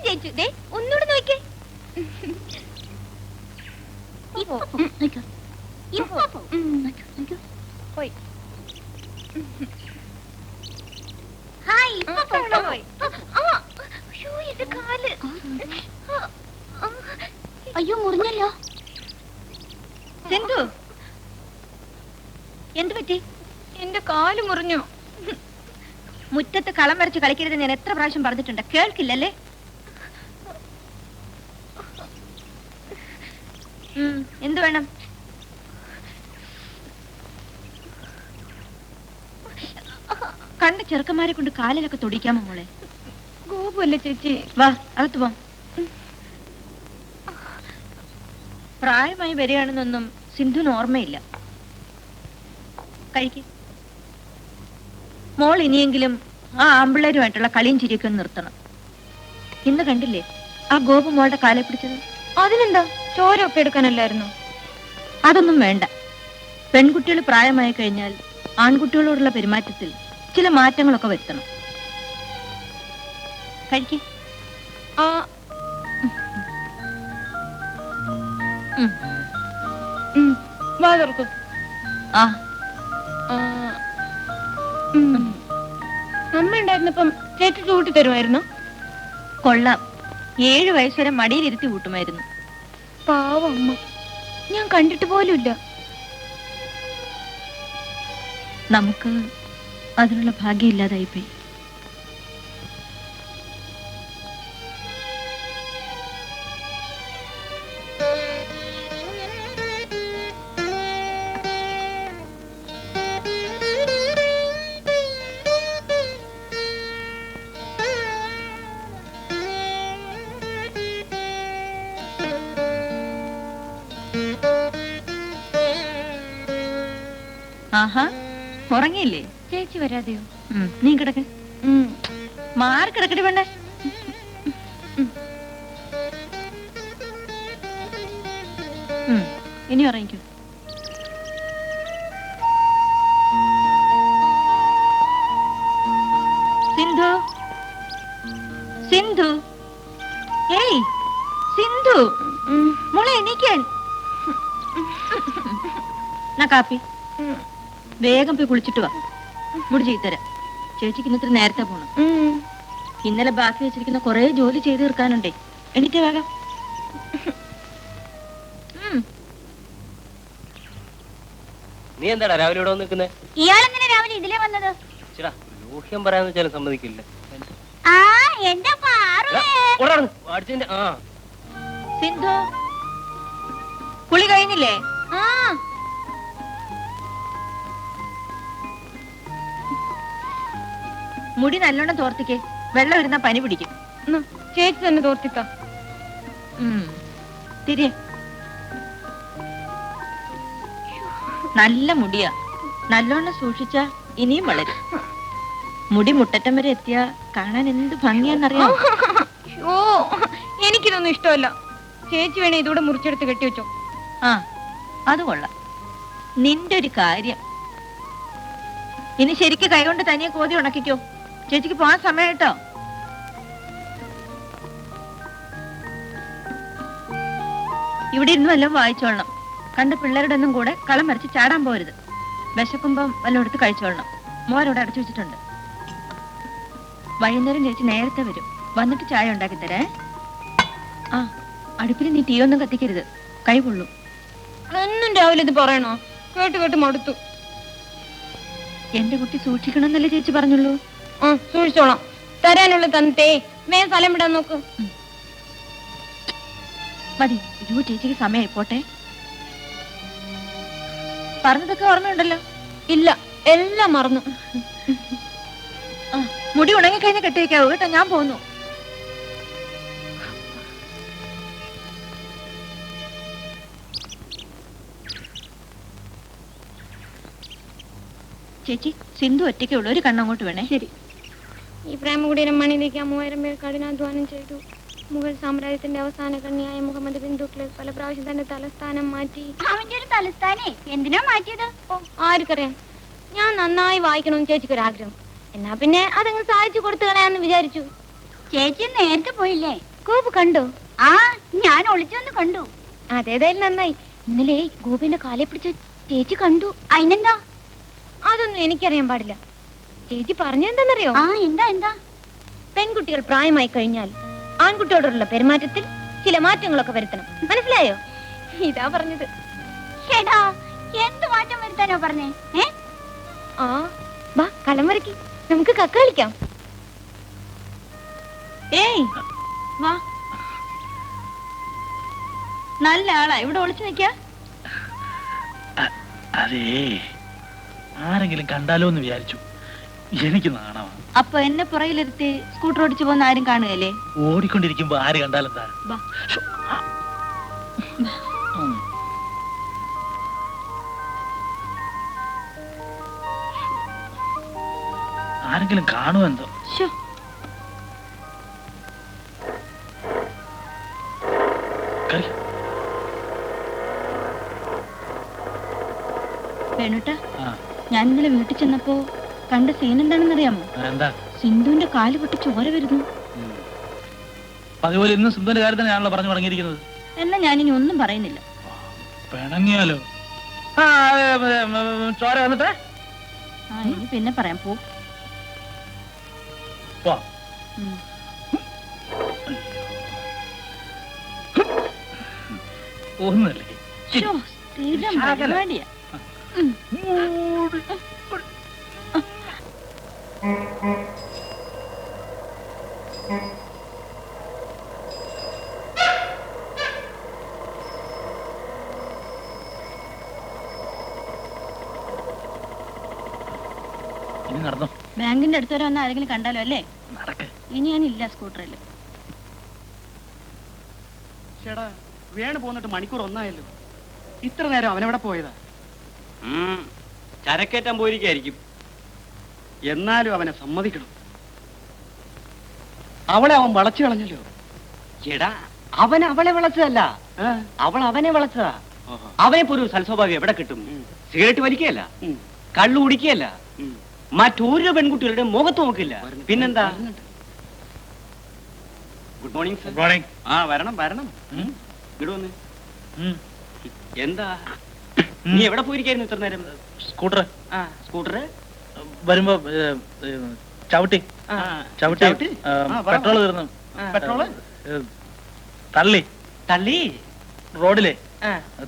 ചേച്ചി ദേ ഒന്നുകൂടെ നോക്കിയേ. പോയി. ഹായ് അയ്യോ മുറിഞ്ഞല്ലോ. സിന്ധു എന്ത് പറ്റി? എന്റെ കാല് മുറിഞ്ഞു. മുറ്റത്ത് കളം വരച്ച് കളിക്കരുത് ഞാൻ എത്ര പ്രാവശ്യം പറഞ്ഞിട്ടുണ്ട്, കേൾക്കില്ലല്ലേ? എന്ത് വേണം? കണ്ട ചെറുക്കന്മാരെ കൊണ്ട് കാലിലൊക്കെ തൊടിക്കാമോ മോളെ? ഗോപല്ലേ ചേച്ചി, വാ അകത്ത് പോ. പ്രായമായി വരികയാണെന്നൊന്നും സിന്ധുവിന് ഓർമ്മയില്ല. കഴിക്ക് മോൾ. ഇനിയെങ്കിലും ആ ആമ്പിള്ളേരുമായിട്ടുള്ള കളിയും ചിരിയൊക്കെ നിർത്തണം. ഇന്ന് കണ്ടില്ലേ ആ ഗോപു മോളുടെ കാലെ പിടിച്ചത്? അതിനെന്താ, ചോരൊക്കെ എടുക്കാനല്ലായിരുന്നു? അതൊന്നും വേണ്ട. പെൺകുട്ടികൾ പ്രായമായി കഴിഞ്ഞാൽ ആൺകുട്ടികളോടുള്ള പെരുമാറ്റത്തിൽ ചില മാറ്റങ്ങളൊക്കെ വരുത്തണം. കഴിക്ക്. അമ്മ ഉണ്ടായിരുന്നപ്പം ചേച്ചി ചൂട്ടി തരുമായിരുന്നു. കൊള്ളാം. 7 വയസ്സ് വരെ മടിയിലിരുത്തി കൂട്ടുമായിരുന്നു. പാവം അമ്മ, ഞാൻ കണ്ടിട്ട് പോലുമില്ല. നമുക്ക് അതിനുള്ള ഭാഗ്യം ഇല്ലാതായിപ്പോയി. ആഹാ, ഉറങ്ങിയില്ലേ? ചേച്ചി വരാതെയോ? നീ കിടക്ക്. മാറി കിടക്കടി വേണ്ടേ. ഇനി ഉറങ്ങിക്കോ. സിന്ധു, സിന്ധു, ഏയ് സിന്ധു മോളെ എണീക്കാൻ. എന്നാ കാപ്പി. വേഗം പോയി കുളിച്ചിട്ട് വാ. മുടി ചെയ്തരാം. ചേച്ചിക്ക് ഇന്നത്ര നേരത്തെ പോണം. ഇന്നലെ ബാക്കി വെച്ചിരിക്കുന്ന കൊറേ ജോലി ചെയ്ത് തീർക്കാനുണ്ടേ. എണീറ്റേ വേഗം. നീ എന്താടാ രാവിലെ ഇവിടെ നിൽക്കുന്നേ? ഇയാളെങ്ങനെ രാവിലെ ഇതിലേ വന്നത്? ഊഹ്യം പറയാന്ന് വെച്ചാലും സമ്മതിക്കില്ല. സിന്ധു, കുളി കഴിഞ്ഞില്ലേ? മുടി നല്ലോണം തോർത്തിക്കേ, വെള്ളം ഇരുന്ന പനി പിടിക്കും. ചേച്ചി തന്നെ തോർത്തിക്ക. തിരിയെ. നല്ല മുടിയാ, നല്ലോണം സൂക്ഷിച്ച ഇനിയും വളരും. മുടി മുട്ടറ്റം വരെ എത്തിയ കാണാൻ എന്ത് ഭംഗിയാന്നറിയാം. ഓ, എനിക്കിതൊന്നും ഇഷ്ടമല്ല. ചേച്ചി വേണേ ഇതൂടെ മുറിച്ചെടുത്ത് കെട്ടിവെച്ചോ. ആ, അത് കൊള്ളാം. നിന്റെ ഒരു കാര്യം. ഇനി ശരിക്ക് കൈകൊണ്ട് തനിയെ കോതി ഉണക്കിക്കോ. ചേച്ചിക്ക് പോകാൻ സമയം കേട്ടോ. ഇവിടെ ഇരുന്ന് വല്ലതും വായിച്ചോളണം. കണ്ട പിള്ളേരുടെ ഒന്നും കൂടെ കളം വരച്ച് ചാടാൻ പോരുത്. വിശക്കുമ്പം വല്ലതും എടുത്ത് കഴിച്ചോളണം. മോരവിടെ അടച്ചു വെച്ചിട്ടുണ്ട്. വൈകുന്നേരം ചേച്ചി നേരത്തെ വരും. വന്നിട്ട് ചായ ഉണ്ടാക്കി തരേ. ആ, അടുപ്പിൽ നീ തീയൊന്നും കത്തിക്കരുത്, കൈ പൊള്ളും. എന്നും രാവിലെ ഇത് പറയണോ? കേട്ട് കേട്ട് മടുത്തു. എന്റെ കുട്ടി സൂക്ഷിക്കണമെന്നല്ലേ ചേച്ചി പറഞ്ഞുള്ളൂ. സൂക്ഷിച്ചോളാം. തരാനുള്ള തന്നേ. വേഗം സ്ഥലം വിടാൻ നോക്ക്. മതി. അയ്യോ, ചേച്ചിക്ക് സമയമായി പോട്ടെ. പറഞ്ഞതൊക്കെ ഓർമ്മയുണ്ടല്ലോ? ഇല്ല, എല്ലാം മറന്നു. മുടി ഉണങ്ങിക്കഴിഞ്ഞ് കെട്ടിവെക്കാവൂ കേട്ടോ. ഞാൻ പോന്നു. ചേച്ചി, സിന്ധു ഒറ്റയ്ക്കേ ഉള്ളൂ. ഒരു കണ്ണങ്ങോട്ട് വേണേ. ശരി. ഈ പ്രേമകുടീരം മണിയിലേക്ക് 3000 പേർ കഠിനാധ്വാനം ചെയ്തു. മുഗൾ സാമ്രാജ്യത്തിന്റെ അവസാന കണ്ണിയായ മുഹമ്മദ് ബിൻ തുഗ്ലക് പല പ്രാവശ്യം തന്റെ തലസ്ഥാനം മാറ്റി. അവന്റെ ഒരു തലസ്ഥാനേ എന്തിനാ മാറ്റിയത്? ആർക്കറിയാം. ഞാൻ നന്നായി വായിക്കണമെന്ന് ചേച്ചിക്ക് ഒരു ആഗ്രഹം. എന്നാ പിന്നെ അതങ്ങ് സാധിച്ചു കൊടുത്തു കളയാന്ന് വിചാരിച്ചു. ചേച്ചി നേരത്തെ പോയില്ലേ? ഗോപു കണ്ടോ? ആ, ഞാൻ ഒളിച്ചൊന്ന് കണ്ടു. അതേതായാലും നന്നായി. ഇന്നലെ ഗോപിന്റെ കാലെ പിടിച്ച ചേച്ചി കണ്ടു. അതിനെന്താ? അതൊന്നും എനിക്കറിയാൻ പാടില്ല. ചേച്ചി പറഞ്ഞെന്താന്നറിയോ? ആ, എന്താ എന്താ? പെൺകുട്ടികൾ പ്രായമായി കഴിഞ്ഞാൽ ആൺകുട്ടിയോടുള്ള പെരുമാറ്റത്തിൽ ചില മാറ്റങ്ങളൊക്കെ വരുത്തണം. മനസ്സിലായോ? ഇതാ പറഞ്ഞത്. ഷേടാ, എന്ത് മാറ്റം വരുത്താനോ പറഞ്ഞേ? ആ, വാ കളം വരക്കി നമുക്ക് കക്ക കളിക്കാം. ഏയ് വാ, നല്ല ആളാ ഇവിടെ ഒളിച്ചു നിൽക്കാ. അതേ, ആരെങ്കിലും കണ്ടാലോ എന്ന് വിചാരിച്ചു. എനിക്ക് നാണമാണ്. അപ്പൊ എന്നെ പുറകിലിരുത്തി സ്കൂട്ടർ ഓടിച്ചു പോകുന്ന ആരും കാണുകയല്ലേ? ഓടിക്കൊണ്ടിരിക്കുമ്പോ ആര് കണ്ടാലെന്താ? വാ. ആരെങ്കിലും കാണുമോ എന്തോ. ശ്ശോ. കേറി. വേണുട്ടാ, ആ, ഞാൻ ഇന്നലെ വീട്ടിൽ ചെന്നപ്പോ കണ്ട സീൻ എന്താണെന്നറിയാമോ? എന്താ? സിന്ധുവിന്റെ കാല് പൊട്ടി ചോര വരുന്നു. അതുപോലെ ഇന്ന് സിന്ധുവിന്റെ കാര്യം തന്നെയാണല്ലോ പറഞ്ഞു തുടങ്ങിയിരിക്കുന്നത്. എന്നാ ഞാനിനി ഒന്നും പറയുന്നില്ല. പിണങ്ങിയാലോ? ചോര വന്നിട്ടേ ആ, ഇനി പിന്നെ പറയാം. പോ. പോ. ഉം. ഒന്നല്ലേ. ശ്ശോ, സ്ഥിരം പരിപാടിയാ. ഇനി നടന്നോ. ബാങ്കിന്റെ അടുത്ത് വരെ വന്ന് ആരെങ്കിലും കണ്ടാലോ അല്ലേ? നടക്ക്. ഇനി ഞാനില്ല സ്കൂട്ടറിൽ. ചേടാ, വേണു പോന്നിട്ട് മണിക്കൂർ ഒന്നായല്ലോ. ഇത്ര നേരം അവനെവിടെ പോയതാ? ചരക്കേറ്റാൻ പോയിരിക്കായിരിക്കും. എന്നാലും അവനെ സമ്മതിക്കണം. അവളെ അവൻ വളച്ചു കളഞ്ഞല്ലോ. ചേടാ, അവൻ അവളെ വളച്ചതല്ല, അവൾ അവനെ വളച്ചതാ. അവനെ ഒരു സൽസ്വഭാവം എവിടെ കിട്ടും? സിഗരറ്റ് വലിക്കുകയല്ല, കള്ളു കുടിക്കുകയല്ല, മറ്റൊരു പെൺകുട്ടികളുടെ മുഖത്ത് നോക്കില്ല. പിന്നെന്താ? Good morning sir. Good morning. ആ, വരണം വരണം. ഇങ്ങോട്ട് വന്ന്. എന്താ നീ എവിടെ പോയിരിക്കായിരുന്നു ഇത്ര നേരം? സ്കൂട്ടർ. ആ, സ്കൂട്ടർ വരുമ്പോ ചവിട്ടി ചവിട്ടി? പെട്രോൾ തീർന്നു. പെട്രോള് തള്ളി തള്ളി റോഡിലെ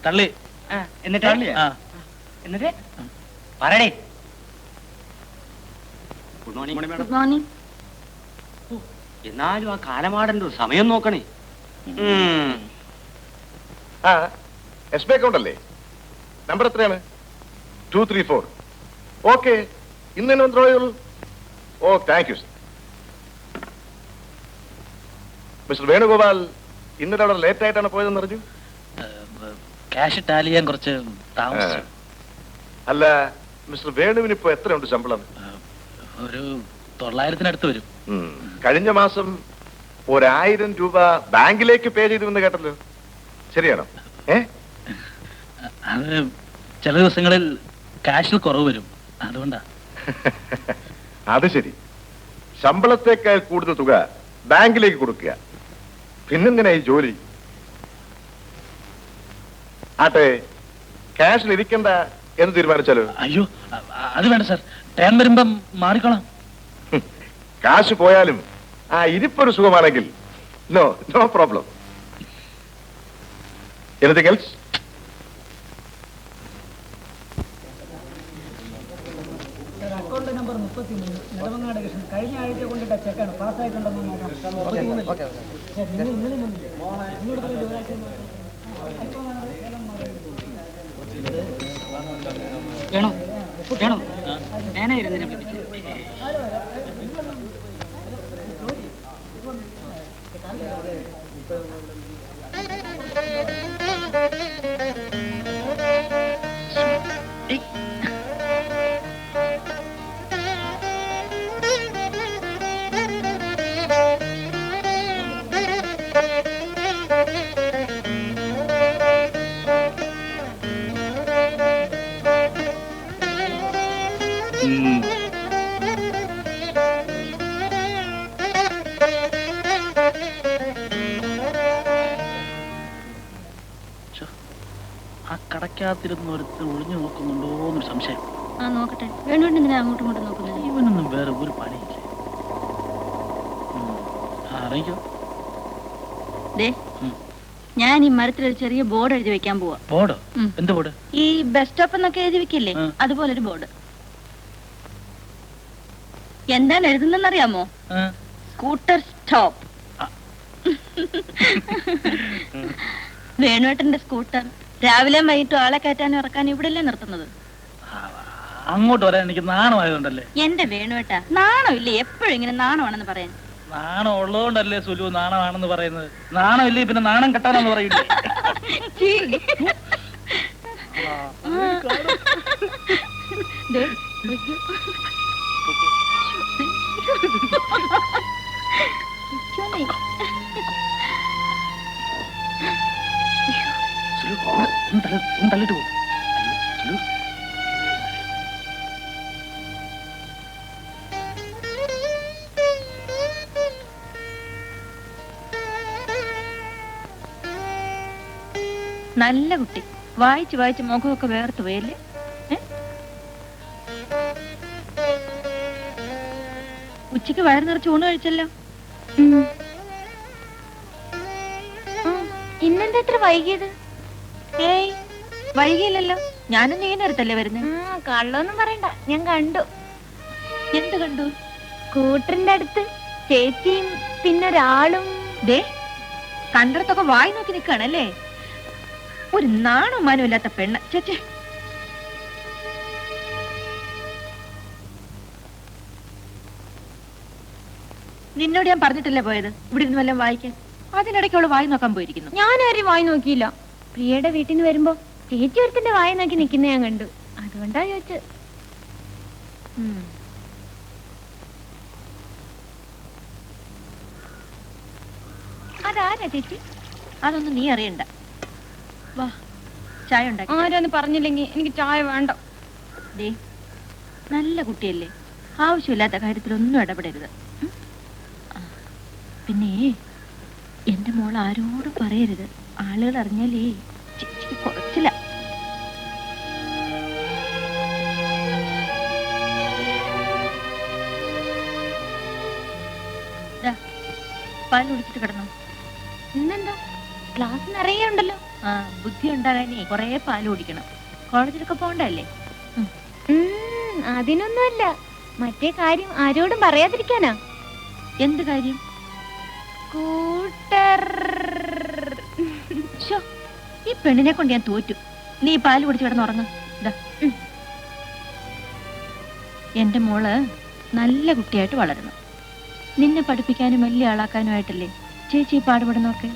തള്ളി. എന്നിട്ട് എന്നിട്ട് പറയടേ. Good morning madam. Good morning. എന്നാലും ആ കാലമാടന്റെ ഒരു സമയം നോക്കണേ. എസ് ബി അക്കൗണ്ട് അല്ലേ? നമ്പർ എത്രയാണ്? 234. ഓക്കെ, ഇന്ന് തന്നെ വന്നോളൂ. ഓ, thank you sir. Mister Venugopal ഇന്നലെ അവിടെ ലേറ്റ് ആയിട്ടാണ് പോയതെന്ന് അറിഞ്ഞു. ക്യാഷ് ടാലി ചെയ്യാൻ കുറച്ച് താമസിച്ചു. അല്ല, മിസ്റ്റർ വേണുവിന് ഇപ്പൊ എത്രയുണ്ട് ശമ്പളം? ഒരു 900-ത്തിനടുത്ത് വരും. കഴിഞ്ഞ മാസം 1000 രൂപ ബാങ്കിലേക്ക് പേ ചെയ്തുവെന്ന് കേട്ടല്ലോ, ശരിയാണോ? അത് ചില ദിവസങ്ങളിൽ ക്യാഷിൽ കുറവ് വരും, അതുകൊണ്ടാ. അത് ശരി. ശമ്പളത്തേക്കാൾ കൂടുതൽ തുക ബാങ്കിലേക്ക് കൊടുക്കുക, പിന്നെന്തിനാ ഈ ജോലി? ആട്ടെ, ക്യാഷിൽ ഇരിക്കണ്ട എന്ന് തീരുമാനിച്ചാലോ? അയ്യോ, അത് വേണ്ട സാർ, ടേൺ വരുമ്പം മാറിക്കോളാം. കാശ് പോയാലും ആ ഇരിപ്പൊരു സുഖമാണെങ്കിൽ no no problem. Anything else? Account number 33 Nedumangad Krishnan കഴിഞ്ഞ ആഴ്ച കൊണ്ടിട്ട ചെക്കാണ് പാസ്സായിട്ടുണ്ടെന്ന് നോക്കാം. വേണോ വേണോ ഞാനായിരുന്നിനെ വിളിപ്പിച്ചു. ആ കടക്കകത്തിരുന്ന് ഒരുത്തർ ഒളിഞ്ഞു നോക്കുന്നുണ്ടോ എന്നൊരു സംശയം. ആ നോക്കട്ടെ. വേണോണ്ട് എന്തിനാ അങ്ങോട്ടും ഇങ്ങോട്ടും നോക്കുന്നത്? ഇവനൊന്നും വേറെ ഒരു പണിയില്ലേ. അറിയിക്കോ? ദേ, ഞാൻ ഈ മരത്തിലൊരു ചെറിയ ബോർഡ് എഴുതി വെക്കാൻ പോവാ. ബോർഡ്? എന്ത് ബോർഡ്? ഈ ബസ് സ്റ്റോപ്പ് എന്നൊക്കെ എഴുതി വെക്കില്ലേ, ആ. അതുപോലൊരു ബോർഡ്. എന്താണ് എഴുതുന്നറിയാമോ? Scooter stop. വേണുവേട്ടന്റെ സ്കൂട്ടർ രാവിലെ വൈകിട്ടും ആളെ കയറ്റാനും ഇറക്കാനും ഇവിടെയല്ലേ നിർത്തുന്നത്. അങ്ങോട്ട് വരാൻ എനിക്ക് നാണമായതുകൊണ്ടല്ലേ. എന്റെ വേണുവേട്ട, നാണമില്ലേ എപ്പോഴും ഇങ്ങനെ നാണമാണെന്ന് പറയാൻ? നാണം ഉള്ളതുകൊണ്ടല്ലേ സുലു നാണമാണെന്ന് പറയുന്നത്. നാണം ഇല്ലേ പിന്നെ നാണം കെട്ടാനെന്ന് പറയില്ലേ. തള്ളിട്ട് പോകും. നല്ല കുട്ടി. വായിച്ച് വായിച്ച് മുഖമൊക്കെ വേർത്ത് പോയല്ലേ. ഉച്ചക്ക് വയറ് നിറച്ച് ഊണ് കഴിച്ചല്ലോ. ഇന്നെന്താ എത്ര വൈകിയത്? ഏയ് വൈകിയില്ലല്ലോ. ഞാനും നീ അടുത്തല്ലേ വരുന്നത്. കള്ളൊന്നും പറയണ്ട, ഞാൻ കണ്ടു. എന്ത് കണ്ടു? സ്കൂട്ടറിന്റെ അടുത്ത് ചേച്ചിയും പിന്നെ ഒരാളും. ദേ, കണ്ടിടത്തൊക്കെ വായി നോക്കി നിൽക്കുകയാണല്ലേ. ഒരു നാണോ മാനോ ഇല്ലാത്ത പെണ്ണ്. ചേച്ചേ, നിന്നോട് ഞാൻ പറഞ്ഞിട്ടല്ലേ പോയത് ഇവിടെ ഇരുന്ന് വല്ലതും വായിക്കാൻ? അതിനിടയ്ക്ക് അവള് വായി നോക്കാൻ പോയിരിക്കുന്നു. ഞാൻ ആരും വായി നോക്കിയില്ല. പ്രിയയുടെ വീട്ടിൽ നിന്ന് വരുമ്പോ ചേച്ചി ഒരുത്തിന്റെ വായി നോക്കി നിൽക്കുന്ന ഞാൻ കണ്ടു. അതുകൊണ്ടാ ചോദിച്ചത്. അതാരാ ചേച്ചി? അതൊന്നും നീ അറിയണ്ട. വാ, ചായ ഉണ്ടാക്കി. ആരാന്ന് പറഞ്ഞില്ലെങ്കിൽ എനിക്ക് ചായ വേണ്ട. ദേ, നല്ല കുട്ടിയല്ലേ, ആവശ്യമില്ലാത്ത കാര്യത്തിലൊന്നും ഇടപെടരുത്. പിന്നെ എന്റെ മോൾ ആരോടും പറയരുത്. ആളുകൾ അറിഞ്ഞാലേ ചേച്ചിക്ക് കുറച്ചില്ല. പാൽ കുടിച്ചിട്ട് കിടന്നു. ഇന്നെന്താ ക്ലാസ് നിറയെ ഉണ്ടല്ലോ. ആ, ബുദ്ധി ഉണ്ടാകാനേ കൊറേ പാല് കുടിക്കണം. കോളേജിലൊക്കെ പോണ്ടല്ലേ. അതിനൊന്നുമല്ല, മറ്റേ കാര്യം ആരോടും പറയാതിരിക്കാനാ. എന്ത് കാര്യം? സ്കൂട്ടർ. ഈ പെണ്ണിനെ കൊണ്ട് ഞാൻ തോറ്റു. നീ പാല് കുടിച്ച് കിടന്നുറങ്ങ. എന്റെ മോള് നല്ല കുട്ടിയായിട്ട് വളരണം. നിന്നെ പഠിപ്പിക്കാനും വലിയ ആളാക്കാനുമായിട്ടല്ലേ ചേച്ചി പാടുപെടുന്നൊക്കെ.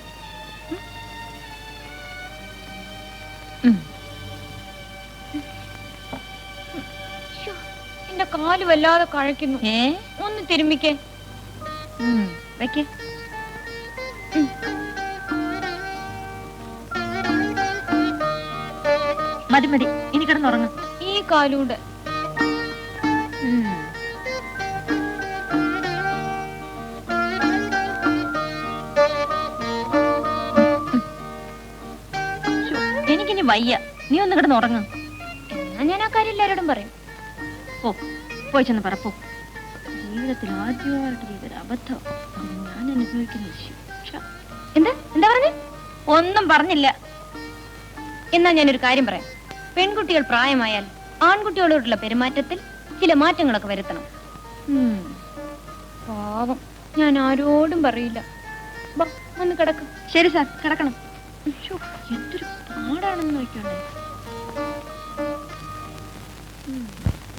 എന്റെ കാല് വല്ലാതെ കഴക്കുന്നു. ഒന്ന് തിരുമ്മിക്കേ. വെക്കേ. മതി മതി, ഇനി കിടന്നുറങ്ങ. ഈ കാലൂടെ. എനിക്കിനി വയ്യ, നീ ഒന്ന് കിടന്നുറങ്ങ. എന്നാ ഞാൻ ആ കാര്യം എല്ലാരോടും പറയും. ഓ, പോയി ചെന്ന് പറപ്പോ. ജീവിതത്തിൽ ആദ്യമായിട്ട് ചെയ്തൊരു അബദ്ധം ഞാൻ അനുഭവിക്കുന്ന. എന്താ എന്താ പറഞ്ഞു? ഒന്നും പറഞ്ഞില്ല. എന്നാ ഞാനൊരു കാര്യം പറയാം. പെൺകുട്ടികൾ പ്രായമായാൽ ആൺകുട്ടികളോടുള്ള പെരുമാറ്റത്തിൽ ചില മാറ്റങ്ങളൊക്കെ വരുത്തണം. പാവം, ഞാൻ ആരോടും പറയില്ല. ഒന്ന് കിടക്കും. ശരി സാർ, കിടക്കണം. എന്തൊരു പാടാണെന്ന് നോക്കിയോണ്ടേ.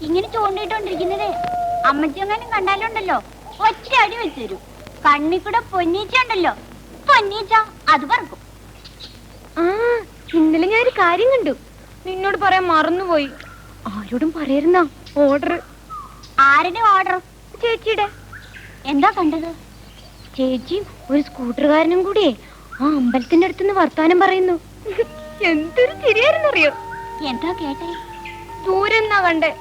ഇങ്ങനെ ചൂണ്ടിട്ടോണ്ടിരിക്കുന്നതേ അമ്മച്ചെങ്ങാനും കണ്ടാലുണ്ടല്ലോ ഒറ്റ അടി വെച്ച് തരും. കണ്ണിക്കൂടെ പൊന്നീച്ച ഉണ്ടല്ലോ, പൊന്നീച്ച അത് പറക്കും. ആ, ഇന്നലെ ഞാനൊരു കാര്യം കണ്ടു. നിന്നോട് പറയാൻ മറന്നുപോയി. ആരോടും പറയരുന്ന ഓർഡർ. ആരുടെ ഓർഡർ? ചേച്ചിയുടെ. എന്താ കണ്ടത്? ചേച്ചിയും ഒരു സ്കൂട്ടറുകാരനും കൂടിയേ ആ അമ്പലത്തിന്റെ അടുത്തുനിന്ന് വർത്താനം പറയുന്നു. എന്തൊരു ചിരിയായിരുന്നറിയോ? എന്താ കേട്ടേ? ദൂരെ എന്നാ കണ്ടേ,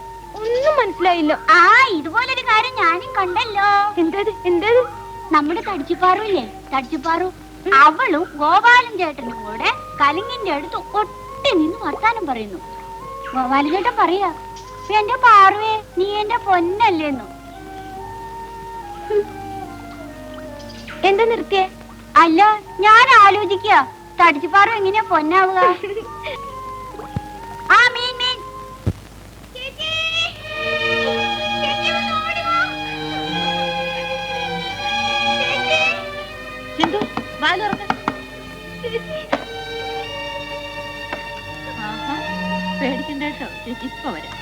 ഒന്നും മനസ്സിലായില്ല. ആ, ഇതുപോലൊരു കാര്യം ഞാനും കണ്ടല്ലോ. എന്താത് എന്താത്? നമ്മുടെ തടിച്ചുപാറു ഇല്ലേ, തടിച്ചുപാറു, അവളും ഗോപാലൻ ചേട്ടനും കൂടെ കലിങ്ങിന്റെ അടുത്ത് ഒട്ടി ഇവിടെ നിന്ന് വർത്താനം പറയുന്നു. വലുതേട്ടൻ പറയാ, എന്റെ പാർവേ നീ എന്റെ പൊന്നല്ലേന്നു. എന്താ നിർത്തിയേ? അല്ല, ഞാൻ ആലോചിക്കുക തടിച്ചുപാറു എങ്ങനെയാ പൊന്നാവുക. ആ മീൻ മീൻ സിന്ധു വാലുറക്ക. പേടിക്കണ്ട കേട്ടോ, ചേച്ചി ഇപ്പൊ വരാം.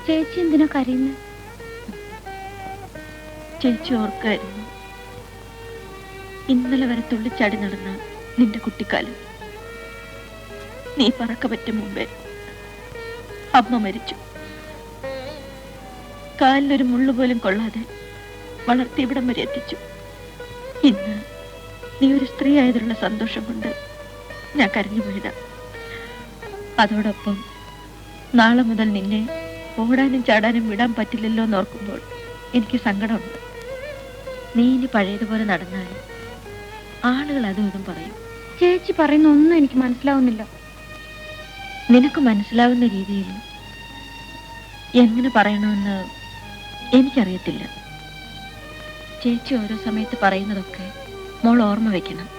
ചേച്ചി എന്തിനാ കരയുന്നത്? ചേച്ചി ഓർക്കായിരുന്നു ഇന്നലെ വരെ തുള്ളിച്ചാടി നടന്ന നിന്റെ കുട്ടിക്കാലം. നീ പറക്ക പറ്റും മുമ്പേ അമ്മ മരിച്ചു. കാലിലൊരു മുള്ളു പോലും കൊള്ളാതെ വളർത്തി ഇവിടം വരെ എത്തിച്ചു. ഇന്ന് നീ ഒരു സ്ത്രീ ആയതിലുള്ള സന്തോഷം കൊണ്ട് ഞാൻ കരഞ്ഞു പോയതാ. അതോടൊപ്പം നാളെ മുതൽ നിന്നെ ഓടാനും ചാടാനും വിടാൻ പറ്റില്ലല്ലോ എന്നോർക്കുമ്പോൾ എനിക്ക് സങ്കടമുണ്ട്. നീ ഇനി പഴയതുപോലെ നടന്നാൽ ആളുകൾ അതും ഇതും പറയും. ചേച്ചി പറയുന്ന ഒന്നും എനിക്ക് മനസ്സിലാവുന്നില്ല. നിനക്ക് മനസ്സിലാവുന്ന രീതിയിൽ എങ്ങനെ പറയണമെന്ന് എനിക്കറിയത്തില്ല. ചേച്ചി ഓരോ സമയത്ത് പറയുന്നതൊക്കെ മോൾ ഓർമ്മ വെക്കണം.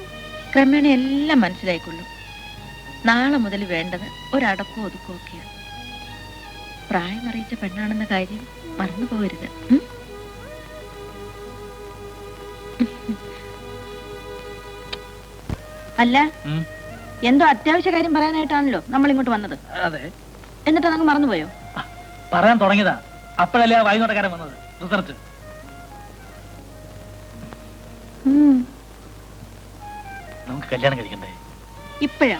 ക്രമേണ എല്ലാം മനസ്സിലായിക്കൊള്ളും. നാളെ മുതൽ വേണ്ടത് ഒരടക്കോ ഒതുക്കോ ഒക്കെയാണ്. പ്രായം അറിയിച്ച പെണ്ണാണെന്ന കാര്യം മറന്നു പോകരുത്. അല്ല, എന്തോ അത്യാവശ്യ കാര്യം പറയാനായിട്ടാണല്ലോ നമ്മൾ ഇങ്ങോട്ട് വന്നത്. അതെ. എന്നിട്ട് നമുക്ക് മറന്നുപോയോ? പറയാൻ തുടങ്ങിയതാ, അപ്പോഴല്ലേ ആ വായുനോട്ടക്കാരൻ വന്നത്. റിസർച്ച് നമുക്ക് കല്യാണം കഴിക്കണ്ടേ? ഇപ്പോഴാ?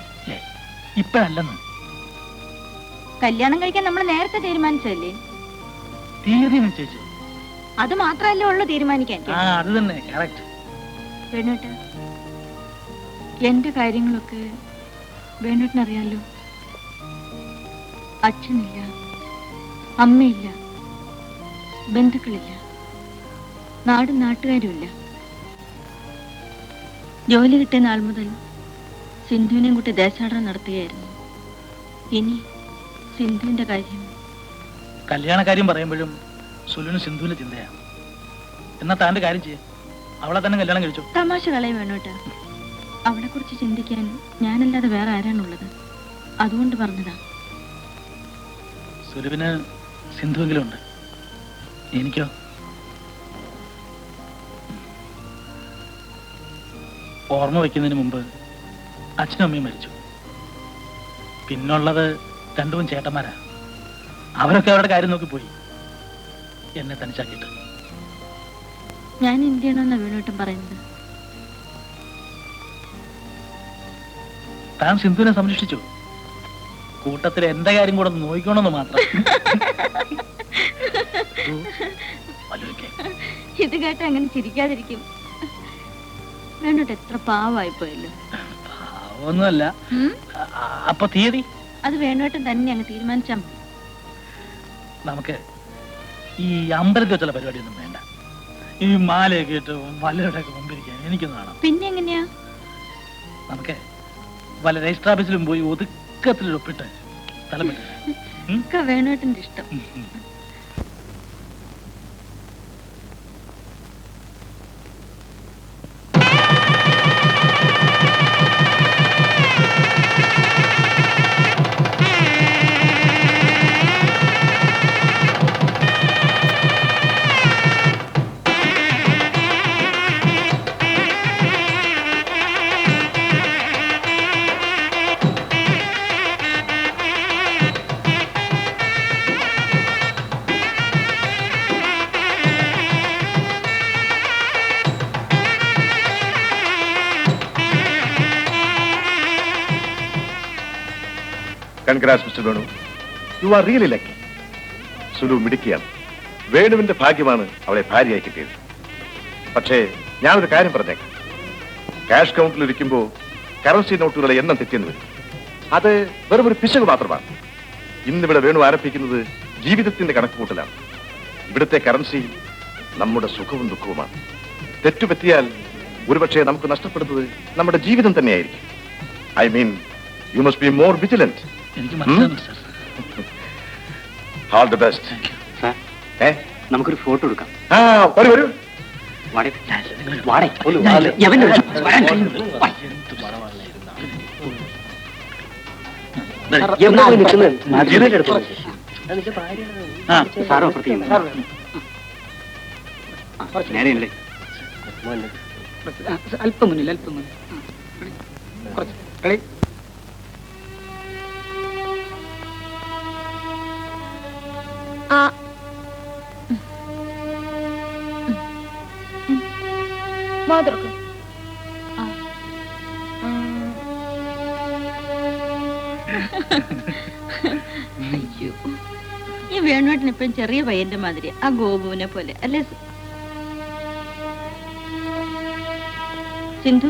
ഇപ്പോഴല്ലെന്ന്. കല്യാണം കഴിക്കാൻ നമ്മൾ നേരത്തെ തീരുമാനിച്ചതല്ലേ? തീയതി നിശ്ചയിച്ചു. അത് മാത്രമല്ലേ ഉള്ളൂ തീരുമാനിക്കാൻ. അത് തന്നെ കറക്റ്റ്. വേണുട്ട, എന്റെ കാര്യങ്ങളൊക്കെ വേണുട്ടിനറിയാലോ. അച്ഛനില്ല, അമ്മയില്ല, ബന്ധുക്കളില്ല, നാടും നാട്ടുകാരുമില്ല. ജോലി കിട്ടിയ നാൾ മുതൽ സിന്ധുവിനെയും കൂട്ടി ദേശാടനം നടത്തുകയായിരുന്നു. ഇനി സിന്ധുവിന്റെ കാര്യം. കല്യാണ കാര്യം പറയുമ്പോഴും സുലുവിന് സിന്ധുവിന്റെ ചിന്തയാണ്. എന്നാ താന്റെ കാര്യം ചെയ്യേ, അവളെ തന്നെ കല്യാണം കഴിച്ചു. തമാശ കളയും വേണോട്ടാ. അവളെ കുറിച്ച് ചിന്തിക്കാൻ ഞാനല്ലാതെ വേറെ ആരാണുള്ളത്? അതുകൊണ്ട് പറഞ്ഞതാ. സുലുവിന് സിന്ധുവെങ്കിലും ഉണ്ട്, എനിക്കോ? ഓർമ്മ വയ്ക്കുന്നതിന് മുമ്പ് അച്ഛനും അമ്മയും മരിച്ചു. പിന്നുള്ളത് രണ്ടും ചേട്ടന്മാരാ. അവരൊക്കെ അവരുടെ കാര്യം നോക്കി പോയി, എന്നെ തനിച്ചാക്കിയിട്ട്. ഞാൻ എന്ത് ചെയ്യണമെന്നാ വേണോട്ടും പറയുന്നത്? താൻ സിന്ധുവിനെ സംരക്ഷിച്ചു, കൂട്ടത്തിൽ എന്റെ കാര്യം കൂടെ ഒന്ന് നോക്കിക്കോണമെന്ന് മാത്രം. ഇത് കേട്ട അങ്ങനെ ചിരിക്കാതിരിക്കും. വേണോട്ട് എത്ര പാവായിപ്പോയല്ലോ. പാവൊന്നുമല്ല. അപ്പൊ തീയതി അത് വേണോട്ടും തന്നെ അങ്ങ് തീരുമാനിച്ചാ മതി. നമുക്ക് ഈ അമ്പലത്തിൽ വെച്ചുള്ള പരിപാടിയൊന്നും വേണ്ട. ഈ മാലയൊക്കെ ഇട്ട് വല്ലവരുടെ ഒക്കെ മുമ്പിരിക്കാൻ എനിക്കൊന്നും കാണാം. പിന്നെ എങ്ങനെയാ? നമുക്ക് വല്ല രജിസ്റ്റർ ഓഫീസിലും പോയി ഒതുക്കത്തിൽ ഒപ്പിട്ട് സ്ഥലം ഒക്കെ വേണോട്ടിന്റെ ഇഷ്ടം. Congrats, Mr. Venu. You are really lucky. Sulu മിടുക്കിയാണ്. വേണുവിന്റെ ഭാഗ്യമാണ് അവളെ ഭാര്യയായി കിട്ടിയത്. പക്ഷേ ഞാനൊരു കാര്യം പറഞ്ഞേക്കാം, ക്യാഷ് കൗണ്ടിൽ ഇരിക്കുമ്പോൾ കറൻസി നോട്ടുകളുടെ എണ്ണം തെറ്റിയെന്ന് വരും. അത് വെറും ഒരു പിശക് മാത്രമാണ്. ഇന്നിവിടെ വേണു ആരംഭിക്കുന്നത് ജീവിതത്തിന്റെ കണക്കുകൂട്ടലാണ്. ഇവിടുത്തെ കറൻസി നമ്മുടെ സുഖവും ദുഃഖവുമാണ്. തെറ്റുപറ്റിയാൽ ഒരുപക്ഷെ നമുക്ക് നഷ്ടപ്പെടുന്നത് നമ്മുടെ ജീവിതം തന്നെയായിരിക്കും. I mean, you must be more vigilant. എനിക്ക് മനസ്സിലാകുന്നു സാർ. All the best. നമുക്കൊരു ഫോട്ടോ എടുക്കാം. വരൂ വരൂ. നേരെയല്ലേ? അല്പം മുന്നിൽ കുറച്ച് കളി. വാതിറക്കും. അയ്യോ, ഈ വേണുവേട്ടൻ ഇപ്പം ചെറിയ പയ്യന്റെ മാതിരി, ആ ഗോപുവിനെ പോലെ അല്ലേ സിന്ധു?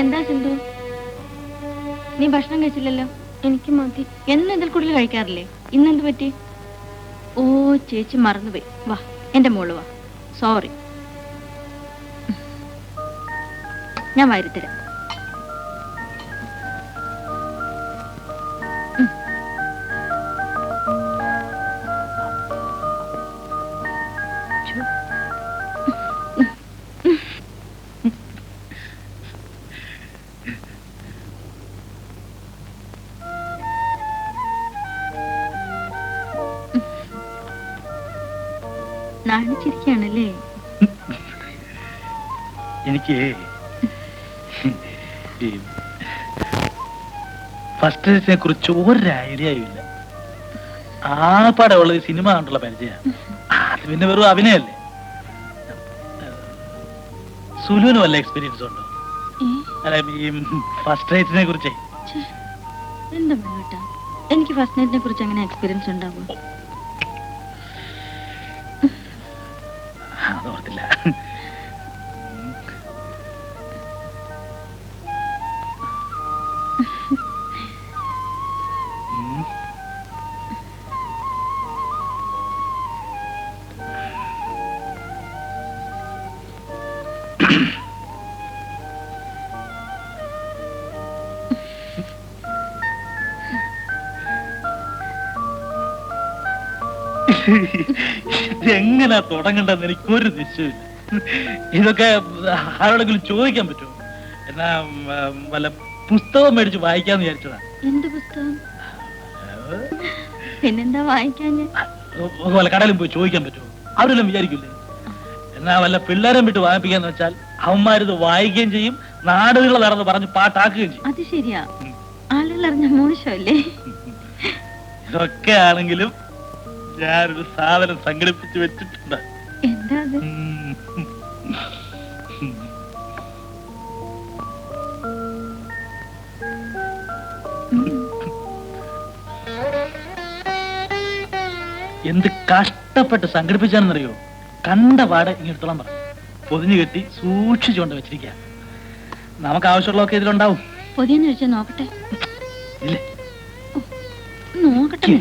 എന്താ സിന്ധു, നീ ഭക്ഷണം കഴിച്ചില്ലല്ലോ? എനിക്ക് മതി. എന്നും ഇതിൽ കൂടുതൽ കഴിക്കാറില്ലേ? ഇന്നെന്ത് പറ്റി? ഓ, ചേച്ചി മറന്നുപോയി. വാ എന്റെ മോള് വാ. സോറി, ഞാൻ വാരിത്തരാം. നാണിച്ചിരിക്കുകയാണല്ലേ? എനിക്ക് ഈ ഫസ്റ്റ് ഡേറ്റിനെ കുറിച്ച് ഒരു ഐഡിയയും ഇല്ല. ആപ്പാടെ ഉള്ളത് സിനിമ കണ്ടുള്ള പരിചയമാണ്. അത് പിന്നെ വെറും അഭിനയല്ലേ. സുലുവിന് വല്ല എക്സ്പീരിയൻസ് ഉണ്ടോ? അല്ല, ഈ ഫസ്റ്റ് ഡേറ്റിനെ കുറിച്ച്. എന്താ വേട്ടാ, എനിക്ക് ഫസ്റ്റ് നൈറ്റിനെ കുറിച്ച് അങ്ങനെ എക്സ്പീരിയൻസ് ഉണ്ടാവും? അതോർത്തില്ല. എങ്ങനാ തുടങ്ങണ്ടെന്ന് എനിക്കൊരു നിശ്ചയമില്ല. ഇതൊക്കെ ആരോടെങ്കിലും ചോദിക്കാൻ പറ്റുമോ? എന്നാ വല്ല പുസ്തകം മേടിച്ച് വായിക്കാന്ന് വിചാരിച്ചതാ. എന്ത് പുസ്തകം? പിന്നെന്താ വായിക്കാൻ? വല്ല കടയിലും പോയി ചോദിക്കാൻ പറ്റുമോ? അവരെല്ലാം വിചാരിക്കില്ലേ? എന്നാ വല്ല പിള്ളേരെ വിട്ട് വായിപ്പിക്കാന്ന് വെച്ചാൽ അവന്മാരിത് വായിക്കുകയും ചെയ്യും, നാടുകൾ നടന്ന് പറഞ്ഞ് പാട്ടാക്കുകയും ചെയ്യും. അത് ശരിയാ, ആളുകൾ അറിഞ്ഞ മോശമല്ലേ? ഇതൊക്കെ ആണെങ്കിലും ഞാനൊരു സാധനം സംഘടിപ്പിച്ച് വെച്ചിട്ടുണ്ട്. എന്താ അത്? എന്ത് കഷ്ടപ്പെട്ട് സംഘടിപ്പിച്ചാണെന്നറിയോ? കണ്ട പാടെ ഇങ്ങെടുത്തോളം പറഞ്ഞു പൊതിഞ്ഞു കെട്ടി സൂക്ഷിച്ചുകൊണ്ട് വെച്ചിരിക്കുക. നമുക്ക് ആവശ്യമുള്ളതൊക്കെ ഇതിലുണ്ടാവും. പൊതിയെന്ന് വെച്ചാൽ നോക്കട്ടെ. ഇല്ലേ, നോക്കട്ടെ.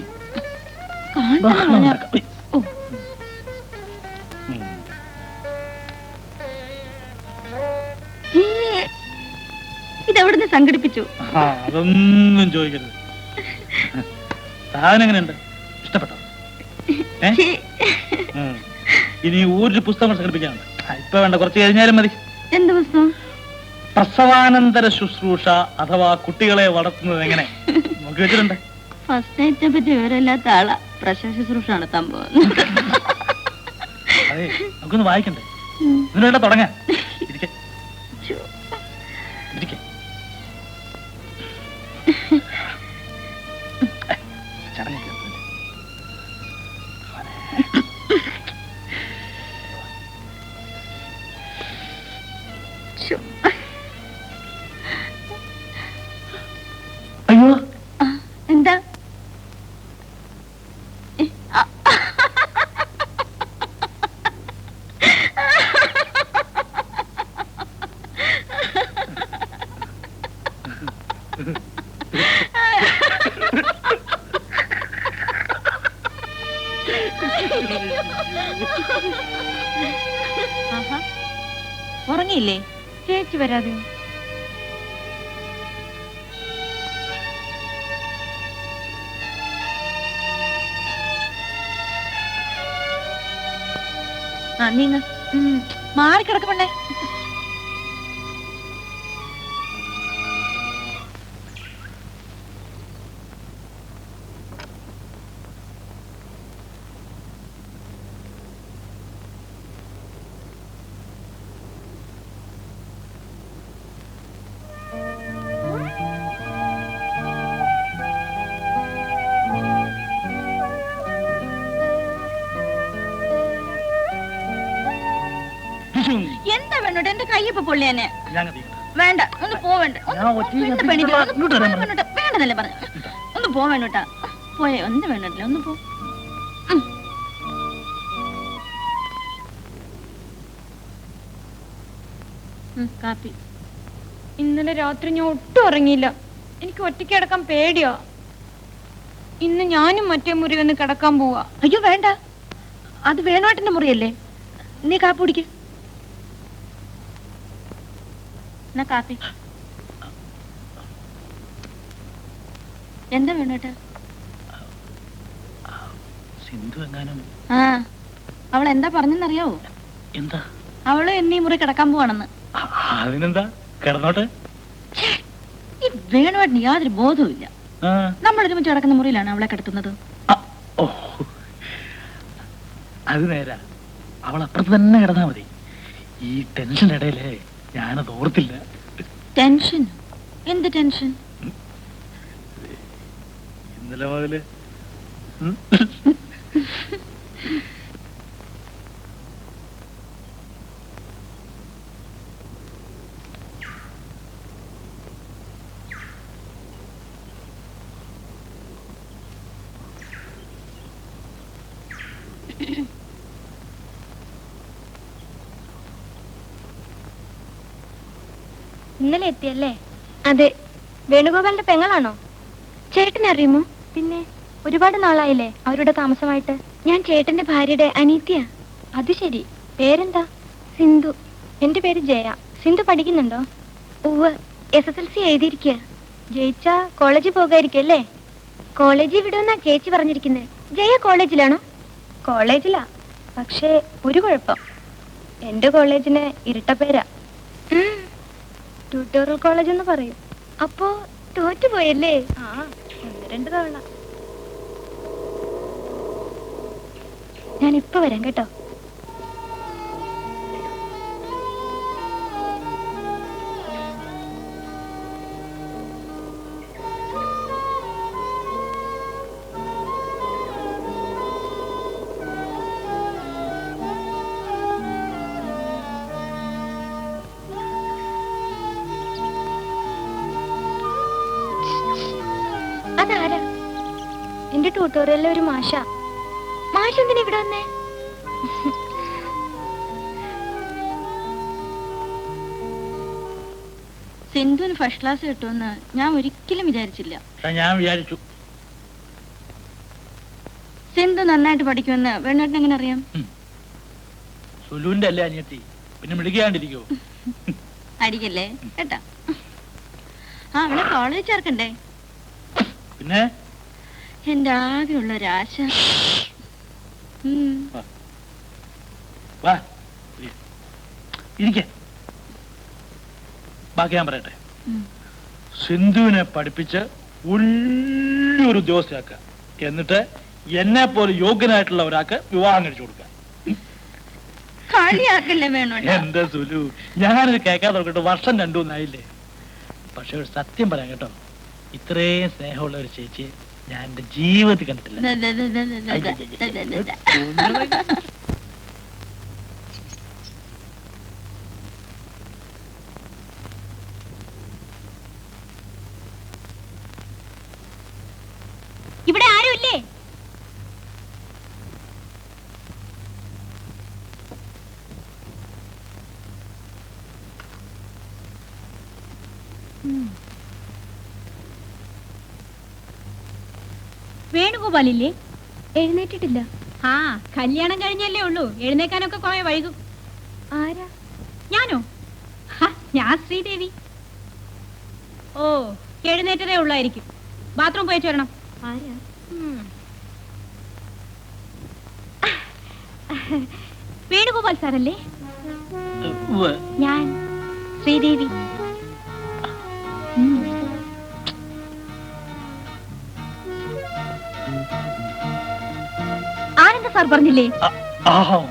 ഇതെവിടുന്ന് സംഘടിപ്പിച്ചു? അതൊന്നും ചോദിക്കരുത്. സാധനം എങ്ങനെയുണ്ട്? ഇഷ്ടപ്പെട്ടോ? ഇനി ഒരു പുസ്തകം സംഘടിപ്പിക്കാനുണ്ട്. ഇപ്പൊ വേണ്ട, കുറച്ച് കഴിഞ്ഞാലും മതി. എന്ത് പുസ്തകം? പ്രസവാനന്തര ശുശ്രൂഷ അഥവാ കുട്ടികളെ വളർത്തുന്നത് എങ്ങനെ നോക്കി വെച്ചിട്ടുണ്ട്. ഫസ്റ്റ് നൈറ്റിനെ പറ്റി വിവരമില്ലാത്ത ആളാ. പ്രസവ ശുശ്രൂഷ നടത്താൻ പോകുന്നു. അതെ, നമുക്കൊന്ന് വായിക്കണ്ടേ? ഇതിനുള്ള തുടങ്ങാൻ. ഇരിക്കെ ഇരിക്കെ. ചടങ്ങില്ല. അയ്യോ എന്താ ഉറങ്ങിയില്ലേ? ചേച്ചി വരാതെയോ? നീങ്ങ മാറിക്കിടക്കണ്ടേ? എന്താ വേണോട്ടെ? എന്റെ കയ്യപ്പ പൊള്ളിയനെ. വേണ്ട, ഒന്ന് പോവണ്ട. വേണ്ടതല്ലേ പറഞ്ഞു. ഒന്ന് പോവേണ്ടട്ടാ. പോയേ, ഒന്ന് വേണ്ടല്ലേ, ഒന്ന് പോ. കാപ്പി. ഇന്നലെ രാത്രി ഞാൻ ഒട്ടും ഉറങ്ങിയില്ല. എനിക്ക് ഒറ്റയ്ക്ക് കിടക്കാൻ പേടിയാ. ഇന്ന് ഞാനും മറ്റേ മുറി വന്ന് കിടക്കാൻ പോവാ. അയ്യോ വേണ്ട, അത് വേണോട്ടന്റെ മുറിയല്ലേ. നീ കാപ്പി കുടിക്ക. എന്നാ കാപ്പി. എന്താ വേണോട്ടാ? സിന്ധു എങ്ങാനും. ആ, അവൾ എന്താ പറഞ്ഞെന്നറിയാവോ? എന്താ? അവള് എന്നീ മുറി കിടക്കാൻ പോവാണെന്ന്. അതിനെന്താ, കിടന്നോട്ടെ. ഈ വേണുവാട്ടിന് യാതൊരു ബോധവും ഇല്ല. നമ്മൾ ഒരുമിച്ച് കിടക്കുന്ന മുറിയിലാണ് അവളെ കിടത്തുന്നത്. അത് നേരാ. അവൾ അപ്പുറത്ത് തന്നെ കിടന്നാ മതി. ഈ ടെൻഷന്റെ ഇടയിലേ ഞാനത് ഓർത്തില്ല. ടെൻഷൻ? എന്ത് ടെൻഷൻ? ഇന്നലെ മുതല് ഇന്നലെ എത്തിയല്ലേ? അതെ. വേണുഗോപാലിന്റെ പെങ്ങളാണോ? ചേട്ടനെ അറിയുമോ? പിന്നെ ഒരുപാട് നാളായില്ലേ അവരുടെ താമസമായിട്ട്. ഞാൻ ചേട്ടന്റെ ഭാര്യയുടെ അനീത്തിയാ. അത് ശരി. പേരെന്താ? സിന്ധു. എന്റെ പേര് ജയ. സിന്ധു പഠിക്കുന്നുണ്ടോ? ഉവ്വ്, SSLC എഴുതിയിരിക്കുക. ജയിച്ച കോളേജിൽ പോകായിരിക്കും അല്ലേ? കോളേജിൽ വിടുമെന്നാ ചേച്ചി പറഞ്ഞിരിക്കുന്നത്. ജയ കോളേജിലാണോ? കോളേജിലാ. പക്ഷേ ഒരു കുഴപ്പം, എന്റെ കോളേജിന് ഇരട്ടപ്പേരാ. ട്യൂട്ടോറിയൽ കോളേജ് എന്ന് പറയും. അപ്പോ തോറ്റുപോയല്ലേ? ആ, 1-2 തവണ. ഞാനിപ്പോ വരാം കേട്ടോ. അതാരാ? എന്റെ ട്യൂട്ടോറിയലിലെ ഒരു മാഷ. മാഷ് എന്തിനാ ഇവിടെ വന്നേ? സിന്ധുവിന് ഫസ്റ്റ് ക്ലാസ് കിട്ടുമെന്ന് ഞാൻ ഒരിക്കലും വിചാരിച്ചില്ല. ഞാൻ വിചാരിച്ചു. സിന്ധു നന്നായിട്ട് പഠിക്കുമെന്ന് വേണേട്ടൻ എങ്ങനെ അറിയാം? സുലുവിന്റെ അല്ലേ അനിയത്തി, പിന്നെ മിടുകയാണ്ടിരിക്കോ? അടിക്കല്ലേ കേട്ടാ. ആ, അവളെ കോളേജ് ചേർക്കണ്ടേ? പിന്നെ എന്റെ ആകെയുള്ള ഒരാശ. ഇരിക്ക. ബാക്കി ഞാൻ പറയട്ടെ. സിന്ധുവിനെ പഠിപ്പിച്ച് വലിയൊരു ഉദ്യോഗസ്ഥയാക്കുക, എന്നിട്ട് എന്നെ പോലെ യോഗ്യനായിട്ടുള്ള ഒരാൾക്ക് വിവാഹം കഴിച്ചു കൊടുക്കുക. കളിയാക്കല്ലേ വേണോ? എന്റെ സുലു, ഞാനത് കേൾക്കാതെ നോക്കട്ടെ. വർഷം 2-3 ആയില്ലേ. പക്ഷെ ഒരു സത്യം പറയാം കേട്ടോ, ഇത്രയും സ്നേഹമുള്ള ഒരു ചേച്ചിയെ ഞാൻ എന്റെ ജീവിതത്തിൽ കണ്ടിട്ടില്ല. പോയില്ലേ? വേണുഗോപാലില്ലേ? എഴുന്നേറ്റിട്ടില്ല. ആ, കല്യാണം കഴിഞ്ഞല്ലേ ഉള്ളൂ, എഴുന്നേക്കാനൊക്കെ കുറെ വൈകും. ആരാ? ഞാനോ? ഞാൻ ശ്രീദേവി. ഓ, എഴുന്നേറ്റതേ ഉള്ളായിരിക്കും. ബാത്റൂം പോയി വരണം. ആരാ? വേണുഗോപാൽ സാറല്ലേ? ഉവ്വ്. ഞാൻ ശ്രീദേവി. ആനന്ദ സാർ പറഞ്ഞില്ലേ?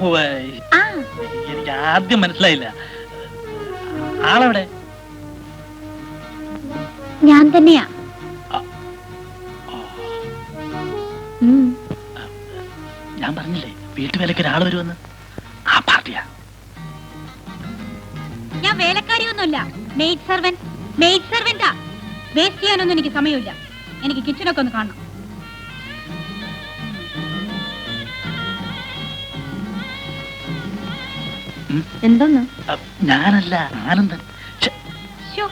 ഉവ്വ്. ആ, എനിക്ക് ആദ്യം മനസ്സിലായില്ല. ആളെവിടെ? ഞാൻ തന്നെയാ. ഞാൻ പറഞ്ഞില്ലേ വീട്ടുവേലയ്ക്ക് ഒരാൾ വരുമെന്ന്. ആ പാർട്ടിയാ. ഞാൻ വേലക്കാരിയൊന്നുമല്ല, മെയ്ഡ് സെർവന്റ്. മെയ്ഡ് സെർവന്റാ. വേസ്റ്റ് ചെയ്യാനൊന്നും എനിക്ക് സമയമില്ല. എനിക്ക് കിച്ചണൊക്കെ ഒന്ന് കാണണം. എന്തോന്ന്? ഞാനല്ല, ആനന്ദൻ. ശ്ശോ,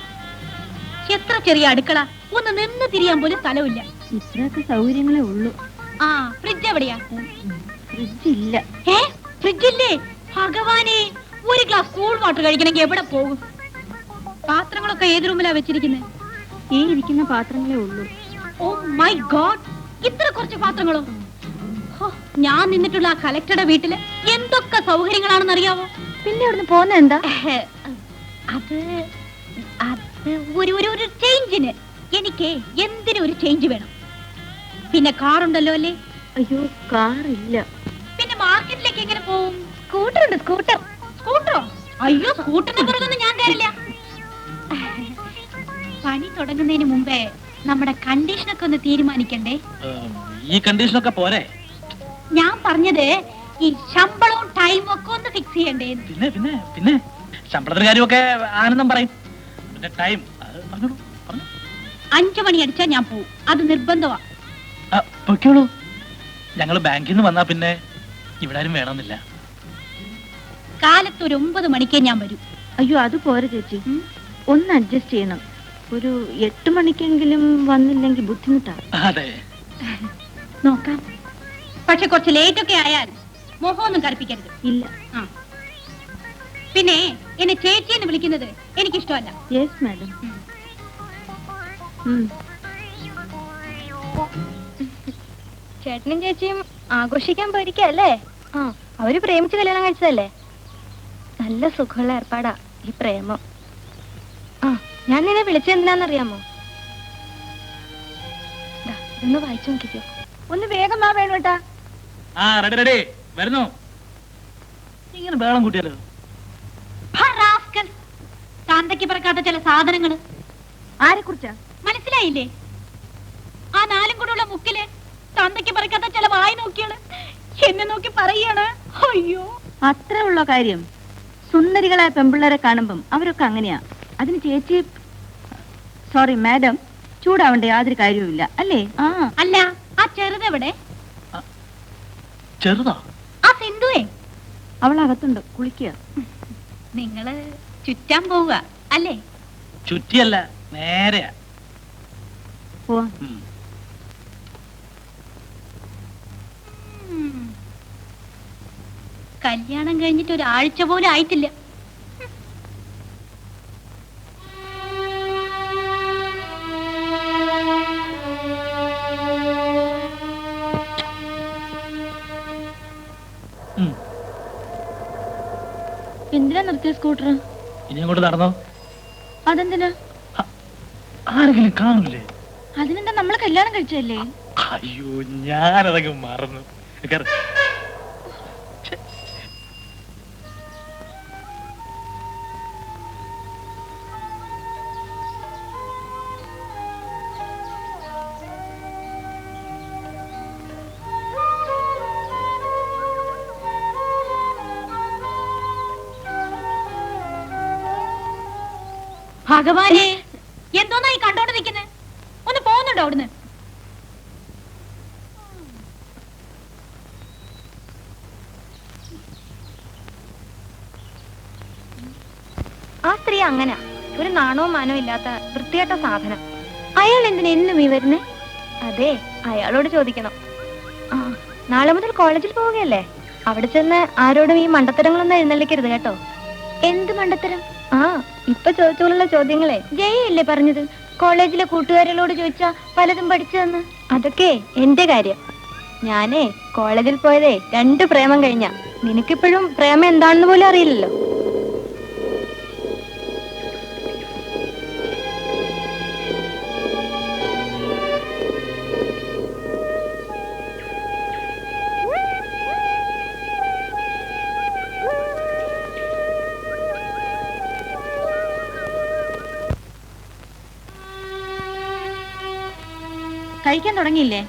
എത്ര ചെറിയ അടുക്കള, ഒന്ന് നിന്ന് തിരിയാൻ പോലും സ്ഥലമില്ല. ഇത്രയൊക്കെ സൗകര്യങ്ങളേ ഉള്ളൂ. ആ, ഫ്രിഡ്ജ് എവിടെയാ? ഫ്രിഡ്ജ് ഇല്ല. ഫ്രിഡ്ജ് ഇല്ലേ? ഭഗവാനെ, ഒരു ഗ്ലാസ് കൂൾ വാട്ടർ കഴിക്കണമെങ്കിൽ എവിടെ പോകും? പാത്രങ്ങളൊക്കെ ഏത് റൂമിലാ വെച്ചിരിക്കുന്നത്? ഈ ഇരിക്കുന്ന പാത്രങ്ങളേ ഉള്ളൂ. ഓ മൈ ഗോഡ്, ഇത്ര കുറച്ച് പാത്രങ്ങളോ? ഹോ, ഞാൻ നിന്നിട്ടുള്ള ആ കലക്ടറുടെ വീട്ടില് എന്തൊക്കെ സൗകര്യങ്ങളാണെന്ന് അറിയാവോ? പിന്നെ അവിടുന്ന് പോന്ന എന്താ? അത് ഒരു ചേഞ്ചിന്. എനിക്ക് എന്തിനും ഒരു ചേഞ്ച് വേണം. പിന്നെ കാറുണ്ടല്ലോ അല്ലേ? അയ്യോ, കാറില്ല. പിന്നെ മാർക്കറ്റിലേക്ക് എങ്ങനെ പോവും? സ്കൂട്ടർ ഉണ്ട്. സ്കൂട്ടർ. സ്കൂട്ടറോ? അയ്യോ, സ്കൂട്ടറിന്റെ പുറത്തൊന്നും ഞാൻ കയറില്ല. പണി തുടങ്ങുന്നതിന് മുമ്പേ നമ്മുടെ കണ്ടീഷനൊക്കെ ഒന്ന് തീരുമാനിക്കണ്ടേ? ഈ കണ്ടീഷനൊക്കെ പോരെ? ഞാൻ പറഞ്ഞത് ഈ ശമ്പളവും ടൈമും ഒക്കെ ഒന്ന് ഫിക്സ് ചെയ്യണ്ടേ? പിന്നെ പിന്നെ പിന്നെ ശമ്പളത്തിന്റെ കാര്യമൊക്കെ ആനന്ദം പറയും. പിന്നെ ടൈം 5 മണി അടിച്ചാ ഞാൻ പോവും. അത് നിർബന്ധമാ. പൊയ്ക്കോളൂ. ഞങ്ങള് ബാങ്കിൽ നിന്ന് വന്നാ പിന്നെ ഇവിടെ ആരും വേണമെന്നില്ല. കാലത്ത് ഒരു 9 മണിക്കേ ഞാൻ വരൂ. അയ്യോ, അത് പോരെ ചേച്ചി. ഒന്ന് അഡ്ജസ്റ്റ് ചെയ്യണം. ഒരു 8 മണിക്കെങ്കിലും വന്നില്ലെങ്കിൽ ബുദ്ധിമുട്ടാ. അതെ, നോക്കാം. പക്ഷെ കുറച്ച് ലേറ്റ് ഒക്കെ ആയാൽ മുഖമൊന്നും കറുപ്പിക്കരുത്. ഇല്ല. പിന്നെ എന്നെ ചേച്ചി എന്ന് വിളിക്കുന്നത് എനിക്കിഷ്ടമല്ല. Yes madam. ചേട്ടനും ചേച്ചിയും ആഘോഷിക്കാൻ പോയിരിക്കല്ലേ? ആ, അവര് പ്രേമിച്ച് കല്യാണം കഴിച്ചതല്ലേ? നല്ല സുഖമുള്ള ഏർപ്പാടാ ഈ പ്രേമം. ആ, ഞാൻ നിന്നെ വിളിച്ചെന്താന്നറിയാമോ? ഒന്ന് വായിച്ചു നോക്കിക്കോ. ഒന്ന് വേഗം വാ വേണുട്ടാ. ആ റെഡി റെഡി വരുന്നു. ഇങ്ങനെ വേളം കൂട്ടിയാലോ? താന്തയ്ക്ക് പറക്കാത്ത ചില സാധനങ്ങള്. ആരെ കുറിച്ചാ? മനസ്സിലായില്ലേ? ആ 4 കൂടെയുള്ള മുക്കില് തന്തയ്ക്ക് പറക്കാത്ത ചില വായി നോക്കിയാണ് എന്നെ നോക്കി പറയാണ്. അയ്യോ, അത്ര ഉള്ള കാര്യം. സുന്ദരികളായ പെമ്പിള്ളേരെ കാണുമ്പം അവരൊക്കെ അങ്ങനെയാ. അതിന് ചേച്ചി, സോറി മാഡം, ചൂടാവേണ്ട യാതൊരു കാര്യവുമില്ല അല്ലേ? ആ, അല്ല, ആ ചെറുതെവിടെ? ചെറുതാ? ആ സിന്ധുവേ? അവളകത്തുണ്ട്, കുളിക്കുക. നിങ്ങള് ചുറ്റാൻ പോവുക അല്ലേ? ചുറ്റിയല്ല, നേരെയാ. പോവാ. കല്യാണം കഴിഞ്ഞിട്ട് ഒരാഴ്ച പോലും ആയിട്ടില്ല. എന്തിനാ നിർത്തിയ സ്കൂട്ടർ? ഇനി അങ്ങോട്ട് നടന്നോ. അതെന്തിനാ? ആരെങ്കിലും കാണൂലേ? അതിനെന്താ, നമ്മള് കല്യാണം കഴിച്ചല്ലേ? അയ്യോ, ഞാനതൊക്കെ മറന്നു. കേറ്. ഭഗവാനെ, എന്തോന്നായി കണ്ടോണ്ട് നിൽക്കുന്നത്? ഒന്ന് പോകുന്നുണ്ടോ അവിടുന്ന്? ആ സ്ത്രീ അങ്ങനെ ഒരു നാണവും മാനവും ഇല്ലാത്ത വൃത്തികെട്ട സാധനം. അയാൾ എന്തിനാ എന്നും ഈ വരുന്നേ? അതെ, അയാളോട് ചോദിക്കണം. ആ, നാളെ മുതൽ കോളേജിൽ പോവുകയല്ലേ? അവിടെ ചെന്ന് ആരോടും ഈ മണ്ടത്തരങ്ങളൊന്നും എഴുന്നള്ളിക്കരുത് കേട്ടോ. എന്ത് മണ്ടത്തരം? ആ, ഇപ്പൊ ചോദിച്ചോളുള്ള ചോദ്യങ്ങളെ ജയല്ലേ പറഞ്ഞത്. കോളേജിലെ കൂട്ടുകാരികളോട് ചോദിച്ചാ പലതും പഠിച്ചതെന്ന്. അതൊക്കെ എന്റെ കാര്യം. ഞാനേ കോളേജിൽ പോയതേ 2 പ്രേമം കഴിഞ്ഞ. നിനക്കിപ്പോഴും പ്രേമം എന്താണെന്ന് പോലും അറിയില്ലല്ലോ. കഴിക്കാൻ തുടങ്ങിയില്ലേ?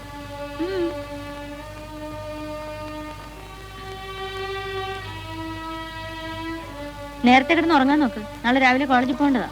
നേരത്തെ കിടന്ന് ഉറങ്ങാൻ നോക്ക്. നാളെ രാവിലെ കോളേജിൽ പോകേണ്ടതാ.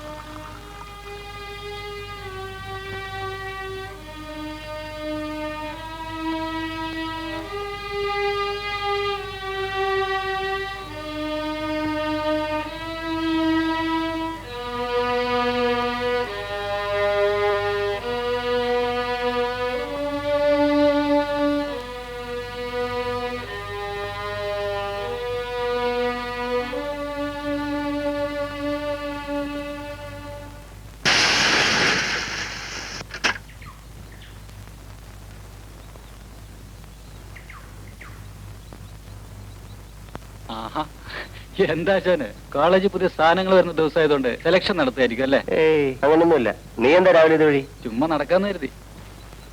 എന്താ ചാന് കോളേജിൽ പുതിയ സ്ഥാനങ്ങൾ വരുന്ന ദിവസമായതുകൊണ്ട് സെലക്ഷൻ നടത്തുമായിരിക്കും അല്ലേ? ഏയ് അങ്ങനൊന്നുമില്ല. നീ എന്താ രാവിലെ ഇത് വഴി? ചുമ്മാ നടക്കാന്ന് കരുതി.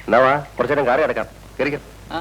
എന്നാ വാ, കുറച്ചു നേരം കാറി അടക്കാം. കേറിക്കോ. ആ,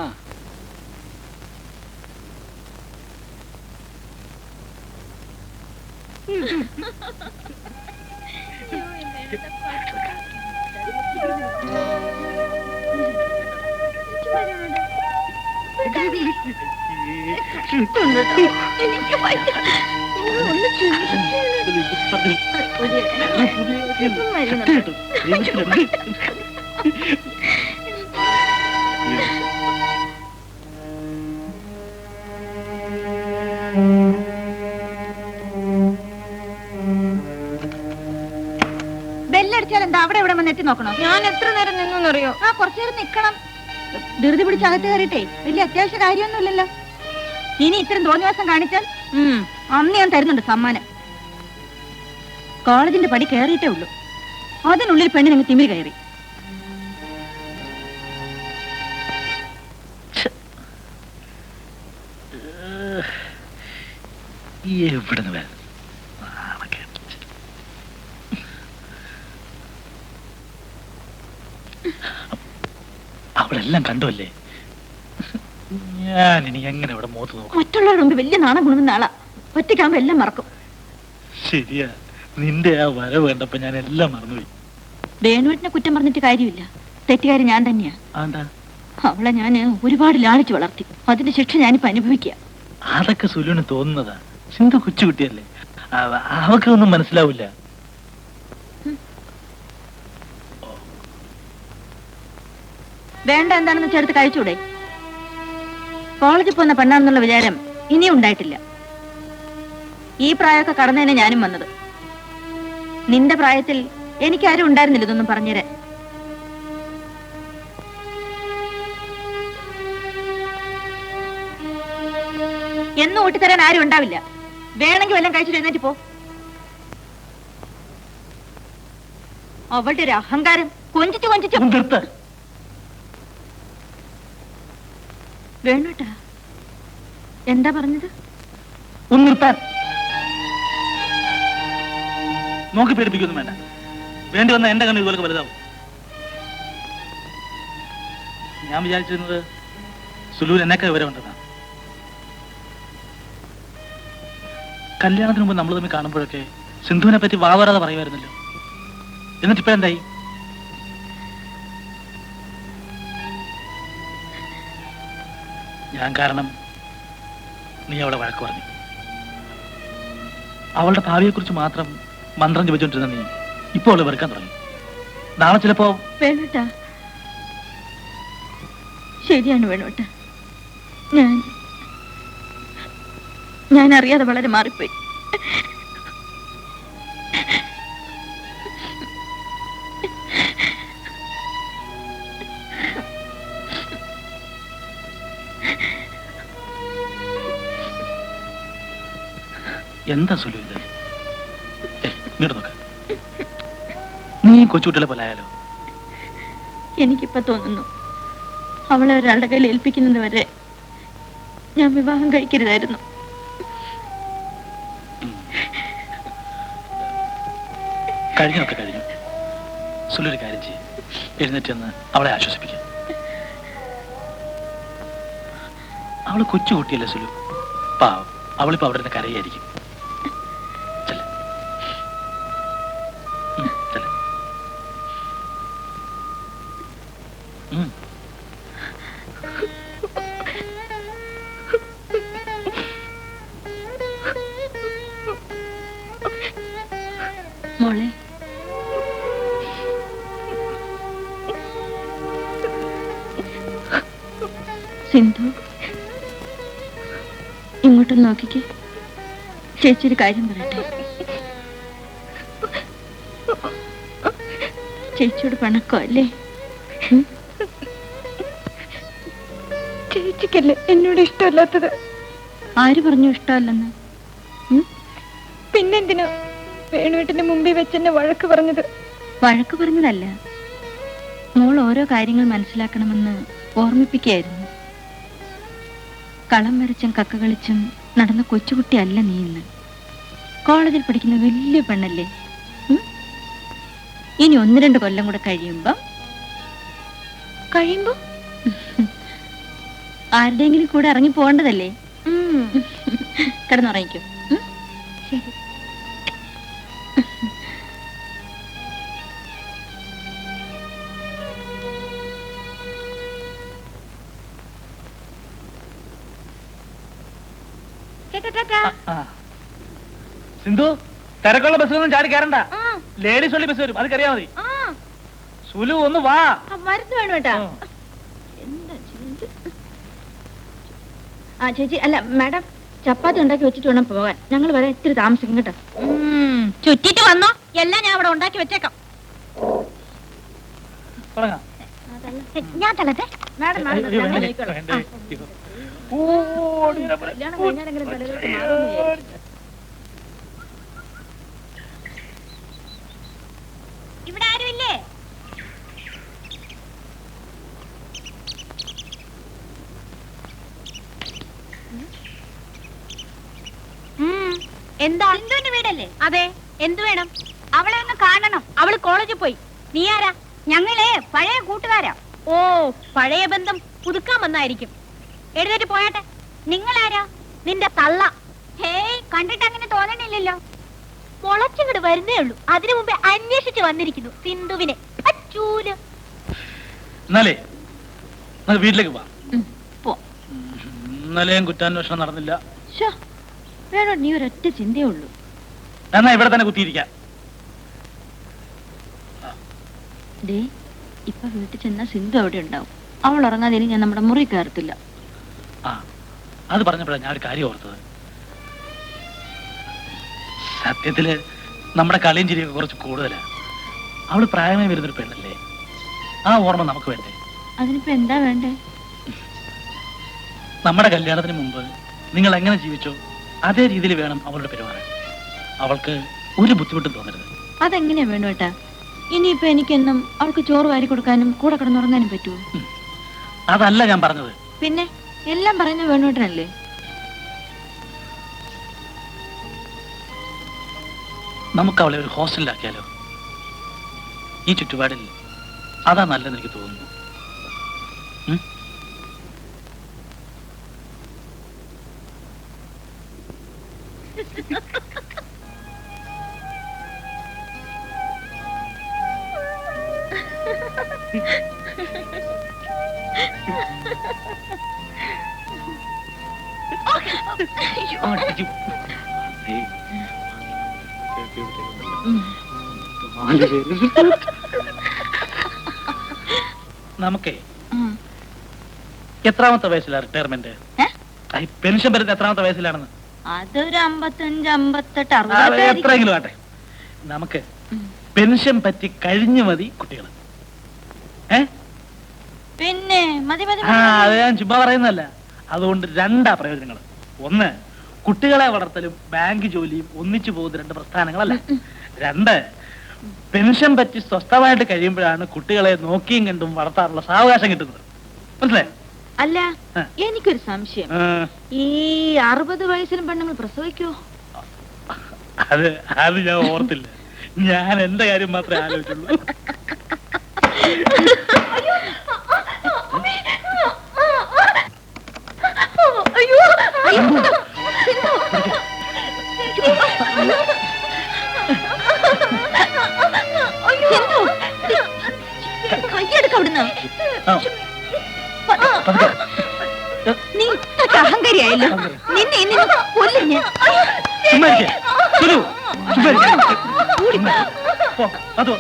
ബെല്ലടിച്ചാൽ എന്താ അവിടെ എവിടെ വന്ന് എത്തി നോക്കണോ? ഞാൻ എത്ര നേരം നിന്നറിയോ? ആ, കുറച്ചു നേരം നിക്കണം. ധൃതി പിടിച്ച് അകത്ത് കയറിയിട്ടേ വലിയ അത്യാവശ്യ കാര്യമൊന്നുമില്ലല്ലോ. ഇനി ഇത്രയും തോന്നിവാസം കാണിച്ചാൽ അന്ന് ഞാൻ തരുന്നുണ്ട് സമ്മാനം. കോളേജിന്റെ പടി കയറിയിട്ടേ ഉള്ളൂ, അതിനുള്ളിൽ പെണ്ണിനങ്ങ് തിമിരി കയറി. എവിടുന്ന് വേ അവളെല്ലാം കണ്ടുവല്ലേ? ഞാൻ ഇനി എങ്ങനെ ഇവിടെ മുഖത്ത് നോക്കും? മറ്റുള്ളവരുടെ മുമ്പ് വലിയ നാണം ഗുണമെന്ന ആളാ. ഒറ്റയ്ക്കാകുമ്പോ എല്ലാം മറക്കും. ശരിയാ, നിന്റെ ആ വരവ് കണ്ടപ്പോ ഞാൻ എല്ലാം മറന്നുപോയി. വേണുവിനെ കുറ്റം പറഞ്ഞിട്ട് കാര്യമില്ല. തെറ്റുകാരി ഞാൻ തന്നെയാ. ആണ്ടാ, അവളെ ഞാൻ ഒരുപാട് ലാളിച്ചു വളർത്തി. അതിന്റെ ശിക്ഷ ഞാനിപ്പോ അനുഭവിക്കുക. അതൊക്കെ സുലുവിന് തോന്നുന്നതാ. സിന്ധു കൊച്ചുകുട്ടിയല്ലേ, അവക്കൊന്നും മനസ്സിലാവില്ല. വേണ്ട എന്താണെന്ന് ചേർത്ത് കഴിച്ചൂടെ? കോളേജിൽ പോകുന്ന പെണ്ണാണെന്നുള്ള വിചാരം ഇനിയും ഉണ്ടായിട്ടില്ല. ഈ പ്രായമൊക്കെ കടന്നതിനെ ഞാനും വന്നത്. നിന്റെ പ്രായത്തിൽ എനിക്കാരും ഉണ്ടായിരുന്നില്ല ഇതൊന്നും പറഞ്ഞുതരാൻ. എന്നും ഊട്ടിത്തരാൻ ആരും ഉണ്ടാവില്ല. വേണമെങ്കിൽ വല്ലതും കഴിച്ചിട്ട് എഴുന്നേറ്റ് പോ. അവളുടെ ഒരു അഹങ്കാരം കൊഞ്ചിച്ചു കൊഞ്ചിച്ചു. വേണുട്ടാ, എന്താ പറഞ്ഞത്? ഒന്ന് നിർത്താൻ. നോക്കി പേടിപ്പിക്കൊന്നും വേണ്ട. വേണ്ടി വന്ന എന്റെ കണ്ണ് ഇതുപോലെ വലുതാവും. ഞാൻ വിചാരിച്ചിരുന്നത് സുലൂർ എന്നൊക്കെ വിവരമുണ്ടെന്നാ. കല്യാണത്തിന് മുമ്പ് നമ്മൾ തമ്മിൽ കാണുമ്പോഴൊക്കെ സിന്ധുവിനെ പറ്റി വാവരാതെ പറയുമായിരുന്നല്ലോ. എന്നിട്ടിപ്പോഴെന്തായി? ഞാൻ കാരണം നീ അവളെ വഴക്ക് പറഞ്ഞു. അവളുടെ ഭാവിയെക്കുറിച്ച് മാത്രം മന്ത്രം ജപിച്ചോണ്ടിരുന്ന നീ ഇപ്പോൾ അവളെ വെറുക്കാൻ തുടങ്ങി. നാളെ ചിലപ്പോ വേണുട്ടാ, ശരിയാണ് വേണുട്ടാ. ഞാൻ അറിയാതെ വളരെ മാറിപ്പോയി. എന്താ സുലു ഇത്? ഇങ്ങോട്ട് നോക്ക്. നീ കൊച്ചുകുട്ടികളെ പോലെ ആയാലോ? എനിക്കിപ്പോ തോന്നുന്നു അവളെ ഒരാളുടെ കയ്യിൽ ഏൽപ്പിക്കുന്നത് വരെ ഞാൻ വിവാഹം കഴിക്കരുതായിരുന്നു. കഴിഞ്ഞൊക്കെ കഴിഞ്ഞു. സുലു ഒരു കാര്യം ചെയ്യും, എഴുന്നേറ്റെന്ന് അവളെ ആശ്വസിപ്പിക്കും. അവള് കൊച്ചുകുട്ടിയല്ലേ സുലു, പാവം. അവളിപ്പോ അവിടെ നിന്ന് കരയായിരിക്കും. ചെല്ല്. ചെല്ല്. മോളെ, സിന്ധു ഇങ്ങോട്ടൊന്ന് നോക്കിക്കേ. ചേച്ചി ഒരു കാര്യം പറയട്ടെ. ചേച്ചിയോട് പണക്കോ അല്ലേ? ചേച്ചിക്കല്ലേ എന്നോട് ഇഷ്ടമല്ലാത്തത്? ആര് പറഞ്ഞു ഇഷ്ടമല്ലെന്ന്? പിന്നെന്തിനാ വേണുവേട്ടന്റെ മുമ്പിൽ വെച്ചെന്നെ വഴക്ക് പറഞ്ഞത്? വഴക്ക് പറഞ്ഞതല്ല, മോൾ ഓരോ കാര്യങ്ങൾ മനസ്സിലാക്കണമെന്ന് ഓർമ്മിപ്പിക്കുകയായിരുന്നു. കളം വരച്ചും കക്ക കളിച്ചും നടന്ന കൊച്ചുകുട്ടിയല്ല നീ ഇന്ന്. കോളേജിൽ പഠിക്കുന്ന വലിയ പെണ്ണല്ലേ. ഇനി 1-2 കൊല്ലം കൂടെ കഴിയുമ്പോ ആരുടെയെങ്കിലും കൂടെ ഇറങ്ങി പോകേണ്ടതല്ലേ? കിടന്നുറങ്ങിക്കോ. ശരി. സിന്ധു, തിരക്കുള്ള ബസ്സിലൊന്നും ചാടി കയറണ്ട. ലേഡീസ് ഒള്ളി ബസ് വരും, അത് കയറിയാ മതി. സുലു ഒന്ന് വാ. മരുന്ന് വേണം കേട്ടാ. ആ ചേച്ചി, അല്ല മാഡം, ചപ്പാത്തി ഉണ്ടാക്കി വെച്ചിട്ട് വേണം പോകാൻ. ഞങ്ങൾ വരെ ഇത്തിരി താമസിക്കും കേട്ടോ. ചുറ്റിട്ട് വന്നോ, എല്ലാം ഞാൻ അവിടെ ഉണ്ടാക്കി വെച്ചേക്കാം. തുടങ്ങാം. ഞാൻ തലത്തെ മാഡം കല്യാണം കഴിഞ്ഞാലെങ്കിലും തലയിലേക്ക് മാറുമെന്ന് വിചാരിച്ചു. ഇവിടെ ആരുമില്ലേ? എന്താ? സിന്ധുവിന്റെ വീടല്ലേ? അതെ. എന്തു വേണം? അവളെ ഒന്ന് കാണണം. അവള് കോളേജിൽ പോയി. നീ ആരാ? ഞങ്ങളെ പഴയ കൂട്ടുകാരാ. ഓ, പഴയ ബന്ധം പുതുക്കാൻ വന്നായിരിക്കും. എഴുന്നേറ്റ് പോയാട്ടെ. നിങ്ങളാരാ? നിന്റെ തള്ള. ഹേയ്, കണ്ടിട്ട് അങ്ങനെ തോന്നണില്ലല്ലോ. മുളച്ചിങ്ങോട്ട് വരുന്നേ ഉള്ളൂ. അതിനു മുമ്പേ അന്വേഷിച്ച് വന്നിരിക്കുന്നു സിന്ധുവിനെ. അച്ചൂല്. എന്നാലേ നമുക്ക് വീട്ടിലേക്ക് പോവാം. പോ. ഇന്നലെയും കുറ്റാന്വേഷണം നടന്നില്ല. വേണോ, നീ ഒരൊറ്റ ചിന്തയേ ഉള്ളൂ. എന്നാ ഇവിടെ തന്നെ കുത്തിയിരിക്കാം. ദേ, ഇപ്പൊ വീട്ടിൽ ചെന്നാ സിന്ധു അവിടെ ഉണ്ടാവും. അവൾ ഉറങ്ങാതെ ഞാൻ നമ്മുടെ മുറി കയറത്തില്ല. ആ, അത് പറഞ്ഞപ്പോഴാണ് ഞാൻ ഒരു കാര്യം ഓർത്തത്. സത്യത്തില് നമ്മുടെ കളിയും ചിരിയൊക്കെ കുറച്ച് കൂടുതലാ. അവള് പ്രായമായി വരുന്നൊരു പെണ്ണല്ലേ. ആ ഓർമ്മ നമുക്ക് വേണ്ടേ? അതിനിപ്പോ എന്താ വേണ്ടേ? നമ്മുടെ കല്യാണത്തിന് മുമ്പ് നിങ്ങൾ എങ്ങനെ ജീവിച്ചോ അതേ രീതിയിൽ വേണം അവളുടെ പെരുമാറാൻ. അവൾക്ക് ഒരു ബുദ്ധിമുട്ടും തോന്നരുത്. അതെങ്ങനെയാ വേണു ഏട്ടാ? ഇനിയിപ്പോ എനിക്കെന്നും അവൾക്ക് ചോറ് വാരി കൊടുക്കാനും കൂടെ കിടന്നുറങ്ങാനും പറ്റുമോ? അതല്ല ഞാൻ പറഞ്ഞത്. പിന്നെ എല്ലാം പറയുന്ന വേണുവേട്ടനല്ലേ? നമുക്ക് അവളെ ഒരു ഹോസ്റ്റലിലാക്കിയാലോ? ഈ ചുറ്റുപാടിൽ അതാ നല്ലതെന്ന് എനിക്ക് തോന്നുന്നു. നമുക്കേ എത്രാമത്തെ വയസ്സിലാണ് റിട്ടയർമെന്റ്? പെൻഷൻ വരുന്നത് എത്രാമത്തെ വയസ്സിലാണെന്ന്? അതൊരു 55, 58, 60 എത്രയെങ്കിലും ആട്ടെ. നമുക്ക് പെൻഷൻ പറ്റി കഴിഞ്ഞു മതി കുട്ടികൾ. പിന്നെ മതി മതി. അത് ഞാൻ ചുമ്മാ പറയുന്നതല്ല. അതുകൊണ്ട് 2 പ്രയോജനങ്ങൾ. ഒന്ന്, കുട്ടികളെ വളർത്തലും ബാങ്ക് ജോലിയും ഒന്നിച്ചു പോകുന്ന രണ്ട് പ്രസ്ഥാനങ്ങളല്ല. രണ്ട്, പെൻഷൻ പറ്റി സ്വസ്ഥമായിട്ട് കഴിയുമ്പോഴാണ് കുട്ടികളെ നോക്കിയും കണ്ടും വളർത്താനുള്ള സാവകാശം കിട്ടുന്നത്. മനസ്സിലായോ? അല്ല, എനിക്കൊരു സംശയം. ഈ 60 വയസ്സിലും പെണ്ണുങ്ങൾ പ്രസവിക്കോ? അത് ഞാൻ ഓർത്തില്ല. ഞാൻ എന്റെ കാര്യം മാത്രമേ ആലോചിച്ചുള്ളൂ. കയ്യെടുക്ക അവിടുന്ന്. നീ ഇത്രയ്ക്ക് അഹങ്കാരിയായല്ലോ. നിന്നെ ഇന്ന് കൊല്ലും ഞാൻ. അതോ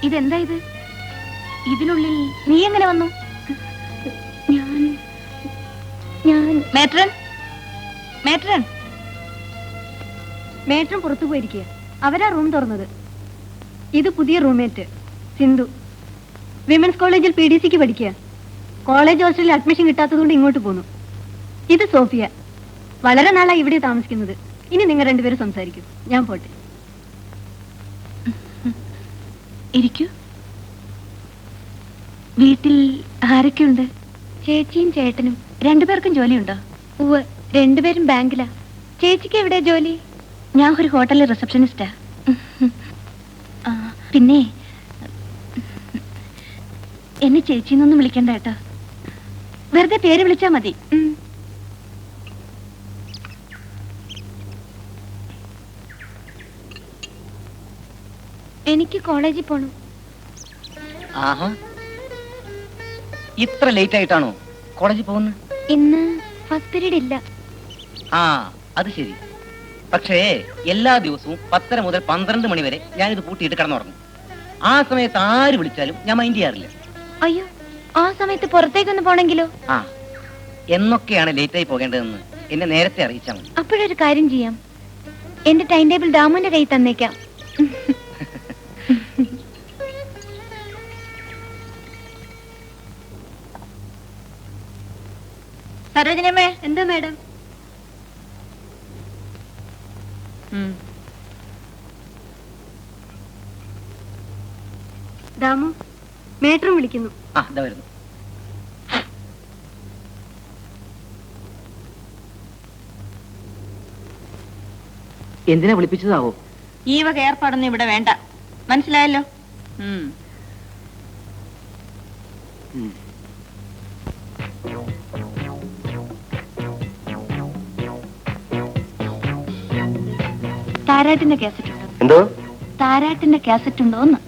ഇതെന്താ ഇത്? ഇതിനുള്ളിൽ നീ എങ്ങനെ വന്നു? ഞാൻ മേട്രൻ മേട്രൻ മേട്രൻ പുറത്തു പോയിരിക്കുക. അവരാ റൂം തുറന്നത്. ഇത് പുതിയ റൂംമേറ്റ് സിന്ധു. വിമൻസ് കോളേജിൽ PDCക്ക് പഠിക്കുക. കോളേജ് ഹോസ്റ്റലിൽ അഡ്മിഷൻ കിട്ടാത്തതുകൊണ്ട് ഇങ്ങോട്ട് പോന്നു. ഇത് സോഫിയ. വളരെ നാളായി ഇവിടെ താമസിക്കുന്നത്. ഇനി നിങ്ങൾ രണ്ടുപേരും സംസാരിക്കും. ഞാൻ പോട്ടെ. ഇരിക്കൂ. വീട്ടിൽ ആരൊക്കെയുണ്ട്? ചേച്ചിയും ചേട്ടനും. രണ്ടുപേർക്കും ജോലിയുണ്ടോ? ഉവ്വ്, രണ്ടുപേരും ബാങ്കിലാ. ചേച്ചിക്ക് എവിടെ ജോലി? ഞാൻ ഒരു ഹോട്ടലിൽ റിസപ്ഷനിസ്റ്റാ. പിന്നെ എന്നെ ചേച്ചിന്നൊന്നും വിളിക്കണ്ട കേട്ടോ. വെറുതെ പേര് വിളിച്ചാ മതി. എനിക്ക് കോളേജിൽ പോണം. ആഹാ, ഇത്ര ലേറ്റ് ആയിട്ടാണോ കോളേജിൽ പോകുന്നത്? ഇന്ന് ഫസ്റ്റ് പീരീഡ് ഇല്ല. ആ, അത് ശരി. പക്ഷേ എല്ലാ ദിവസവും 10:30 മുതൽ 12 മണി വരെ ഞാനിത് പൂട്ടിയിട്ട് കിടന്നുറങ്ങും. ആ സമയത്ത് ആര് വിളിച്ചാലും ഞാൻ മൈൻഡ് ചെയ്യാറില്ല. അയ്യോ, ആ സമയത്ത് പുറത്തേക്കൊന്ന് പോണെങ്കിലോ? ആ, എന്നൊക്കെയാണ് ലേറ്റായി പോകേണ്ടതെന്ന് എന്നെ നേരത്തെ അറിയിച്ചാൽ മതി. അപ്പോഴൊരു കാര്യം ചെയ്യാം. എന്റെ ടൈം ടേബിൾ ദാമുവിന്റെ കയ്യിൽ തന്നേക്കാം. സരോജിനിയമ്മേ. എന്താ മാഡം? ദാമു, മേട്രും വിളിക്കുന്നു. ആ, ഇതാ വരുന്നു. എന്തിനാ വിളിപ്പിച്ചതാവോ? ഈ വക ഏർപ്പാടൊന്നും ഇവിടെ വേണ്ട. മനസ്സിലായല്ലോ? താരാട്ടിന്റെ കാസറ്റ് ഉണ്ടോ? എന്തോ? താരാട്ടിന്റെ കാസറ്റ് ഉണ്ടോന്ന്?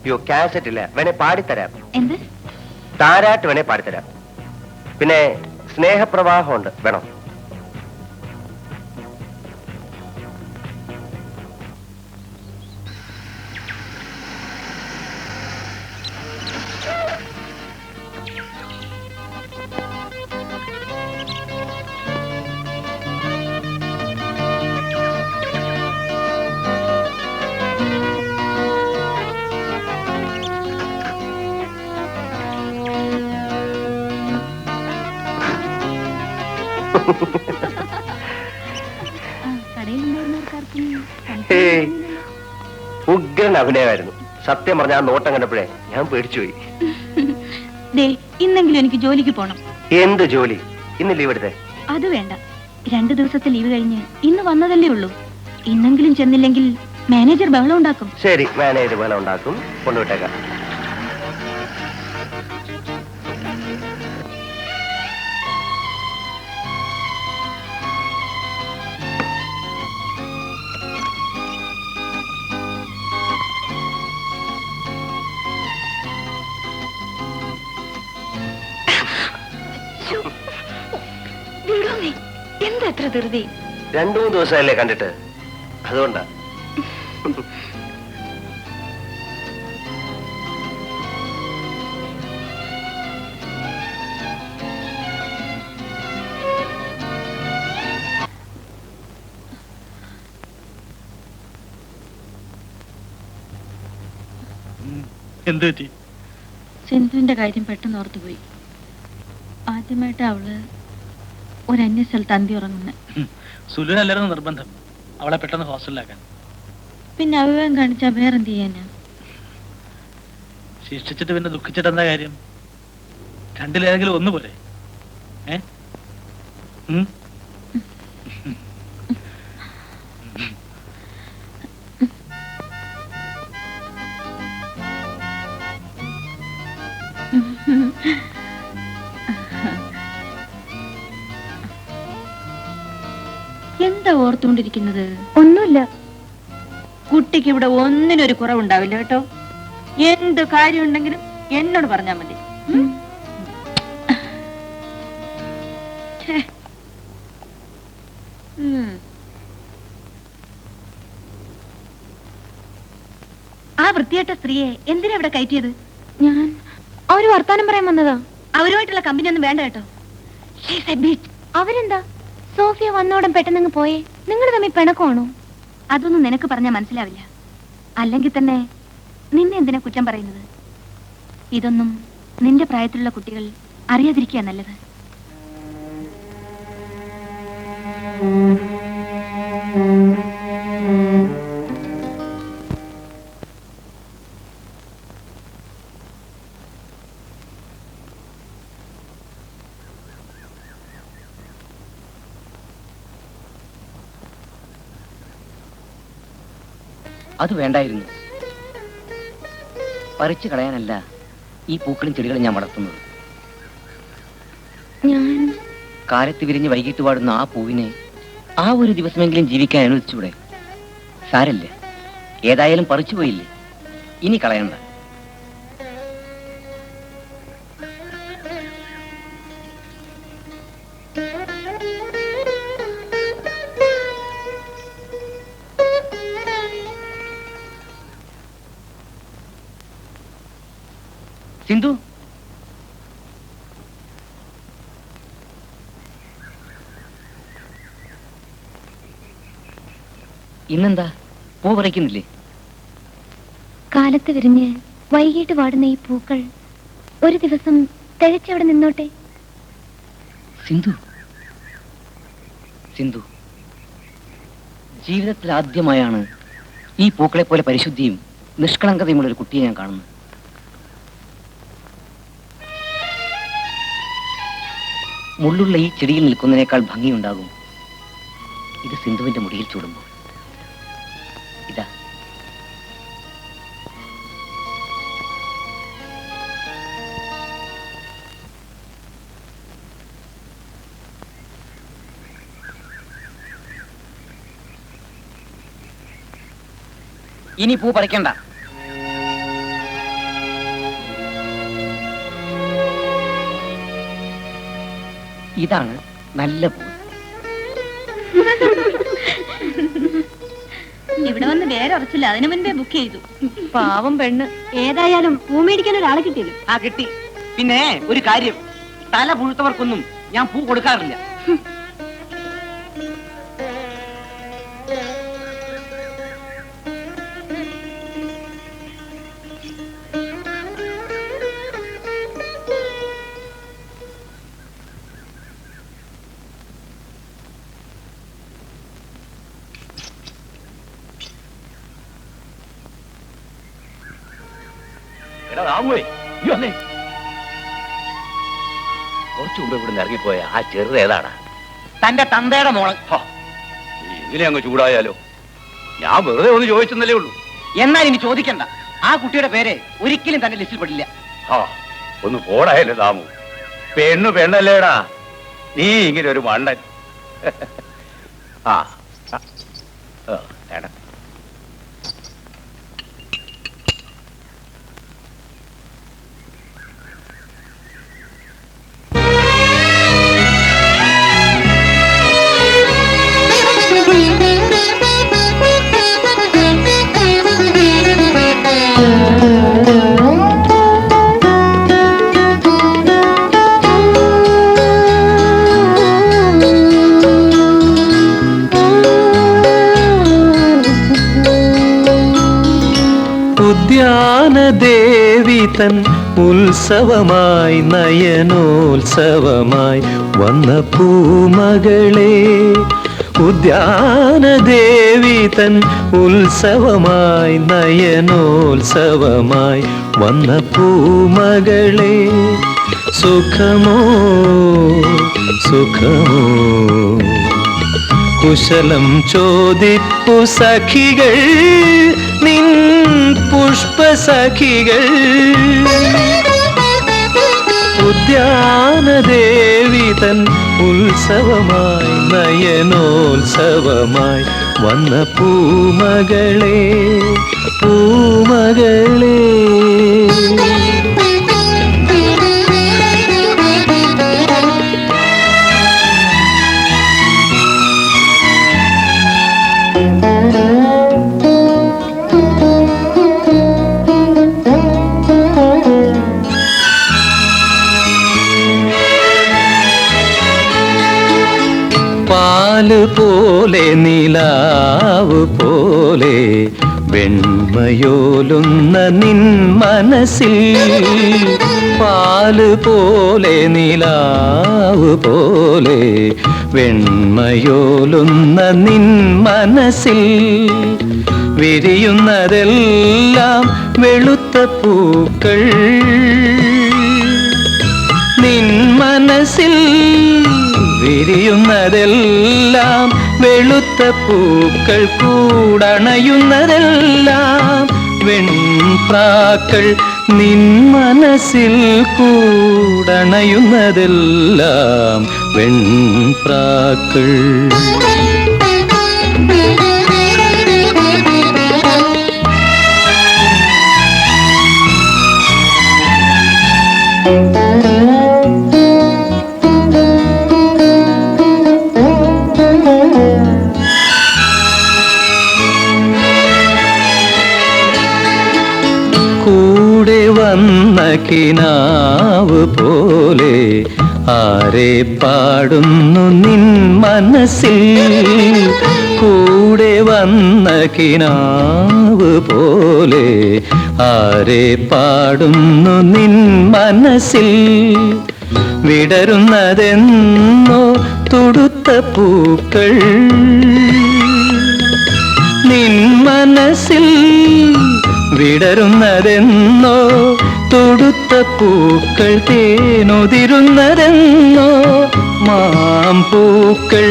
അയ്യോ, കാസറ്റ് ഇല്ല. വേണേ പാടിത്തരാം. എന്ത്? താരാട്ട് വേണേ പാടിത്തരാം. പിന്നെ സ്നേഹപ്രവാഹം ഉണ്ട്. വേണോ? ഉഗ്രൻ അഭിനയമായിരുന്നു. സത്യം പറഞ്ഞ ആ നോട്ടം കണ്ടപ്പോഴേ ഞാൻ പേടിച്ചുപോയി. ഇന്നെങ്കിലും എനിക്ക് ജോലിക്ക് പോണം. എന്ത് ജോലി? ഇന്ന് ലീവ് എടുത്തേ? അത് വേണ്ട. 2 ദിവസത്തെ ലീവ് കഴിഞ്ഞ് ഇന്ന് വന്നതല്ലേ ഉള്ളൂ. ഇന്നെങ്കിലും ചെന്നില്ലെങ്കിൽ മാനേജർ ബഹളം ഉണ്ടാക്കും. ശരി, മാനേജർ ബഹളം ഉണ്ടാക്കും. കൊണ്ടുവിട്ടേക്കാം. എന്താ ഇത്ര ധൃതി? 2-3 ദിവസമല്ലേ കണ്ടിട്ട്, അതുകൊണ്ടാ. എന്ത് പറ്റി? സിന്ധുവിന്റെ കാര്യം പെട്ടെന്ന് ഓർത്തുപോയി. ആദ്യമായിട്ട് അവള് ഒരു അന്യ സ്ഥലത്ത് അന്തി ഉറങ്ങുന്നെ. സുലുവിനല്ലായിരുന്നു നിർബന്ധം അവളെ പെട്ടെന്ന് ഹോസ്റ്റലിലാക്കാൻ. പിന്നെ അവിവേകം കാണിച്ചാ വേറെന്ത് ചെയ്യാനാ? ശിക്ഷിച്ചിട്ട് പിന്നെ ദുഃഖിച്ചിട്ട് എന്താ കാര്യം? രണ്ടിലേതെങ്കിലും ഒന്ന് പോലെ. എന്താ ഓർത്തുകൊണ്ടിരിക്കുന്നത്? ഒന്നുമില്ല. കുട്ടിക്ക് ഇവിടെ ഒന്നിനൊരു കുറവുണ്ടാവില്ല കേട്ടോ. എന്ത് കാര്യം ഉണ്ടെങ്കിലും എന്നോട് പറഞ്ഞാ മതി. ആ വൃത്തിയായിട്ട സ്ത്രീയെ എന്തിനാ ഇവിടെ കയറ്റിയത്? ഞാൻ അവര് വർത്താനം പറയാൻ വന്നതാ. അവരുമായിട്ടുള്ള കമ്പനി ഒന്നും വേണ്ട കേട്ടോ. അവരെന്താ സോഫിയ വന്നോടം പെട്ടെന്ന് പോയേ? നിങ്ങൾ തമ്മിൽ പിണക്കമാണോ? അതൊന്നും നിനക്ക് പറഞ്ഞാൽ മനസ്സിലാവില്ല. അല്ലെങ്കിൽ തന്നെ നിന്നെ എന്തിനാ കുറ്റം പറയുന്നത്? ഇതൊന്നും നിന്റെ പ്രായത്തിലുള്ള കുട്ടികൾ അറിയാതിരിക്കുക നല്ലത്. അത് വേണ്ടായിരുന്നു. പറിച്ചു കളയാനല്ല ഈ പൂക്കളും ചെടികളും ഞാൻ വളർത്തുന്നത്. ഞാൻ കാലത്ത് വിരിഞ്ഞ് വൈകിട്ട് പാടുന്ന ആ പൂവിനെ ആ ഒരു ദിവസമെങ്കിലും ജീവിക്കാൻ അനുവദിച്ചൂടെ? സാരല്ല, ഏതായാലും പറിച്ചു പോയില്ലേ, ഇനി കളയണ്ട. സിന്ധു, ഇന്നെന്താ പൂ പറിക്കുന്നില്ലേ? കാലത്ത് വിരിഞ്ഞ് വൈകിട്ട് വാടുന്ന ഈ പൂക്കൾ ഒരു ദിവസം തികച്ചവിടെ നിന്നോട്ടെ. സിന്ധു, സിന്ധു, ജീവിതത്തിൽ ആദ്യമായാണ് ഈ പൂക്കളെ പോലെ പരിശുദ്ധിയും നിഷ്കളങ്കതയുമുള്ള ഒരു കുട്ടിയെ ഞാൻ കാണുന്നു. മുള്ളുള്ള ഈ ചെടിയിൽ നിൽക്കുന്നതിനേക്കാൾ ഭംഗിയുണ്ടാകും ഇത് സിന്ധുവിന്റെ മുടിയിൽ ചൂടുമ്പോൾ. ഇതാ, ഇനി പൂ പറിക്കണ്ട. ഇതാണ് നല്ല പൂ. ഇവിടെ വന്ന് വേറെ ഉറച്ചില്ല, അതിനു മുൻപേ ബുക്ക് ചെയ്തു. പാവം പെണ്ണ്. ഏതായാലും പൂ മേടിക്കാൻ ഒരാളെ കിട്ടിയത്. ആ കിട്ടി. പിന്നെ ഒരു കാര്യം, തല പുഴുത്തവർക്കൊന്നും ഞാൻ പൂ കൊടുക്കാറില്ല. കുറച്ചു മുമ്പ് ഇവിടെ ഇറങ്ങിപ്പോയ ആ ചെറുത് ഏതാണ്? തന്റെ തന്തയുടെ മോള്. ഇങ്ങനെ അങ്ങ് ചൂടായാലോ? ഞാൻ വെറുതെ ഒന്ന് ചോദിച്ചെന്നല്ലേ ഉള്ളൂ. എന്നാൽ ഇനി ചോദിക്കണ്ട. ആ കുട്ടിയുടെ പേര് ഒരിക്കലും തന്റെ ലിസ്റ്റിൽ പെടില്ല. ഒന്ന് പോടായല്ലേ താമു. പെണ്ണല്ലേടാ നീ, ഇങ്ങനെ ഒരു മണ്ടൻ. എടാ, ഉദ്യാനദേവി തൻ ഉത്സവമായി നയനോത്സവമായി വന്ന പൂമകളെ ഉദ്യാനദേവി തൻ ഉത്സവമായി നയനോത്സവമായി വന്ന പൂമകളെ സുഖമോ സുഖമോ കുശലം ചോദിപ്പു സഖികൾ നിൻ പുഷ്പസഖികൾ ഉദ്യാനദേവി തൻ ഉത്സവമായി നയനോത്സവമായി വന്ന പൂമകളെ പൂമകളെ പാല് പോലെ നിലാവ് പോലെ വെണ്മയോലുന്ന നിൻ മനസ്സിൽ പാല് പോലെ നിലാവ് പോലെ വെണ്മയോലുന്ന നിൻ മനസ്സിൽ വിരിയുന്നതെല്ലാം വെളുത്ത പൂക്കൾ നിൻ മനസ്സിൽ വിരിയുന്നതെല്ലാം വെളുത്ത പൂക്കൾ കൂടണയുന്നതെല്ലാം വെൺപ്രാക്കൾ നിൻ മനസ്സിൽ കൂടണയുന്നതെല്ലാം വെൺപ്രാക്കൾ കൂടെ വന്ന കിനാവ് പോലെ ആരെ പാടുന്നു നിൻ മനസ്സിൽ കൂടെ വന്ന കിനാവ് പോലെ ആരെ പാടുന്നു നിൻ മനസ്സിൽ വിടരുന്നതെന്നോ തൊടുത്ത പൂക്കൾ നിൻ മനസ്സിൽ വിടരുന്നതെന്നോ തൊടുത്ത പൂക്കൾ തേനൊതിരുന്നതെന്നോ മാമ്പൂക്കൾ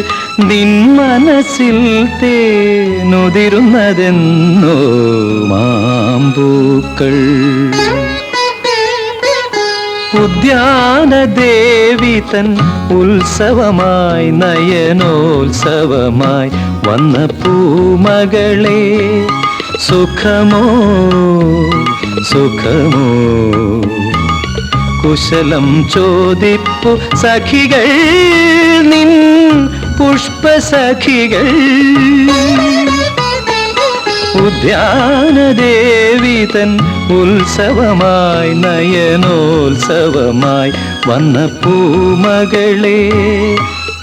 നിൻ മനസ്സിൽ തേനൊതിരുന്നതെന്നോ മാമ്പൂക്കൾ ഉദ്യാനദേവി തൻ ഉത്സവമായി നയനോത്സവമായി വന്ന പൂമകളെ സുഖമോ സുഖമോ കുശലം ചോദിപ്പു സഖികൾ നിൻ പുഷ്പസഖികൾ ഉദ്യാനദേവി തൻ ഉത്സവമായി നയനോത്സവമായി വന്ന പൂമകളെ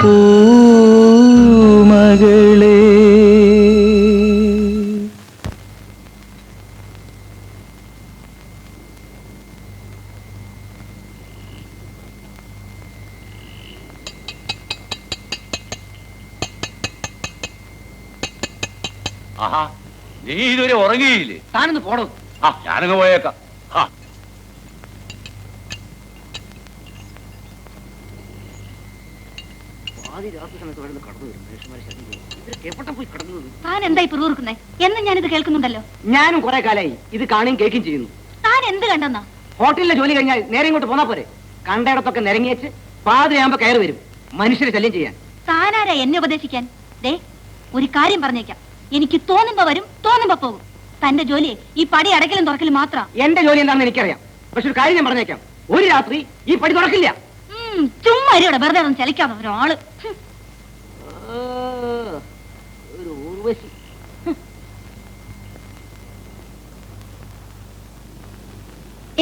പൂമകളെ ആഹാ, നീ ഇതുവരെ ഉറങ്ങിയില്ലേ? താനൊന്ന് പോടോ. ആ, ഞാനങ്ങ് പോയേക്കാം. ആ, താൻ എന്തായി പിറുപിറുക്കുന്നേ? എന്നും ഞാനിത് കേൾക്കുന്നുണ്ടല്ലോ. ഞാനും കുറെ കാലായി ഇത് കാണുകയും കേൾക്കുകയും ചെയ്യുന്നു. താൻ എന്ത് കണ്ടെന്നാ? ഹോട്ടലിലെ ജോലി കഴിഞ്ഞാൽ നേരെ ഇങ്ങോട്ട് പോന്നാ പോരെ. കണ്ടയിടത്തൊക്കെ നിരങ്ങിയേച്ച് പാതിരയാകുമ്പോ കയറി വരും മനുഷ്യരെ ശല്യം ചെയ്യാൻ. താനാരാ എന്നെ ഉപദേശിക്കാൻ? ദേ, ഒരു കാര്യം പറഞ്ഞേക്കാം. എനിക്ക് തോന്നുമ്പോ വരും, തോന്നുമ്പോ പോകും. തന്റെ ജോലി ഈ പടി അടക്കലും തുറക്കലും മാത്രം. എന്റെ ജോലി എന്താണെന്ന് എനിക്കറിയാം. പക്ഷെ ഒരു കാര്യം ഞാൻ പറഞ്ഞേക്കാം, ഒരു രാത്രി ഈ പടി തുറക്കില്ല. ചുമ്മാ ഇവിടെ വെറുതെ ഒന്നും ചലിക്കാതെ ഒരാള്. ഒരു ഊർവശി.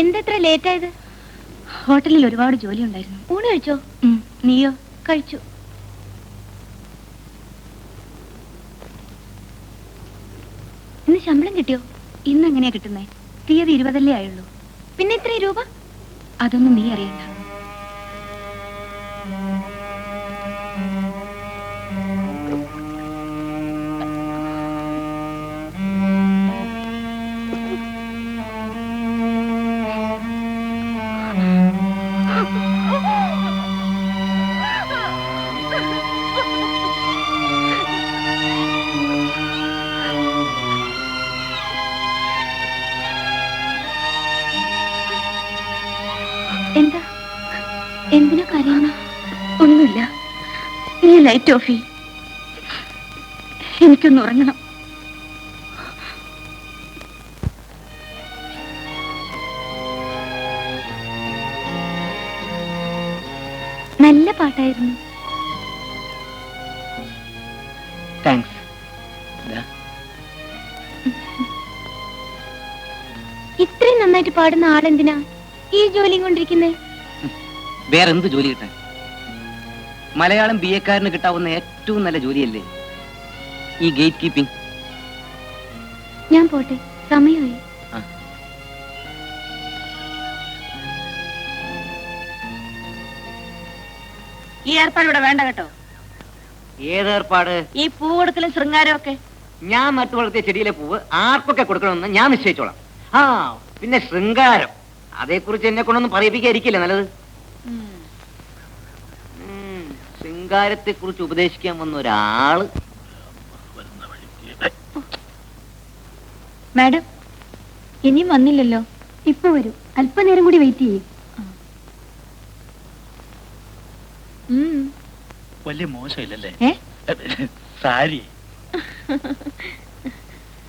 എന്തെത്ര ലേറ്റ് ആയത്? ഹോട്ടലിൽ ഒരുപാട് ജോലി ഉണ്ടായിരുന്നു. ഊണ് കഴിച്ചോ? നീയോ? കഴിച്ചു. ഇന്ന് ശമ്പളം കിട്ടിയോ? ഇന്ന് എങ്ങനെയാ കിട്ടുന്നേ? തീയതി 20 ആയുള്ളൂ. പിന്നെ ഇത്രയും രൂപ? അതൊന്നും നീ അറിയണ്ട. എന്താ? എന്തിനാ കരയുന്ന? ഒന്നുമില്ല. നീ ലൈറ്റ് ഓഫ് ചെയ്യ്. എനിക്കൊന്ന് ഉറങ്ങണം. നല്ല പാട്ടായിരുന്നു. താങ്ക്സ്. ഇത്രയും നന്നായിട്ട് പാടുന്ന ആളെന്തിനാ ഈ ജോലിയും കൊണ്ടിരിക്കുന്നേ? വേറെന്ത് ജോലി കിട്ടാൻ? മലയാളം BA-ക്കാരന് കിട്ടാവുന്ന ഏറ്റവും നല്ല ജോലിയല്ലേ ഈ ഗേറ്റ് കീപ്പിംഗ്. ഞാൻ പോട്ടെ, സമയമായി. ഈ ഏർപ്പാട് ഇവിടെ വേണ്ട കേട്ടോ. ഏതേർപ്പാട്? ഈ പൂ കൊടുക്കലും ശൃംഗാരവും ഒക്കെ. ഞാൻ നട്ടു വളർത്തിയ ചെടിയിലെ പൂവ് ആർക്കൊക്കെ കൊടുക്കണമെന്ന് ഞാൻ നിശ്ചയിച്ചോളാം. ആ പിന്നെ ശൃംഗാരം, അതേക്കുറിച്ച് എന്നെ കൊണ്ടൊന്നും പറയിപ്പിക്കാതിരിക്കില്ല നല്ലത്. ശൃംഗാരത്തെ കുറിച്ച് ഉപദേശിക്കാൻ വന്ന ഒരാള്. മാഡം ഇനിയും വന്നില്ലല്ലോ. ഇപ്പൊ വരും, അല്പനേരം കൂടി വെയിറ്റ് ചെയ്യും. വലിയ മോശമില്ലല്ലേ സാരി?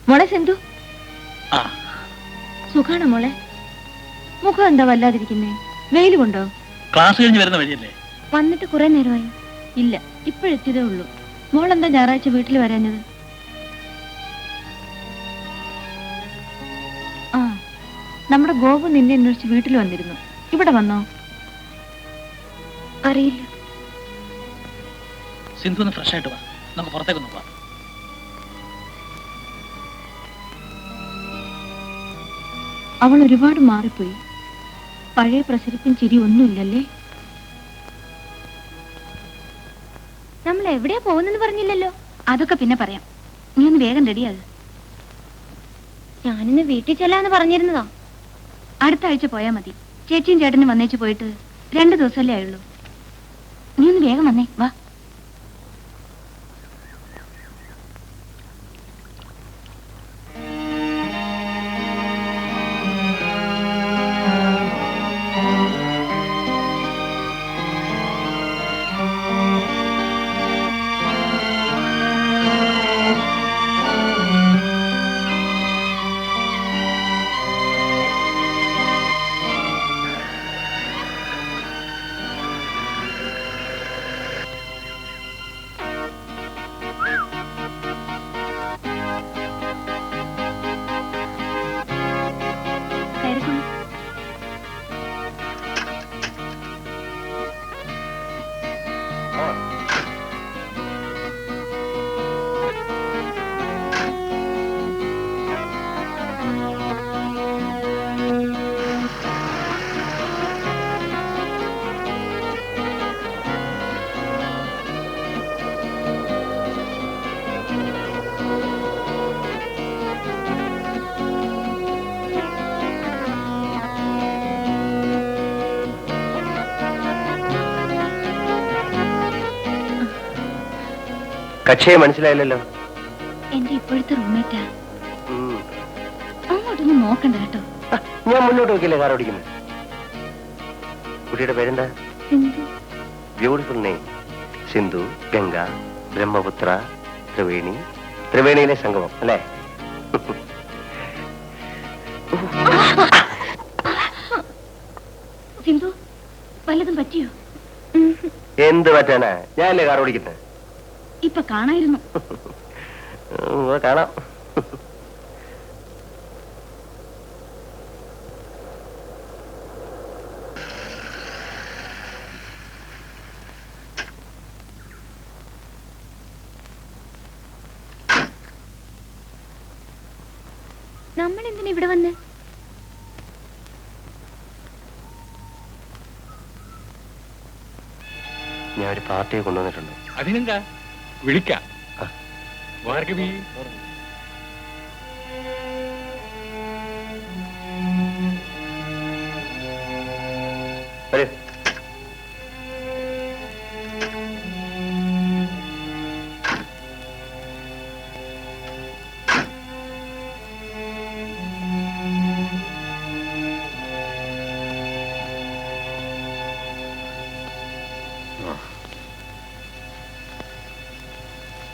മോളെ സിന്ധു, ആ സുഖാണോ മോളെ? മുഖം എന്താ വല്ലാതിരിക്കുന്നേ? വെയിൽ കൊണ്ടോ? ക്ലാസ് കഴിഞ്ഞ് വരുന്ന വഴിയല്ലേ? വന്നിട്ട് കുറെ നേരമായി. ഇല്ല, ഇപ്പോഴെത്തിയതേ ഉള്ളൂ. മോളെന്താ ഞായറാഴ്ച വീട്ടിൽ വരാഞ്ഞത്? ആ, നമ്മുടെ ഗോപു നിന്നെ അന്വേഷിച്ച് വീട്ടിൽ വന്നിരുന്നു. ഇവിടെ വന്നോ? അറിയില്ല. സിന്ധു ഒന്ന് ഫ്രഷ് ആയിട്ട് വാ, നമുക്ക് പുറത്തേക്കൊന്ന് പോവാം. അവൾ ഒരുപാട് മാറിപ്പോയി. പഴയ പ്രസരിപ്പും ചിരി ഒന്നുമില്ലല്ലേ? നമ്മൾ എവിടെയാ പോകുന്നെന്ന് പറഞ്ഞില്ലല്ലോ. അതൊക്കെ പിന്നെ പറയാം. നീ ഒന്ന് വേഗം റെഡിയാകുക. ഞാനിന്ന് വീട്ടിൽ ചെല്ലാന്ന് പറഞ്ഞിരുന്നതാ. അടുത്ത ആഴ്ച പോയാ മതി. ചേച്ചിയും ചേട്ടനും വന്നേച്ച് പോയിട്ട് 2 ദിവസമല്ലേ ആയുള്ളൂ. നീ ഒന്ന് വേഗം വന്നേ, വാ. കക്ഷിയെ മനസ്സിലായില്ലല്ലോ. എന്റെ ഇപ്പോഴത്തെ റൂംമേറ്റാ. അങ്ങോട്ടൊന്നും നോക്കണ്ട കേട്ടോ. ഞാൻ മുന്നോട്ട് നോക്കിയില്ലേ കാർ ഓടിക്കുന്നത്. കുട്ടിയുടെ പേരെന്താ? Beautiful name. സിന്ധു, ഗംഗ, ബ്രഹ്മപുത്ര, ത്രിവേണി. ത്രിവേണിയിലെ സംഗമം അല്ലേ? സിന്ധു, വല്ലതും പറ്റിയോ? എന്ത് പറ്റാനാ? ഞാനല്ലേ കാർ ഓടിക്കുന്നത്. ഇപ്പൊ കാണായിരുന്നു. കാണാം. നമ്മൾ എന്തിനാ ഇവിടെ വന്ന്? ഞാൻ ഒരു പാർട്ടിയെ കൊണ്ടുവന്നിട്ടുണ്ട്. അതിനെന്താ വിളിക്കാം. ഭാർഗവി, വരൂ.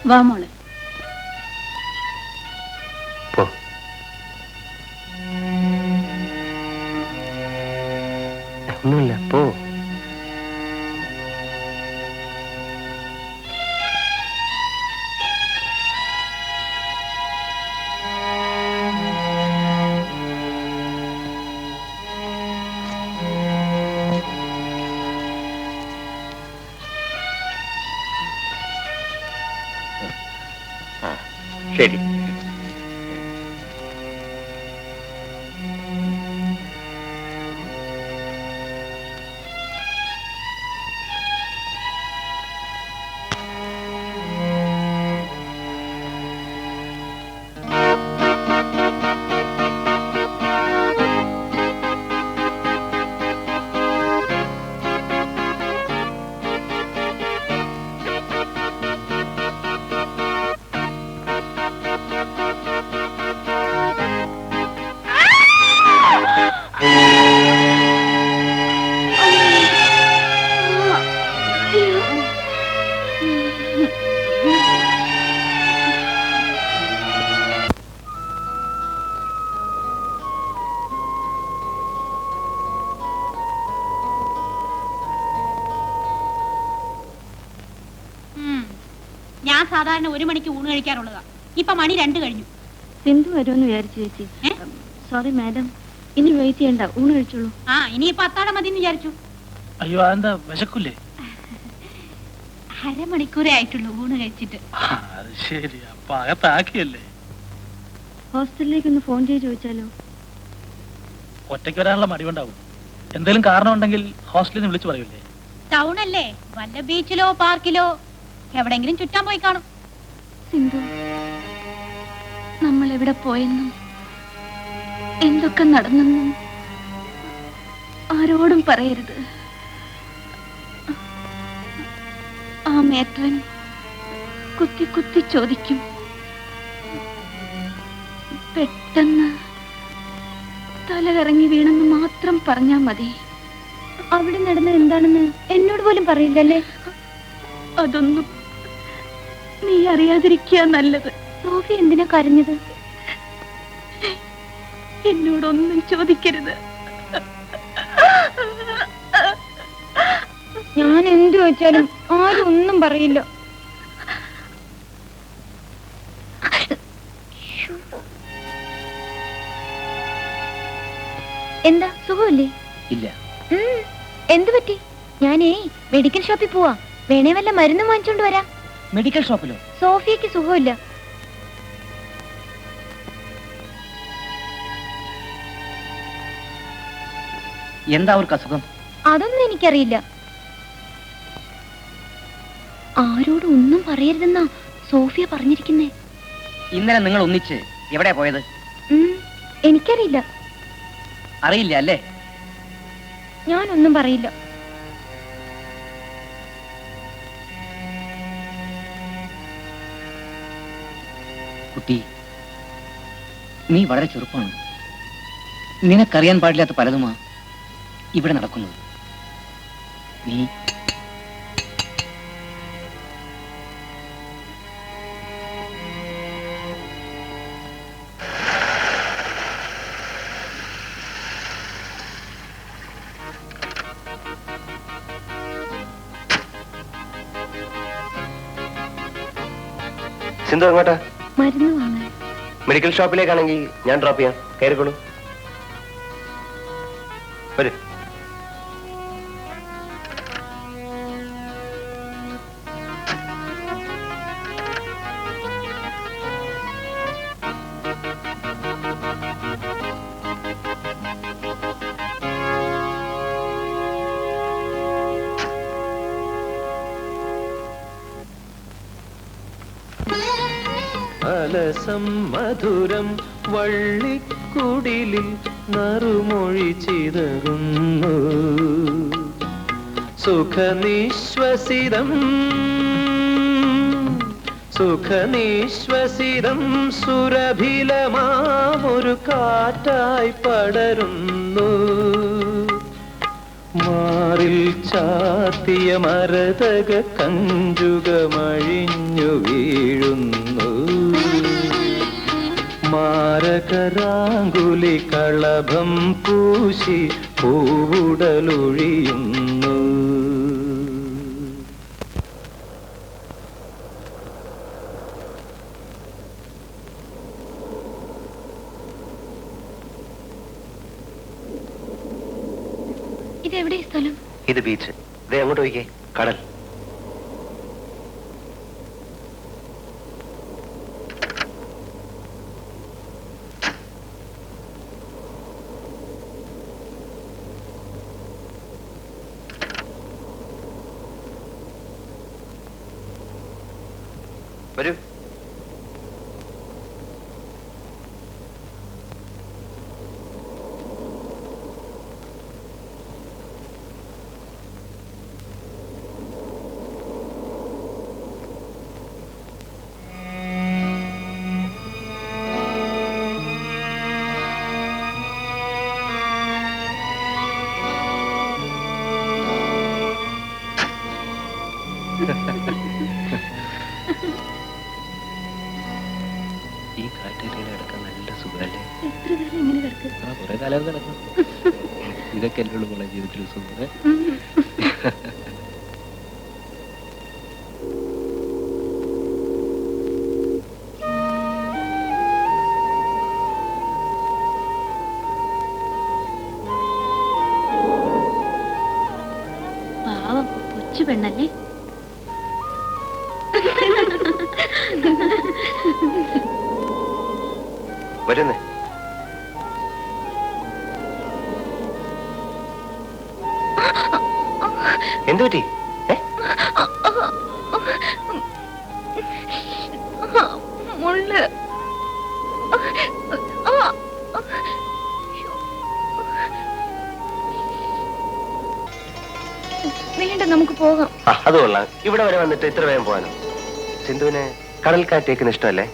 വാ മോളെ. പോ. ഒന്നുമില്ല, പോ. ശരി. ഞാൻ സാധാരണ 1 മണിക്ക് ഊണ് കഴിക്കാറുള്ളതാ. ഇപ്പൊ മണി 2 കഴിഞ്ഞു. സിന്ധു വരുമെന്ന് വിചാരിച്ചു ചേച്ചി. സോറി മാഡം, ഇനി വെയിറ്റ് ചെയ്യണ്ട, ഊണ് കഴിച്ചോളൂ. ആ, ഇനിയിപ്പൊ അത്താഴം മതി എന്ന് വിചാരിച്ചു. അയ്യോ, അതെന്താ വിശക്കൂലേ? അരമണിക്കൂറേ ആയിട്ടുള്ളൂ ഊണ് കഴിച്ചിട്ട്. അത് ശരി, അപ്പൊ അകത്താക്കിയല്ലേ? ഹോസ്റ്റലിലേക്ക് ഒന്ന് ഫോൺ ചെയ്ത് ചോദിച്ചാലോ? ഒറ്റയ്ക്ക് വരാനുള്ള മടിവുണ്ടാവും. എന്തെങ്കിലും കാരണം ഉണ്ടെങ്കിൽ ഹോസ്റ്റലിൽ നിന്ന് വിളിച്ചു പറയൂലേ? ടൗൺ അല്ലേ, വല്ല ബീച്ചിലോ പാർക്കിലോ എവിടെങ്കിലും ചുറ്റാൻ പോയി കാണും. സിന്ധു, നമ്മൾ എവിടെ പോയെന്നും എന്തൊക്കെ നടന്നെന്നും ആരോടും പറയരുത്. ആ മേത്രൻ കുത്തി കുത്തി ചോദിക്കും. പെട്ടെന്ന് തലകറങ്ങി വീണെന്ന് മാത്രം പറഞ്ഞാ മതി. അവിടെ നടന്നത് എന്താണെന്ന് എന്നോട് പോലും പറയില്ലല്ലേ? അതൊന്നും നീ അറിയാതിരിക്കുക നല്ലത്. സോഫി എന്തിനാ കരഞ്ഞത്? എന്നോടൊന്നും ചോദിക്കരുത്. ഞാൻ എന്തു വെച്ചാലും ആരും ഒന്നും പറയില്ല. എന്താ, സുഖമല്ലേ? ഇല്ല. എന്തു പറ്റി? ഞാനേ മെഡിക്കൽ ഷോപ്പിൽ പോവാ. വേണേ വല്ല മരുന്നും വാങ്ങിച്ചോണ്ട് വരാം. മെഡിക്കൽ ഷോപ്പിലോ? സോഫിയക്ക് സുഖമില്ല. എന്താ അവർക്ക് അസുഖം? അതൊന്നും എനിക്കറിയില്ല. ആരോടും ഒന്നും പറയരുതെന്നാ സോഫിയ പറഞ്ഞിരിക്കുന്നേ. ഇന്നലെ നിങ്ങൾ ഒന്നിച്ച് എവിടെയാ പോയത്? എനിക്കറിയില്ല. അറിയില്ല അല്ലേ? ഞാനൊന്നും പറയില്ല. കുട്ടി, നീ വളരെ ചെറുപ്പമാണ്. നിനക്കറിയാൻ പാടില്ലാത്ത പലതുമാ ഇവിടെ നടക്കുന്നത്. നീ സിന്ധു എങ്ങോട്ടാ? മരുന്ന് വാങ്ങാൻ. മെഡിക്കൽ ഷോപ്പിലേക്കാണെങ്കിൽ ഞാൻ ഡ്രോപ്പ് ചെയ്യാം. കയറിക്കോളൂ. വരൂ. അലസം മധുരം വള്ളിക്കുടിലിൽ നറുമൊഴി ചിതറുന്നു സുഖനിശ്വസിതം സുഖനിശ്വസിതം സുരഭിലമാമൊരു കാറ്റായി പടരുന്നു മാറിൽ ചാത്തിയ മരതക കഞ്ചുകമഴിഞ്ഞു വീഴുന്നു മാരകരാങ്കുലി കളഭം പൂശി പൂവുടലൊഴിയുന്നു ഇതെവിടെ സ്ഥലം? ഇത് ബീച്ച്. ദേ അങ്ങോട്ട് പോയിക്കേ, കടൽ. വരൂ. ഈ കാറ്റേരിയിൽ കിടക്കാൻ നല്ല സുഖമല്ലേ? എത്ര കാലം ഇങ്ങനെ കിടക്കും? കുറെ കാലം കിടക്കും. ഇതൊക്കെ അല്ലേ ഉള്ളൂ മോളെ ജീവിതത്തിൽ സുഖം. പാവം കൊച്ചു പെണ്ണല്ലേ? വരുന്നേ. എന്തു പറ്റി? മുള്ള്. വേണ്ട, നമുക്ക് പോകാം. അത് കൊള്ളാം. ഇവിടെ വരെ വന്നിട്ട് ഇത്ര വേഗം പോകാനോ? സിന്ധുവിന് കടൽക്കാറ്റേക്കുന്ന ഇഷ്ടമല്ലേ?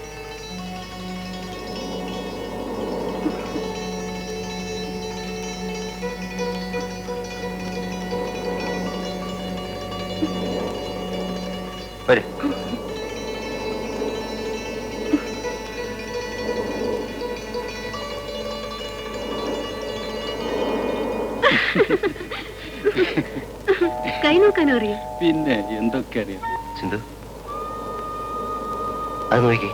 വരൂ. കൈ നോക്കാനോ അറിയാം? പിന്നെ എന്തൊക്കെ അറിയാം. സിന്ധു, അത് നോക്കി.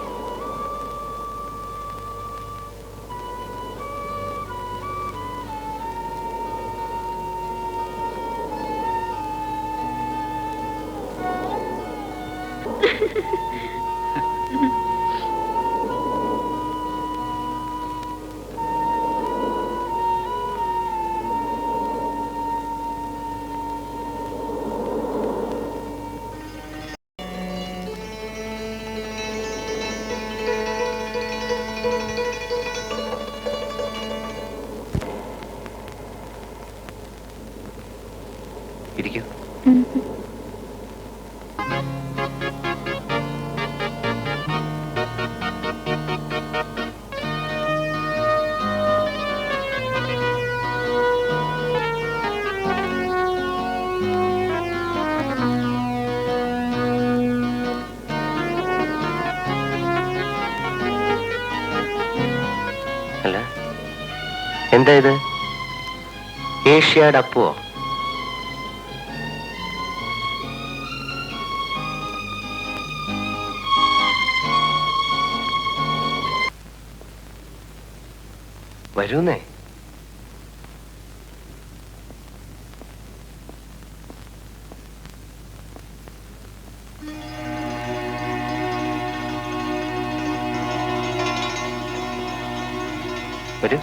ഇരിക്കൂ. അല്ല, എന്താ ഇത്? ഏഷ്യാഡ് അപ്പോ? വരൂന്നേ. വരൂ.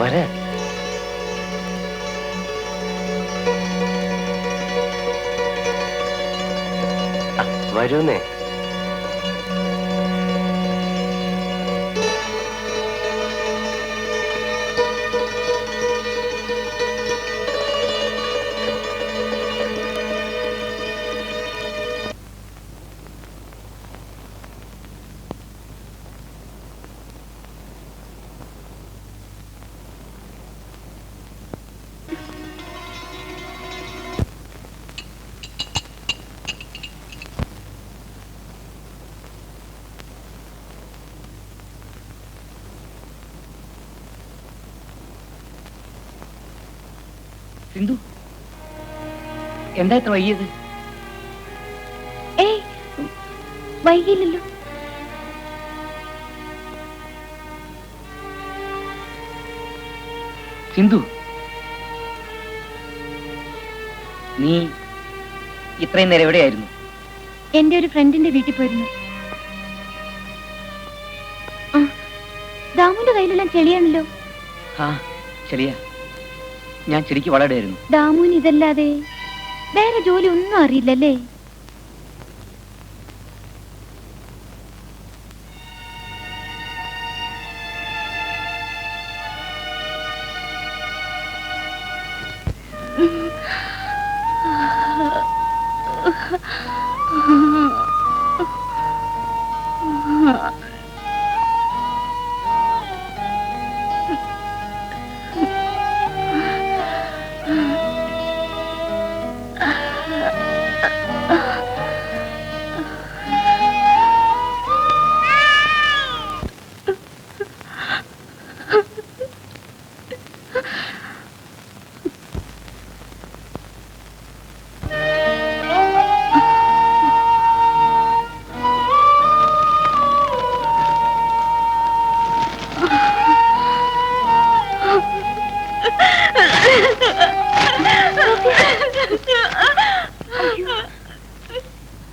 വരാ. വരൂന്നേ. സിന്ധു, എന്താ ഇത്ര വൈകിയത്? ഏയ് വൈകിയില്ലല്ലോ. സിന്ധു, നീ ഇത്രയും നേരം എവിടെയായിരുന്നു? എന്റെ ഒരു ഫ്രണ്ടിന്റെ വീട്ടിൽ പോയിരുന്നു. ആ, ദാമുന്റെ കയ്യിലെല്ലാം ചെളിയാണല്ലോ. ആ ശരിയാ, ഞാൻ ചെടിക്ക് വളരെയായിരുന്നു. ദാമുന് ഇതല്ലാതെ വേറെ ജോലി ഒന്നും അറിയില്ലല്ലേ?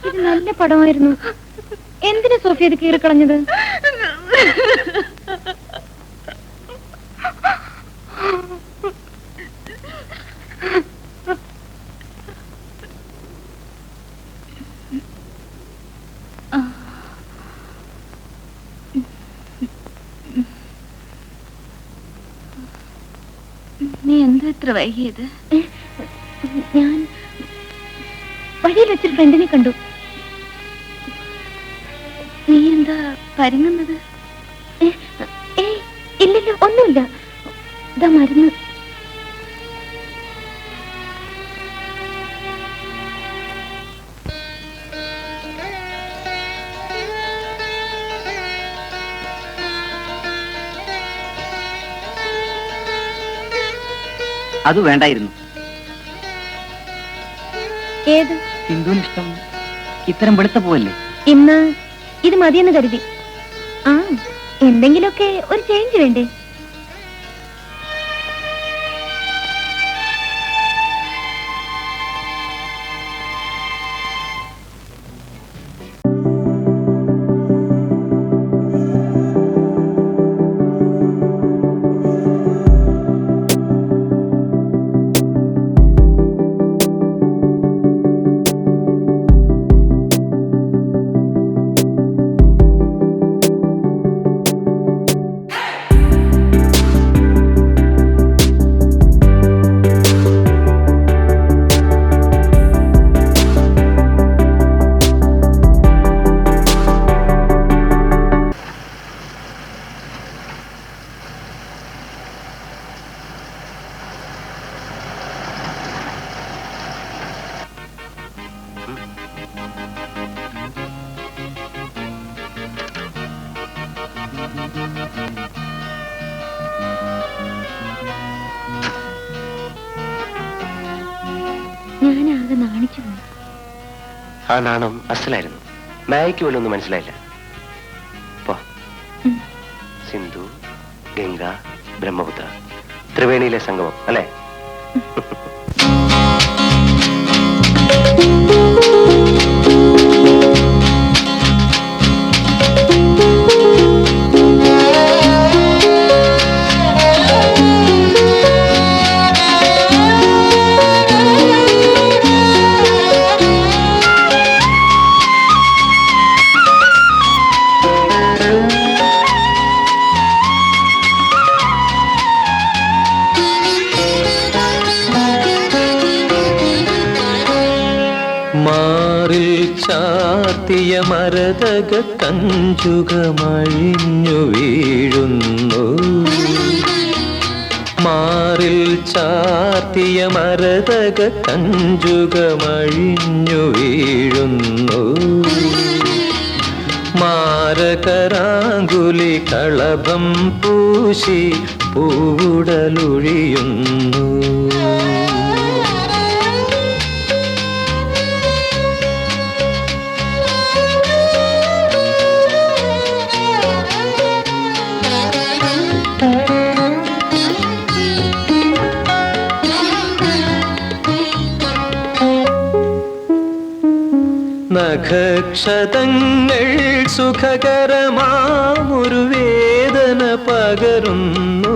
ഇത് നല്ല പടമായിരുന്നു. എന്തിനാ സോഫിയ ഇത് കീറിക്കളഞ്ഞത്? നീ എന്താ ഇത്ര വൈകിയത്? ഞാൻ വഴിയിൽ വെച്ചൊരു ഫ്രണ്ടിനെ കണ്ടു. നീ എന്താ പരുങ്ങുന്നത്? ഏയ് ഇല്ലല്ലോ, ഒന്നുമില്ല. ഇതാ മരുന്ന്. അത് വേണ്ടായിരുന്നു. ഏത്? സിന്ധുവിന് ഇഷ്ടം ഇത്തരം വെളുത്ത പോവല്ലേ? ഇന്ന് ഇത് മതിയെന്ന് കരുതി. ആ, എന്തെങ്കിലുമൊക്കെ ഒരു ചേഞ്ച് വേണ്ടേ? ഞാനാകെ നാണിച്ചു പോയി. ആ നാണം അസലായിരുന്നു. മായയ്ക്ക് പോലും ഒന്നും മനസ്സിലായില്ല. പോ. സിന്ധു, ഗംഗ, ബ്രഹ്മപുത്ര, ത്രിവേണിയിലെ സംഗമം അല്ലേ? മാറിൽ ചാർത്തിയ മരതക കഞ്ചുകമഴിഞ്ഞു വീഴുന്നു. മാറിൽ ചാർത്തിയ മരതക കഞ്ചുകമഴിഞ്ഞു വീഴുന്നു. മാരകരാങ്കുലി കളഭം പൂശി പൂവുടലൊഴിയുന്നു. നഖക്ഷതങ്ങൾ സുഖകരമാമൊരു വേദന പകരുന്നു.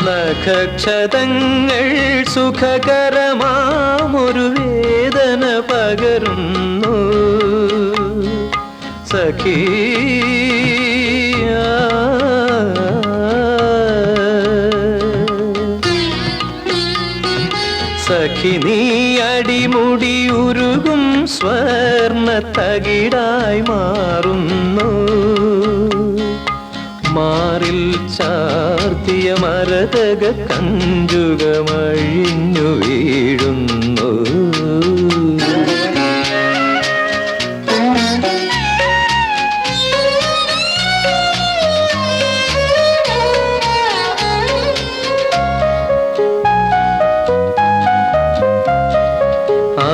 നഖക്ഷതങ്ങൾ സുഖകരമാമൊരു വേദന പകരുന്നു. സഖീ സഖി നീ അടിമുടി ഉരുകും സ്വർണ്ണ തകിടായി മാറുന്നു. മാറിൽ ചാർത്തിയ മരതക കഞ്ചുകമഴിഞ്ഞു വീഴുന്നു.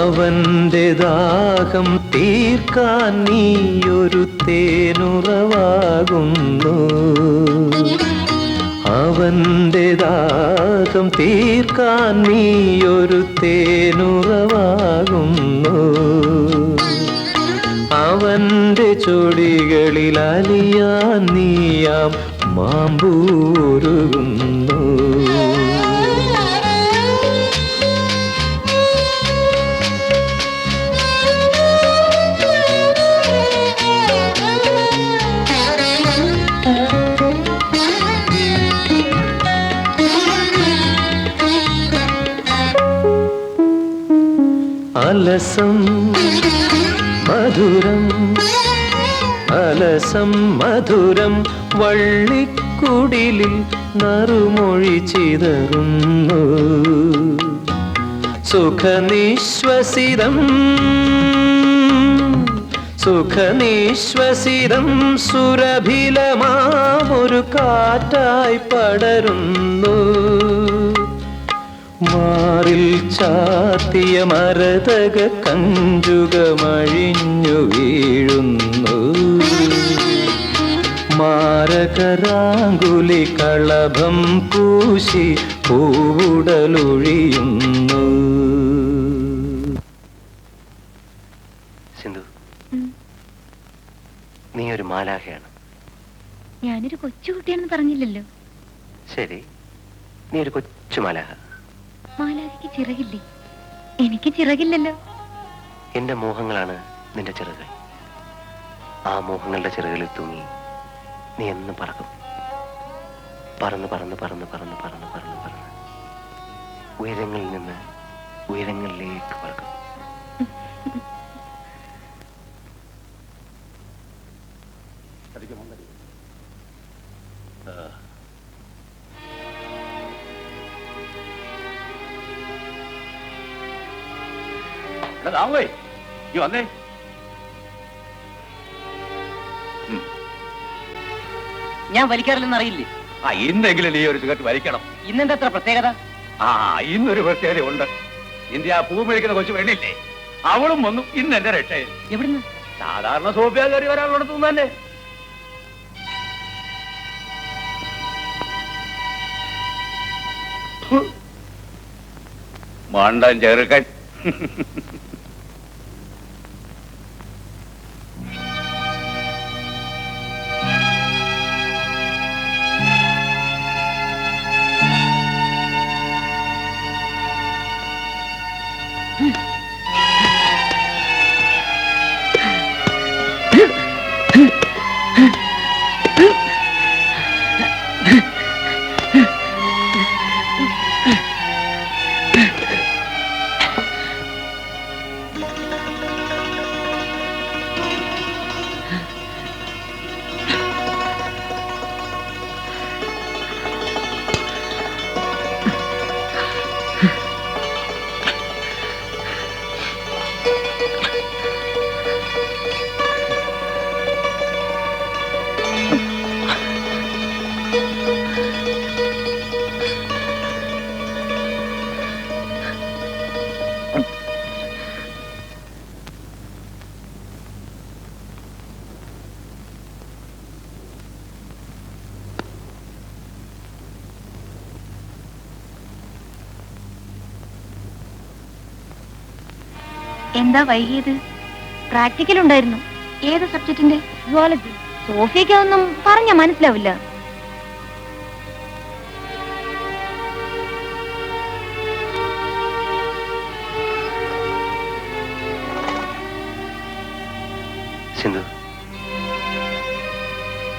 അവന്റെ ദാഹം തീർക്കാൻ നീയൊരു തേനുറവാകുന്നു. അവന്റെ ദാഹം തീർക്കാൻ നീയൊരു തേനുറവാകുന്നു. അവന്റെ ചൊടികളിൽ അലിയാൻ നീയാം മാമ്പൂരുകുന്നു. അലസം മധുരം അലസം മധുരം വള്ളിക്കുടിലിൽ നറുമൊഴി ചിതറുന്നു. സുഖനിശ്വസിതം സുഖനിശ്വസിതം സുരഭിലമാമൊരു കാറ്റായി പടരുന്നു. മാറിൽ ചാർത്തിയ മരതക കഞ്ചുകമഴിഞ്ഞു വീഴുന്നു. മാരകരാങ്കുലി കളഭം പൂശി പൂവുടലൊഴിയുന്നു. സിന്ധു, നീ ഒരു മാലാഖയാണ്. ഞാനൊരു കൊച്ചുകുട്ടിയാണെന്ന് പറഞ്ഞില്ലല്ലോ. ശരി, നീ ഒരു കൊച്ചു മാലാഖ. മാലാഖയ്ക്ക് ചിറകില്ലേ? എനിക്ക് ചിറകില്ലല്ലോ. എന്റെ മോഹങ്ങളാണ് നിന്റെ ചിറകുകൾ. ആ മോഹങ്ങളുടെ ചിറകുകളിൽ തൂങ്ങി നീ എന്നും പറക്കും. പറന്ന് പറന്ന് പറന്ന് പറന്ന് പറന്ന് പറന്ന് പറന്ന് ഉയരങ്ങളിൽ നിന്ന് ഉയരങ്ങളിലേക്ക് പറക്കും. വന്നേ. ഞാൻ വലിക്കാറില്ലെന്ന് അറിയില്ലേ? ആ, ഇന്നെങ്കിലും നീ ഒരു സിഗരറ്റ് വലിക്കണം. ഇന്നെന്താ അത്ര പ്രത്യേകത? ആ, ഇന്നൊരു പ്രത്യേകത ഉണ്ട്. ഇന്ത്യ പൂ മേടിക്കുന്ന കൊച്ചു വേണ്ടിയില്ലേ, അവളും വന്നു ഇന്ന് എന്റെ രക്ഷയിൽ. എവിടുന്ന്? സാധാരണ സോഫിയ കയറി ഒരാളോടത്തുനിന്ന് തന്നെ. മണ്ടൻ ചെറുക്കൻ. എന്താ വൈകിയത്? പ്രാക്ടിക്കൽ ഉണ്ടായിരുന്നു. ഏത് സബ്ജക്റ്റിന്റെ? സുവോളജി. സോഫിയക്ക് അതൊന്നും പറഞ്ഞാ മനസ്സിലാവില്ല. സിന്ധു,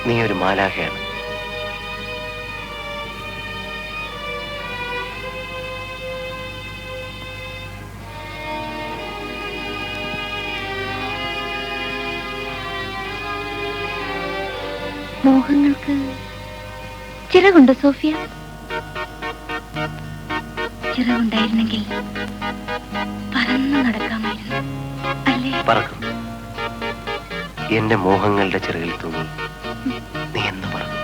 നീ ഒരു മാലാഖയാണ്. മോഹങ്ങൾക്ക് ചിറകുണ്ടോ സോഫിയ? ചിറകുണ്ടായിരുന്നെങ്കിൽ പറന്നു നടക്കാമായിരുന്നു അല്ലേ? പറക്കും. എന്റെ മോഹങ്ങളുടെ ചിറകിൽ തൂങ്ങി നീ എന്ന് പറന്നു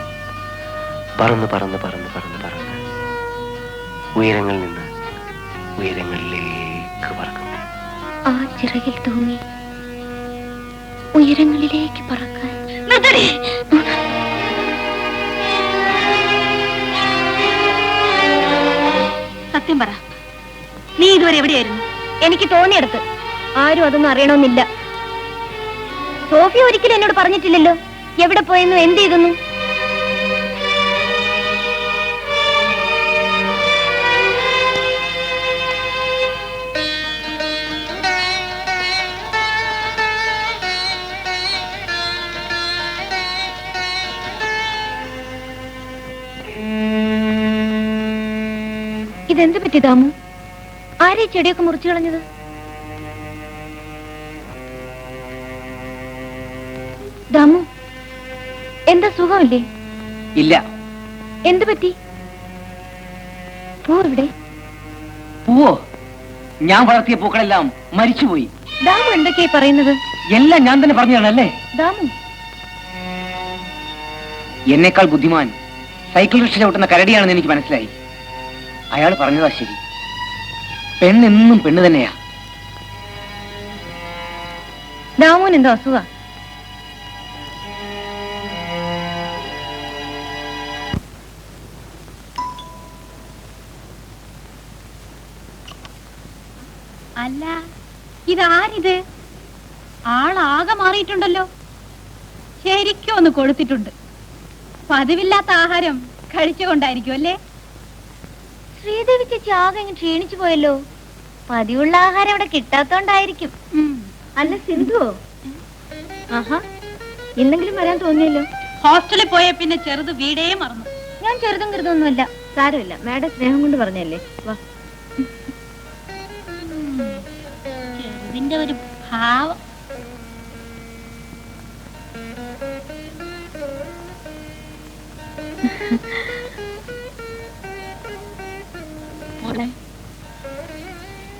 പറന്ന് പറന്ന് പറന്ന് പറന്ന് പറന്ന് ഉയരങ്ങളിൽ നിന്ന് ഉയരങ്ങളിലേക്ക് പറക്കും. ആ ചിറകിൽ തൂങ്ങി ഉയരങ്ങളിലേക്ക് പറക്കാൻ. സത്യം പറ, നീ ഇതുവരെ എവിടെയായിരുന്നു? എനിക്ക് തോന്നിയെടുത്ത്. ആരും അതൊന്നും അറിയണമെന്നില്ല. സോഫിയ ഒരിക്കലും എന്നോട് പറഞ്ഞിട്ടില്ലല്ലോ എവിടെ പോയെന്നു, എന്ത് ചെയ്തെന്നു. ഇതെന്ത് പറ്റി ദാമു? ആരെ ചെടിയൊക്കെ മുറിച്ചു കളഞ്ഞത്? ദാമു, എന്താ സുഖമില്ലേ? ഇല്ല. എന്ത് പറ്റി? പൂ എവിടെ? പൂവോ? ഞാൻ വളർത്തിയ പൂക്കളെല്ലാം മരിച്ചുപോയി. ദാമു എന്തൊക്കെയായി പറയുന്നത്? എല്ലാം ഞാൻ തന്നെ പറഞ്ഞതാണല്ലേ? ദാമു, എന്നേക്കാൾ ബുദ്ധിമാൻ സൈക്കിൾ റിക്ഷ ചവിട്ടുന്ന കരടിയാണെന്ന് എനിക്ക് മനസ്സിലായി. അയാൾ പറഞ്ഞതാ ശരി. പെണ്ണെന്നും പെണ്ണ് തന്നെയാ. ദാമുവിന് എന്തോ അസുഖ? അല്ല, ഇതാരിത്? ആളാകെ മാറിയിട്ടുണ്ടല്ലോ. ശരിക്കും ഒന്ന് കൊഴുത്തിട്ടുണ്ട്. പതിവില്ലാത്ത ആഹാരം കഴിച്ചുകൊണ്ടായിരിക്കും അല്ലേ? ശ്രീദേവി ചേച്ചി ആകെ ഇങ്ങ് ക്ഷീണിച്ചു പോയല്ലോ. പതിവുള്ള ആഹാരം അവിടെ കിട്ടാത്തോണ്ടായിരിക്കും. അല്ല സിന്ധു, ആഹാ, ഇന്നെങ്കിലും വരാൻ തോന്നിയല്ലോ. ഹോസ്റ്റലിൽ പോയ പിന്നെ ചെറുത് വീടേ മറന്നു. ഞാൻ ചെറുതും കരുതൊന്നുമല്ല. സാരമില്ല, മാഡം സ്നേഹം കൊണ്ട് പറഞ്ഞല്ലേ. വാ. ചെറുതിന്റെ ഒരു ഭാവം.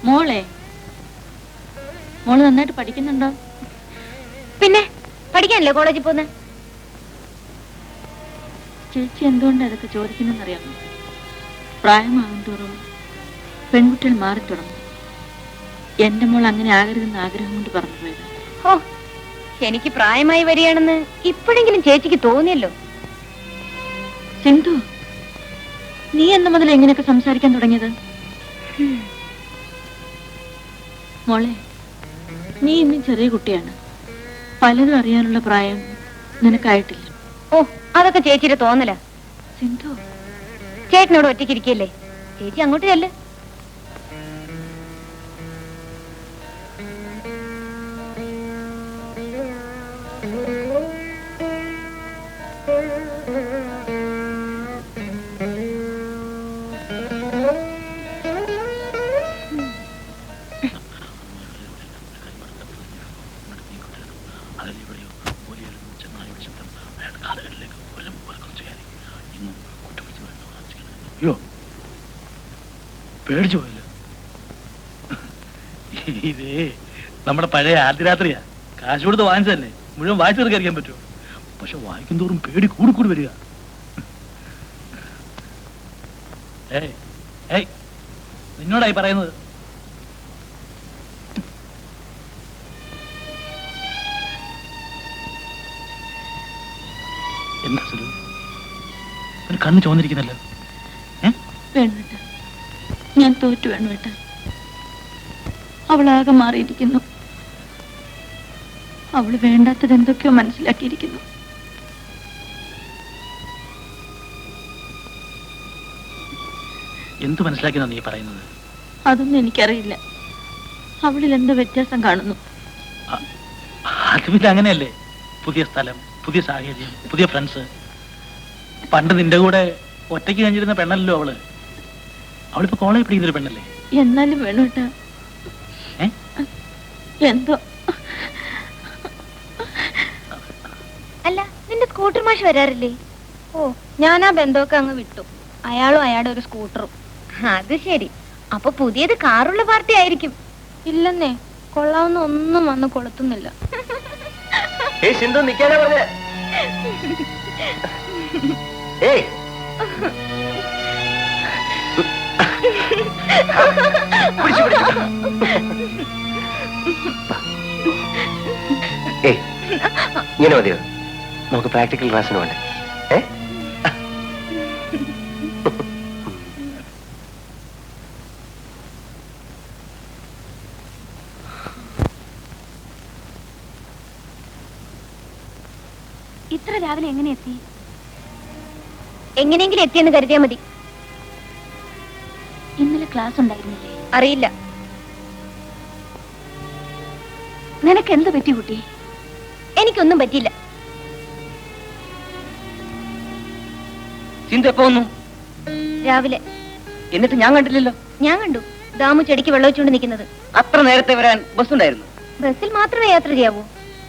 മോളെ, മോള് നന്നായിട്ട് പഠിക്കുന്നുണ്ടോ? പിന്നെ പഠിക്കാനല്ലേ കോളേജിൽ പോന്നെ? ചേച്ചി എന്തുകൊണ്ട് അതൊക്കെ ചോദിക്കുന്നറിയാമോ? പ്രായമാകും തോറും പെൺകുട്ടികൾ മാറി തുടങ്ങും. എന്റെ മോൾ അങ്ങനെ ആകരുതെന്ന് ആഗ്രഹം കൊണ്ട് പറഞ്ഞു പോയത്. ഓ, എനിക്ക് പ്രായമായി വരികയാണെന്ന് ഇപ്പോഴെങ്കിലും ചേച്ചിക്ക് തോന്നിയല്ലോ. സിന്ധു, നീ എന്ന് മുതൽ എങ്ങനെയൊക്കെ സംസാരിക്കാൻ തുടങ്ങിയത്? മോളെ, നീ ഇന്നും ചെറിയ കുട്ടിയാണ്. പലതും അറിയാനുള്ള പ്രായം നിനക്കായിട്ടില്ല. ഓ, അതൊക്കെ ചേച്ചിയുടെ തോന്നല. സിന്ധു, ചേട്ടനോട് ഒറ്റയ്ക്കിരിക്കല്ലേ? ചേച്ചി അങ്ങോട്ട് ചെല്ല്. അയ്യോ, പേടിച്ചു പോയല്ലോ. ഇതേ നമ്മുടെ പഴയ ആദ്യരാത്രിയാ. കാശ് കൊടുത്ത് വാങ്ങിച്ചതല്ലേ, മുഴുവൻ വായിച്ചു തീർക്കാതിരിക്കാൻ പറ്റുമോ? പക്ഷെ വായിക്കും തോറും പേടി കൂടി കൂടി വരിക. ഏയ് ഏയ്, നിന്നോടായി പറയുന്നത്. എന്താ സുലു, ഒരു കണ്ണ് ചോന്നിരിക്കുന്നല്ലോ. വേണുവേട്ട, ഞാൻ തോറ്റു വേണുവേട്ട. അവളാകെ മാറിയിരിക്കുന്നു. അവള് വേണ്ടാത്തത് എന്തൊക്കെയോ മനസ്സിലാക്കിയിരിക്കുന്നു. എന്ത് മനസ്സിലാക്കിയെന്നാ നീ പറയുന്നത്? അതൊന്നും എനിക്കറിയില്ല. അവളിൽ എന്തോ വ്യത്യാസം കാണുന്നു. അത് പിന്നെ അങ്ങനെയല്ലേ, പുതിയ സ്ഥലം, പുതിയ സാഹചര്യം, പുതിയ ഫ്രണ്ട്സ്. പണ്ട് നിന്റെ കൂടെ ഒറ്റയ്ക്ക് കഴിഞ്ഞിരുന്ന പെണ്ണല്ലോ അവള്. അവളിപ്പോ കോളേജ് പഠിക്കുന്നൊരു പെണ്ണല്ലേ. എന്നാലും വേണുവേട്ട, എന്തോ. അല്ല, നിന്റെ സ്കൂട്ടർ മാഷ് വരാറില്ലേ? ഓ, ഞാൻ ആ ബന്ധമൊക്കെ അങ്ങ് വിട്ടു. അയാളും അയാളുടെ ഒരു സ്കൂട്ടറും. അത് ശരി. അപ്പൊ പുതിയത് കാറുള്ള പാർട്ടി ആയിരിക്കും. ഇല്ലെന്നേ, കൊള്ളാവുന്ന ഒന്നും വന്ന് കൊളുത്തുന്നില്ല. സിന്ധു നിക്കാനാ പറഞ്ഞേ. ഏയ് ഏയ്, ഇങ്ങനെ മതിയോ? നമുക്ക് പ്രാക്ടിക്കൽ ക്ലാസ്സിന് വേണ്ടേ? ഇത്ര രാവിലെ എങ്ങനെ എത്തി? എങ്ങനെയെങ്കിലും എത്തിയെന്ന് കരുതിയാ മതി. ഇന്നലെ ക്ലാസ് ഉണ്ടായിരുന്നില്ലേ? അറിയില്ല. നിനക്ക് എന്ത് പറ്റി കുട്ടി? എനിക്കൊന്നും പറ്റിയില്ല. സിന്ധു എപ്പോ വന്നു? രാവിലെ. എന്നിട്ട് ഞാൻ കണ്ടില്ലല്ലോ. ഞാൻ കണ്ടു, ദാമു ചെടിക്ക് വെള്ളം വെച്ചുകൊണ്ട് നിൽക്കുന്നത്. അത്ര നേരത്തെ വരാൻ ബസ് ഉണ്ടായിരുന്നു? ബസ്സിൽ മാത്രമേ യാത്ര ചെയ്യാവൂ,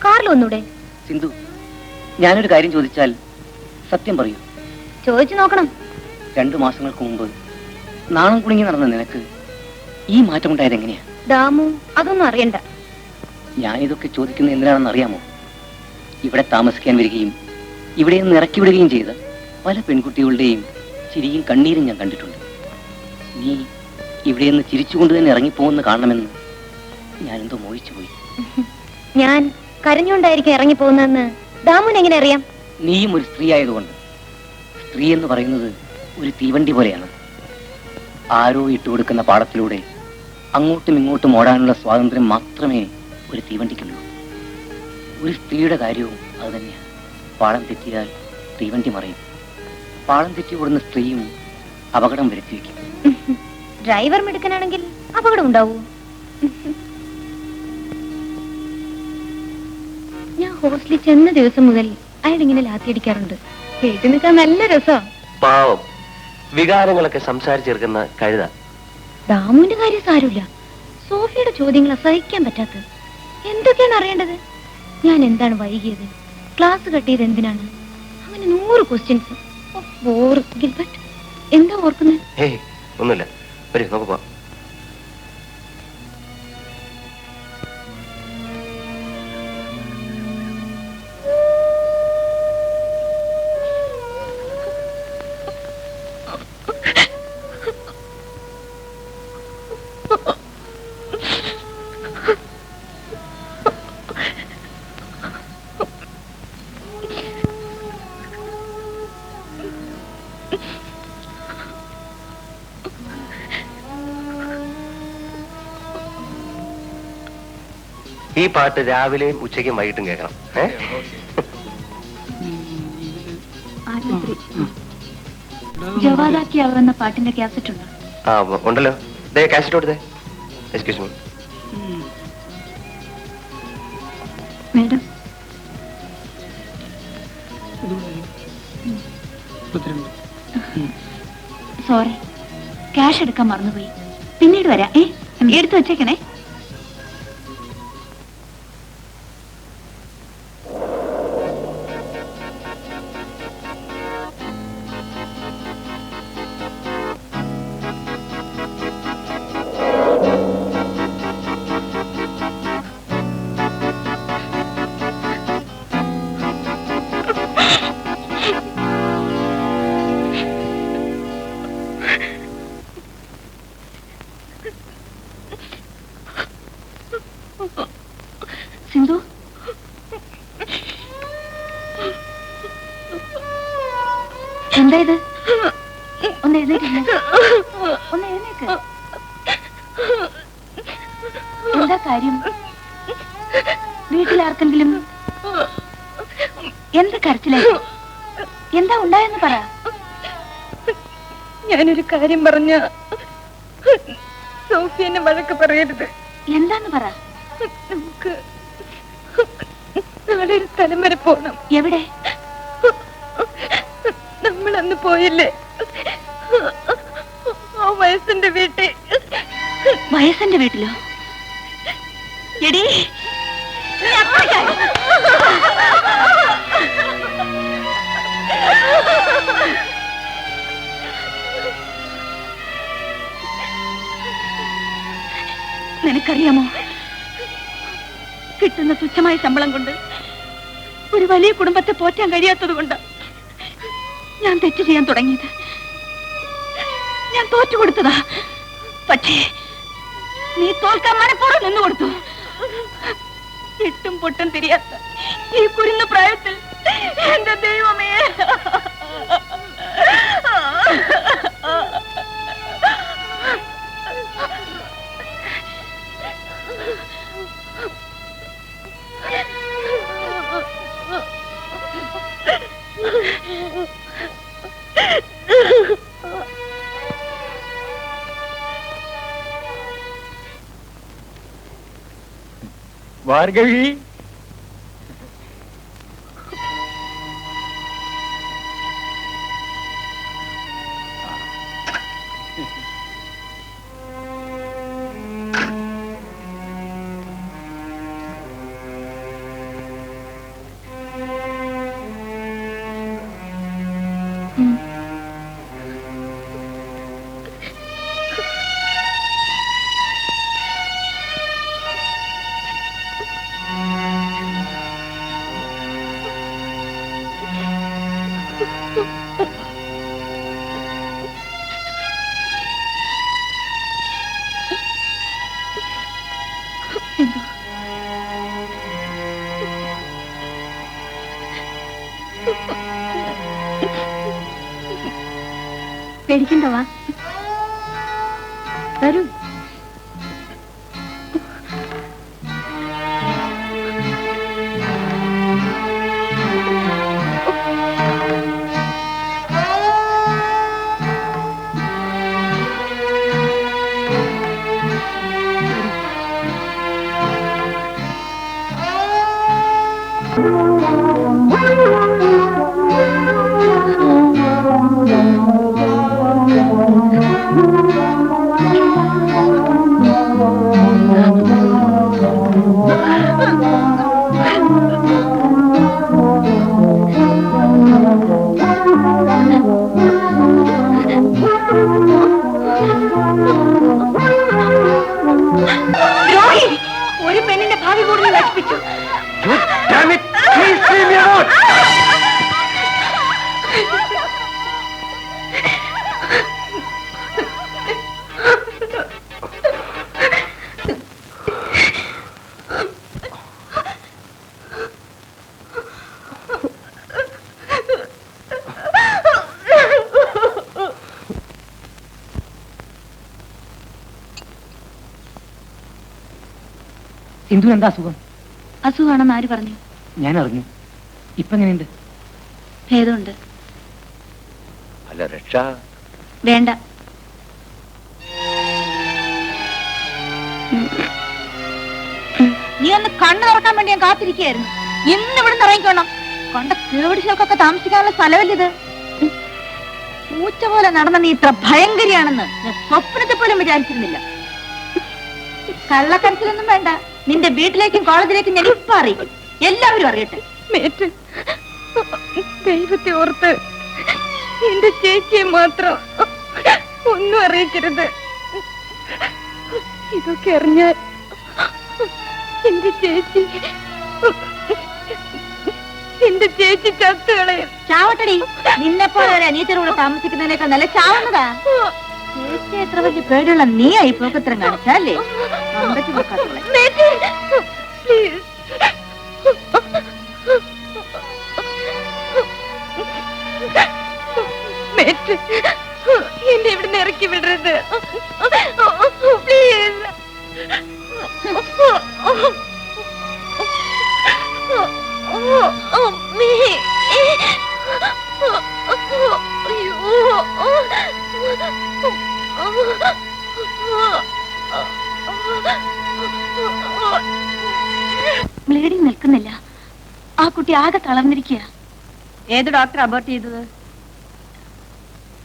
കാറിൽ ഒന്നൂടെ? സിന്ധു, ഞാനൊരു കാര്യം ചോദിച്ചാൽ സത്യം പറയൂ? ചോദിച്ചു നോക്കണം. 2 മാസങ്ങൾക്ക് മുമ്പ് നാണം കുടുങ്ങി നടന്ന നിനക്ക് ഈ മാറ്റം ഉണ്ടായത് എങ്ങനെയാ? ദാമു അതൊന്നും അറിയണ്ട. ഞാനിതൊക്കെ ചോദിക്കുന്നത് എന്തിനാണെന്ന് അറിയാമോ? ഇവിടെ താമസിക്കാൻ വരികയും ഇവിടെ നിന്ന് ഇറക്കി വിടുകയും ചെയ്ത പല പെൺകുട്ടികളുടെയും ചിരിയും കണ്ണീരും ഞാൻ കണ്ടിട്ടുണ്ട്. നീ ഇവിടെ നിന്ന് ചിരിച്ചുകൊണ്ട് തന്നെ ഇറങ്ങിപ്പോകുന്ന കാണണമെന്ന് ഞാനെന്തോ മോഹിച്ചു പോയി. ഞാൻ കരഞ്ഞുകൊണ്ടായിരിക്കും ഇറങ്ങി പോകുന്നതെന്ന് ദാമുന് എങ്ങനെ അറിയാം? നീയും ഒരു സ്ത്രീ ആയതുകൊണ്ട്. സ്ത്രീ എന്ന് പറയുന്നത് ഒരു തീവണ്ടി പോലെയാണ്. ആരോ ഇട്ടുകൊടുക്കുന്ന പാടത്തിലൂടെ അങ്ങോട്ടും ഇങ്ങോട്ടും ഓടാനുള്ള സ്വാതന്ത്ര്യം മാത്രമേ ഒരു തീവണ്ടിക്കുള്ളൂ. ഒരു സ്ത്രീയുടെ കാര്യവും അത് തന്നെയാണ്. പാളം തെറ്റിയാൽ തീവണ്ടി മറിയും. പാളം തെറ്റി ഓടുന്ന സ്ത്രീയും അപകടം വരുത്തി വയ്ക്കും. ഡ്രൈവർ മിടുക്കനാണെങ്കിൽ അപകടം ഉണ്ടാവൂ? ഞാൻ ഹോസ്റ്റലിൽ ചെന്ന ദിവസം മുതൽ അയാൾ ഇങ്ങനെ ലാത്തിയടിക്കാറുണ്ട്. കേട്ടു നിൽക്കാൻ നല്ല രസം. പാവം, വികാരങ്ങളൊക്കെ സംസാരിച്ചെടുക്കുന്ന കഴുത. ദാമുവിന്റെ കാര്യം സാരമില്ല, സോഫിയുടെ ചോദ്യങ്ങൾ സഹിക്കാൻ പറ്റാത്തത്. എന്തൊക്കെയാണ് അറിയേണ്ടത്? ഞാൻ എന്താണ് വൈകിയത്, ക്ലാസ് കട്ട് ചെയ്ത് എന്തിനാണ്, അങ്ങനെ 100 ക്വസ്റ്റ്യൻസ്. ഗിൽബർട്ട്, എന്താ ഓർക്കുന്നത്? ഏയ് ഒന്നുമില്ല, വരൂ നമുക്ക് പോവാം. ഈ പാട്ട് രാവിലെയും ഉച്ചയ്ക്കും വൈകിട്ടും കേൾക്കണം. ജവാദാക്കിയാവുന്ന പാട്ടിന്റെ കാസറ്റ് ഉണ്ടോ? ആ ഉണ്ടല്ലോ, ദേ കാസറ്റ് കൊടുത്തേ. Excuse me madam. Sorry, cash എടുക്കാൻ മറന്നുപോയി. പിന്നീട് വരാം. എടുത്തു വെച്ചേക്കണേ. സിന്ധു, എന്താ ഇത്? ഒന്ന് എഴുന്നേറ്റ്, ഒന്ന് എഴുന്നേക്ക്. എന്താ കാര്യം? വീട്ടിലാർക്കെങ്കിലും എന്താ കരച്ചിലായി? എന്താ ഉണ്ടായെന്ന് പറ. ഞാനൊരു കാര്യം പറഞ്ഞ സോഫിയനെ വഴക്ക് പറയരുത്. എന്താന്ന് പറ. നമുക്ക് നാളെ ഒരു സ്ഥലം വരെ പോണം. എവിടെ? നമ്മളന്ന് പോയില്ലേ ആ വയസ്സിന്റെ വീട്ടിൽ. വയസ്സിന്റെ വീട്ടിലോ? എടീ, നീ അപ്പഴേക്കായി. നിനക്കറിയാമോ, കിട്ടുന്ന തുച്ഛമായ ശമ്പളം കൊണ്ട് ഒരു വലിയ കുടുംബത്തെ പോറ്റാൻ കഴിയാത്തത് കൊണ്ട് ഞാൻ തെറ്റ് ചെയ്യാൻ തുടങ്ങിയത്. ഞാൻ തോറ്റുകൊടുത്തതാ. പക്ഷേ നീ തോൽക്കാൻ മനപ്പൂർവ്വം നിന്നു കൊടുത്തു. എട്ടും പൊട്ടും തിരിയാത്ത ഈ കുരുന്ന പ്രായത്തിൽ എന്റെ ദൈവമേ. ഭാർഗവി, പേടിക്കണ്ടവാ, വരൂ. ഒരു പെണ്ണിന്റെ ഭാവി കൂടുതൽ നശിപ്പിച്ചു. സിന്ധു എന്താ അസുഖം? അസുഖമാണെന്ന് ആര് പറഞ്ഞു? ഞാൻ അറിഞ്ഞു. ഇപ്പൊ എങ്ങനെയുണ്ട്? ഭേദമുണ്ട്. അല്ല രക്ഷ വേണ്ട. നീ ഒന്ന് കണ്ണു തുറക്കാൻ വേണ്ടി ഞാൻ കാത്തിരിക്കുകയായിരുന്നു. ഇന്ന് ഇവിടെ നിന്ന് ഇറങ്ങിക്കോണം. കൊണ്ട കേടിച്ചൽക്കൊക്കെ താമസിക്കാനുള്ള സ്ഥലമല്ലിത്. പൂച്ച പോലെ നടന്ന നീ ഇത്ര ഭയങ്കരിയാണെന്ന് ഞാൻ സ്വപ്നത്തെ പോലും വിചാരിച്ചിരുന്നില്ല. കള്ളക്കരച്ചിലൊന്നും വേണ്ട. നിന്റെ വീട്ടിലേക്കും കോളേജിലേക്കും ഞാൻ ഇപ്പൊ അറിയിക്കും. എല്ലാവരും അറിയട്ടെ. ദൈവത്തെ ഓർത്ത് എന്റെ ചേച്ചിയെ മാത്രം ഒന്നും അറിയിക്കരുത്. ഇതൊക്കെ അറിഞ്ഞാൽ എന്റെ ചേച്ചി ചത്തുകളയും. ചാവട്ടടി. നിന്നെപ്പോലെ ഒരു അനിയത്തിലൂടെ താമസിക്കുന്നതിനേക്കാൾ നല്ല ചാവുന്നതാ. ചേച്ചി എത്ര വലിയ പേടിയുള്ള നീയായി പോക്കത്രം കാണിച്ചല്ലേ? അമ്പത്തി നോക്കാത്തുള്ള പ്ലീസ്. ബ്ലീഡിങ് നിൽക്കുന്നില്ല. ആ കുട്ടി ആകെ തളർന്നിരിക്കുക. ഏത് ഡോക്ടർ അബോർട്ട് ചെയ്തത്?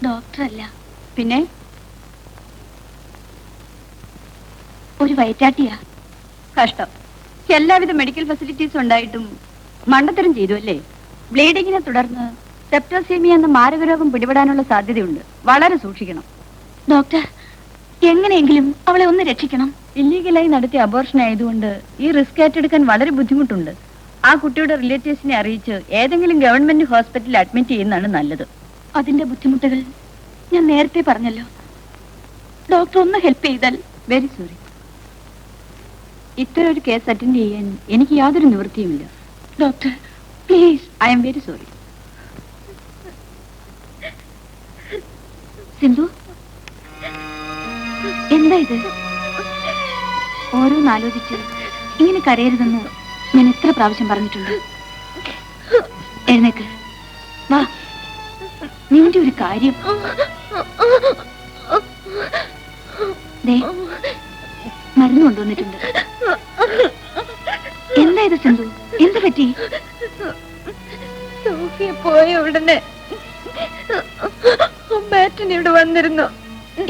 ഡോക്ടറല്ല, പിന്നെ ഒരു വയറ്റാട്ടിയാ. കഷ്ടം. എല്ലാവിധ മെഡിക്കൽ ഫെസിലിറ്റീസും ഉണ്ടായിട്ടും മണ്ടത്തരം ചെയ്തു അല്ലേ? ബ്ലീഡിങ്ങിനെ തുടർന്ന് സെപ്റ്റോസീമിയ എന്ന മാരകരോഗം പിടിപെടാനുള്ള സാധ്യതയുണ്ട്. വളരെ സൂക്ഷിക്കണം. ഡോക്ടർ, എങ്ങനെയെങ്കിലും അവളെ ഒന്ന് രക്ഷിക്കണം. ഇല്ലീഗലായി നടത്തിയ അബോർഷൻ ആയതുകൊണ്ട് ഈ റിസ്ക് ഏറ്റെടുക്കാൻ വളരെ ബുദ്ധിമുട്ടുണ്ട്. ആ കുട്ടിയുടെ റിലേറ്റീവ്സിനെ അറിയിച്ച് ഏതെങ്കിലും ഗവൺമെന്റ് ഹോസ്പിറ്റലിൽ അഡ്മിറ്റ് ചെയ്യുന്നതാണ് നല്ലത്. അതിന്റെ ബുദ്ധിമുട്ടുകൾ ഞാൻ നേരത്തെ പറഞ്ഞല്ലോ. ഡോക്ടർ ഒന്ന് ഹെൽപ്പ് ചെയ്താൽ. Very sorry. ഇത്തരം ഒരു കേസ് അറ്റൻഡ് ചെയ്യാൻ എനിക്ക് യാതൊരു നിവൃത്തിയുമില്ല. Doctor please. I am very sorry. Sindhu, എന്താ ഇത്? ഓരോന്നാലോചിച്ച് ഇങ്ങനെ കരയരുതെന്ന് ഞാൻ എത്ര പ്രാവശ്യം പറഞ്ഞിട്ടുണ്ട്. എഴുന്നേക്ക്, വാ. നിന്റെ ഒരു കാര്യം. ദേ, മരുന്ന് കൊണ്ടുവന്നിട്ടുണ്ട്. എന്താ ഇത് സിന്ധു? എന്ത് പറ്റി? സോഫിയ പോയ ഉടനെ ബാറ്റൻ ഇവിടെ വന്നിരുന്നു.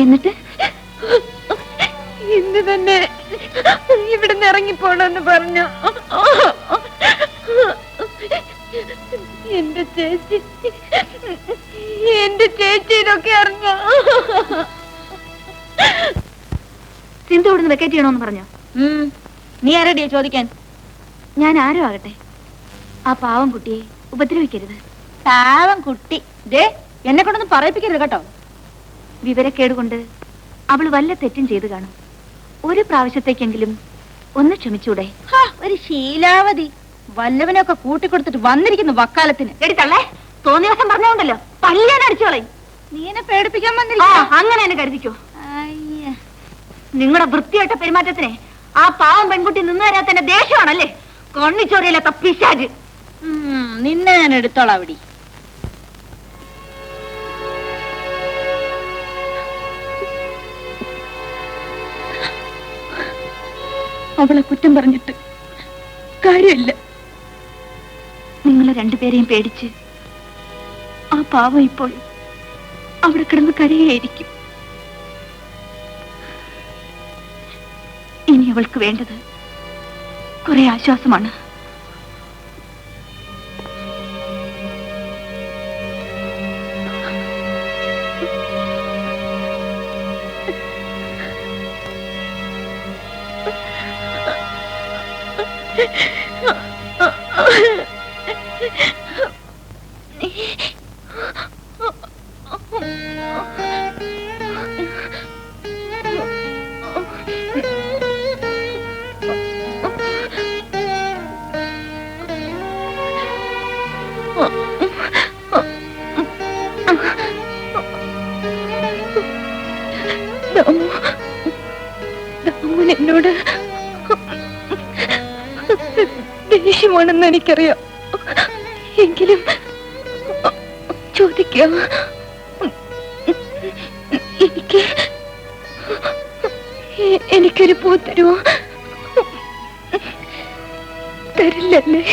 എന്നിട്ട് ഇന്ന് തന്നെ ഇവിടെ നിന്ന് ഇറങ്ങിപ്പോണെന്ന് പറഞ്ഞു. എന്റെ ചേച്ചി ഇതൊക്കെ അറിഞ്ഞ. സിന്ധു ഇവിടുന്ന് വെക്കേറ്റ് ചെയ്യണമെന്ന് പറഞ്ഞോ? നീ ആരടിയാ ചോദിക്കാൻ? ഞാൻ ആരോ ആകട്ടെ, ആ പാവം കുട്ടിയെ ഉപദ്രവിക്കരുത്. പാവം കുട്ടി. ദേ, എന്നെ കൊണ്ടൊന്നും പറയിപ്പിക്കരുത് കേട്ടോ. വിവരക്കേട് കൊണ്ട് അവൾ വല്ല തെറ്റും ചെയ്തു കാണും. ഒരു പ്രാവശ്യത്തേക്കെങ്കിലും ഒന്ന് ക്ഷമിച്ചൂടെ? ഒരു ശീലാവതി. വല്ലവനൊക്കെ കൂട്ടിക്കൊടുത്തിട്ട് വന്നിരിക്കുന്നു വക്കാലത്തിന്. എടുത്തള്ളേ, തോന്നിയ ദിവസം പറഞ്ഞോണ്ടല്ലോ പള്ളിയാൻ അടിച്ചോളയും. നീ എന്നെ പേടിപ്പിക്കാൻ ആ, വന്നില്ല. അങ്ങനെ എന്നെ കരുതിക്കോ. നിങ്ങളുടെ വൃത്തിയായിട്ട പെരുമാറ്റത്തിനെ ആ പാവം പെൺകുട്ടി നിന്ന് തരാത്തന്റെ ദേഷ്യമാണല്ലേ? കണ്ണിച്ചോറിയില്ലാത്ത പിശാച്. നിന്നെ ഞാൻ എടുത്തോളാം അവിടെ. അവളെ കുറ്റം പറഞ്ഞിട്ട് കാര്യമില്ല. നിങ്ങളെ രണ്ടുപേരെയും പേടിച്ച് ആ പാവം ഇപ്പോൾ അവിടെ കിടന്ന് കരയായിരിക്കും. ഇനി അവൾക്ക് വേണ്ടത് കുറെ ആശ്വാസമാണ്. എന്നോട് ദേഷ്യമാണെന്ന് എനിക്കറിയാം. എങ്കിലും ചോദിക്കാം, എനിക്കൊരു പൂ തരുമോ? തരില്ലല്ലേ?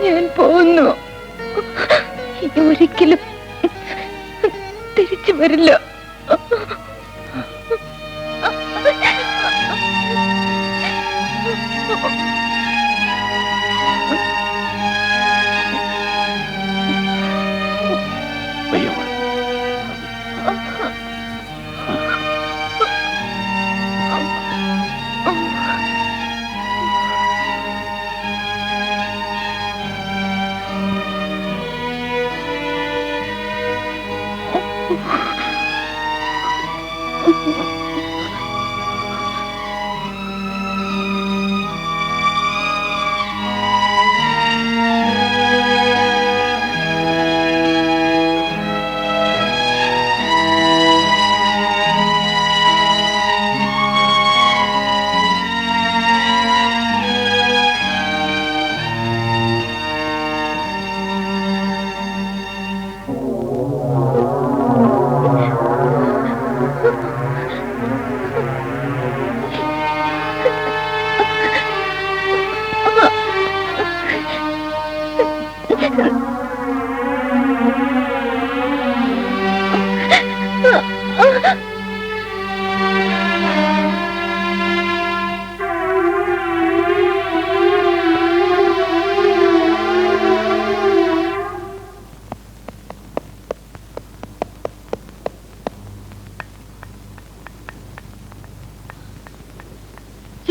ഞാൻ പോകുന്നു. ഇനി ഒരിക്കലും തിരിച്ചു വരില്ല.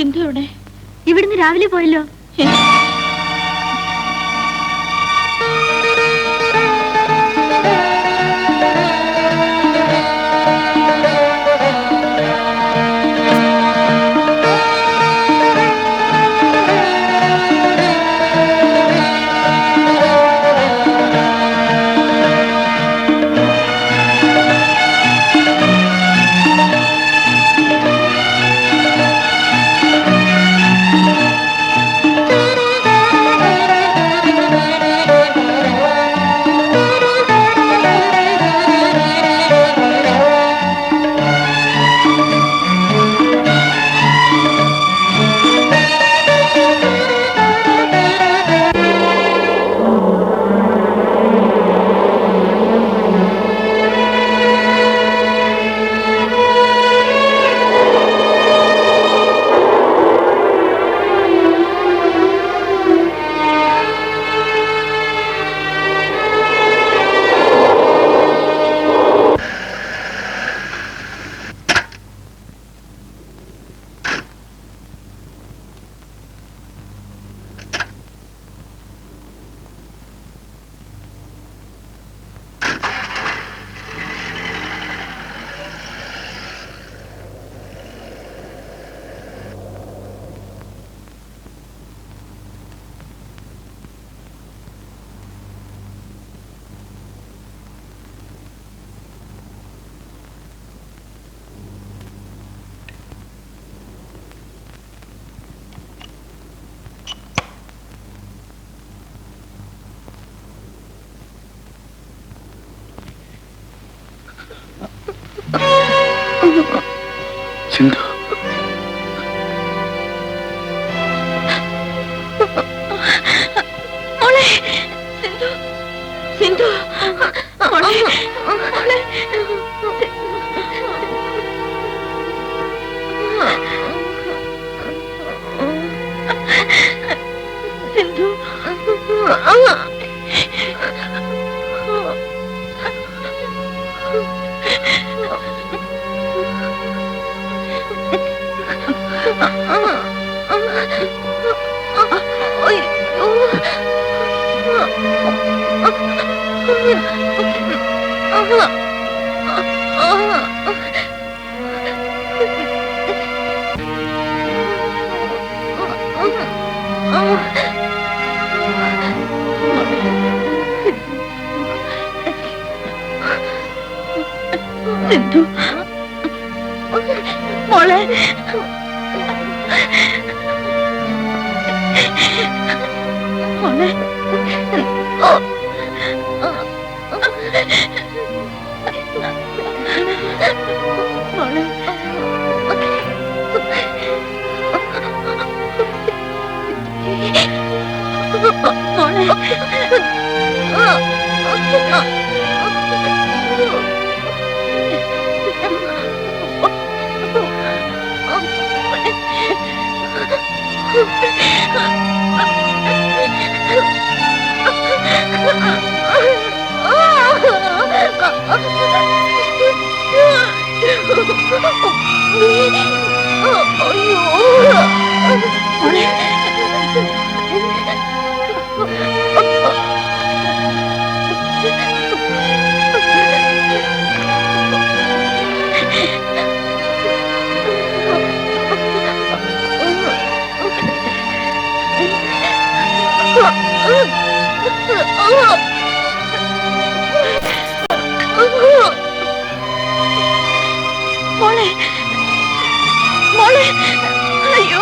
സിന്ധു എവിടെ? ഇവിടുന്ന് രാവിലെ പോയല്ലോ. സിന്ധു, മോളെ സിന്ധു, സിന്ധു മോളെ, മോളെ സിന്ധു. സിന്ധു മോളെ, മോളെ മോളെ മോളെ മോളെ, മോളെ, അയ്യോ.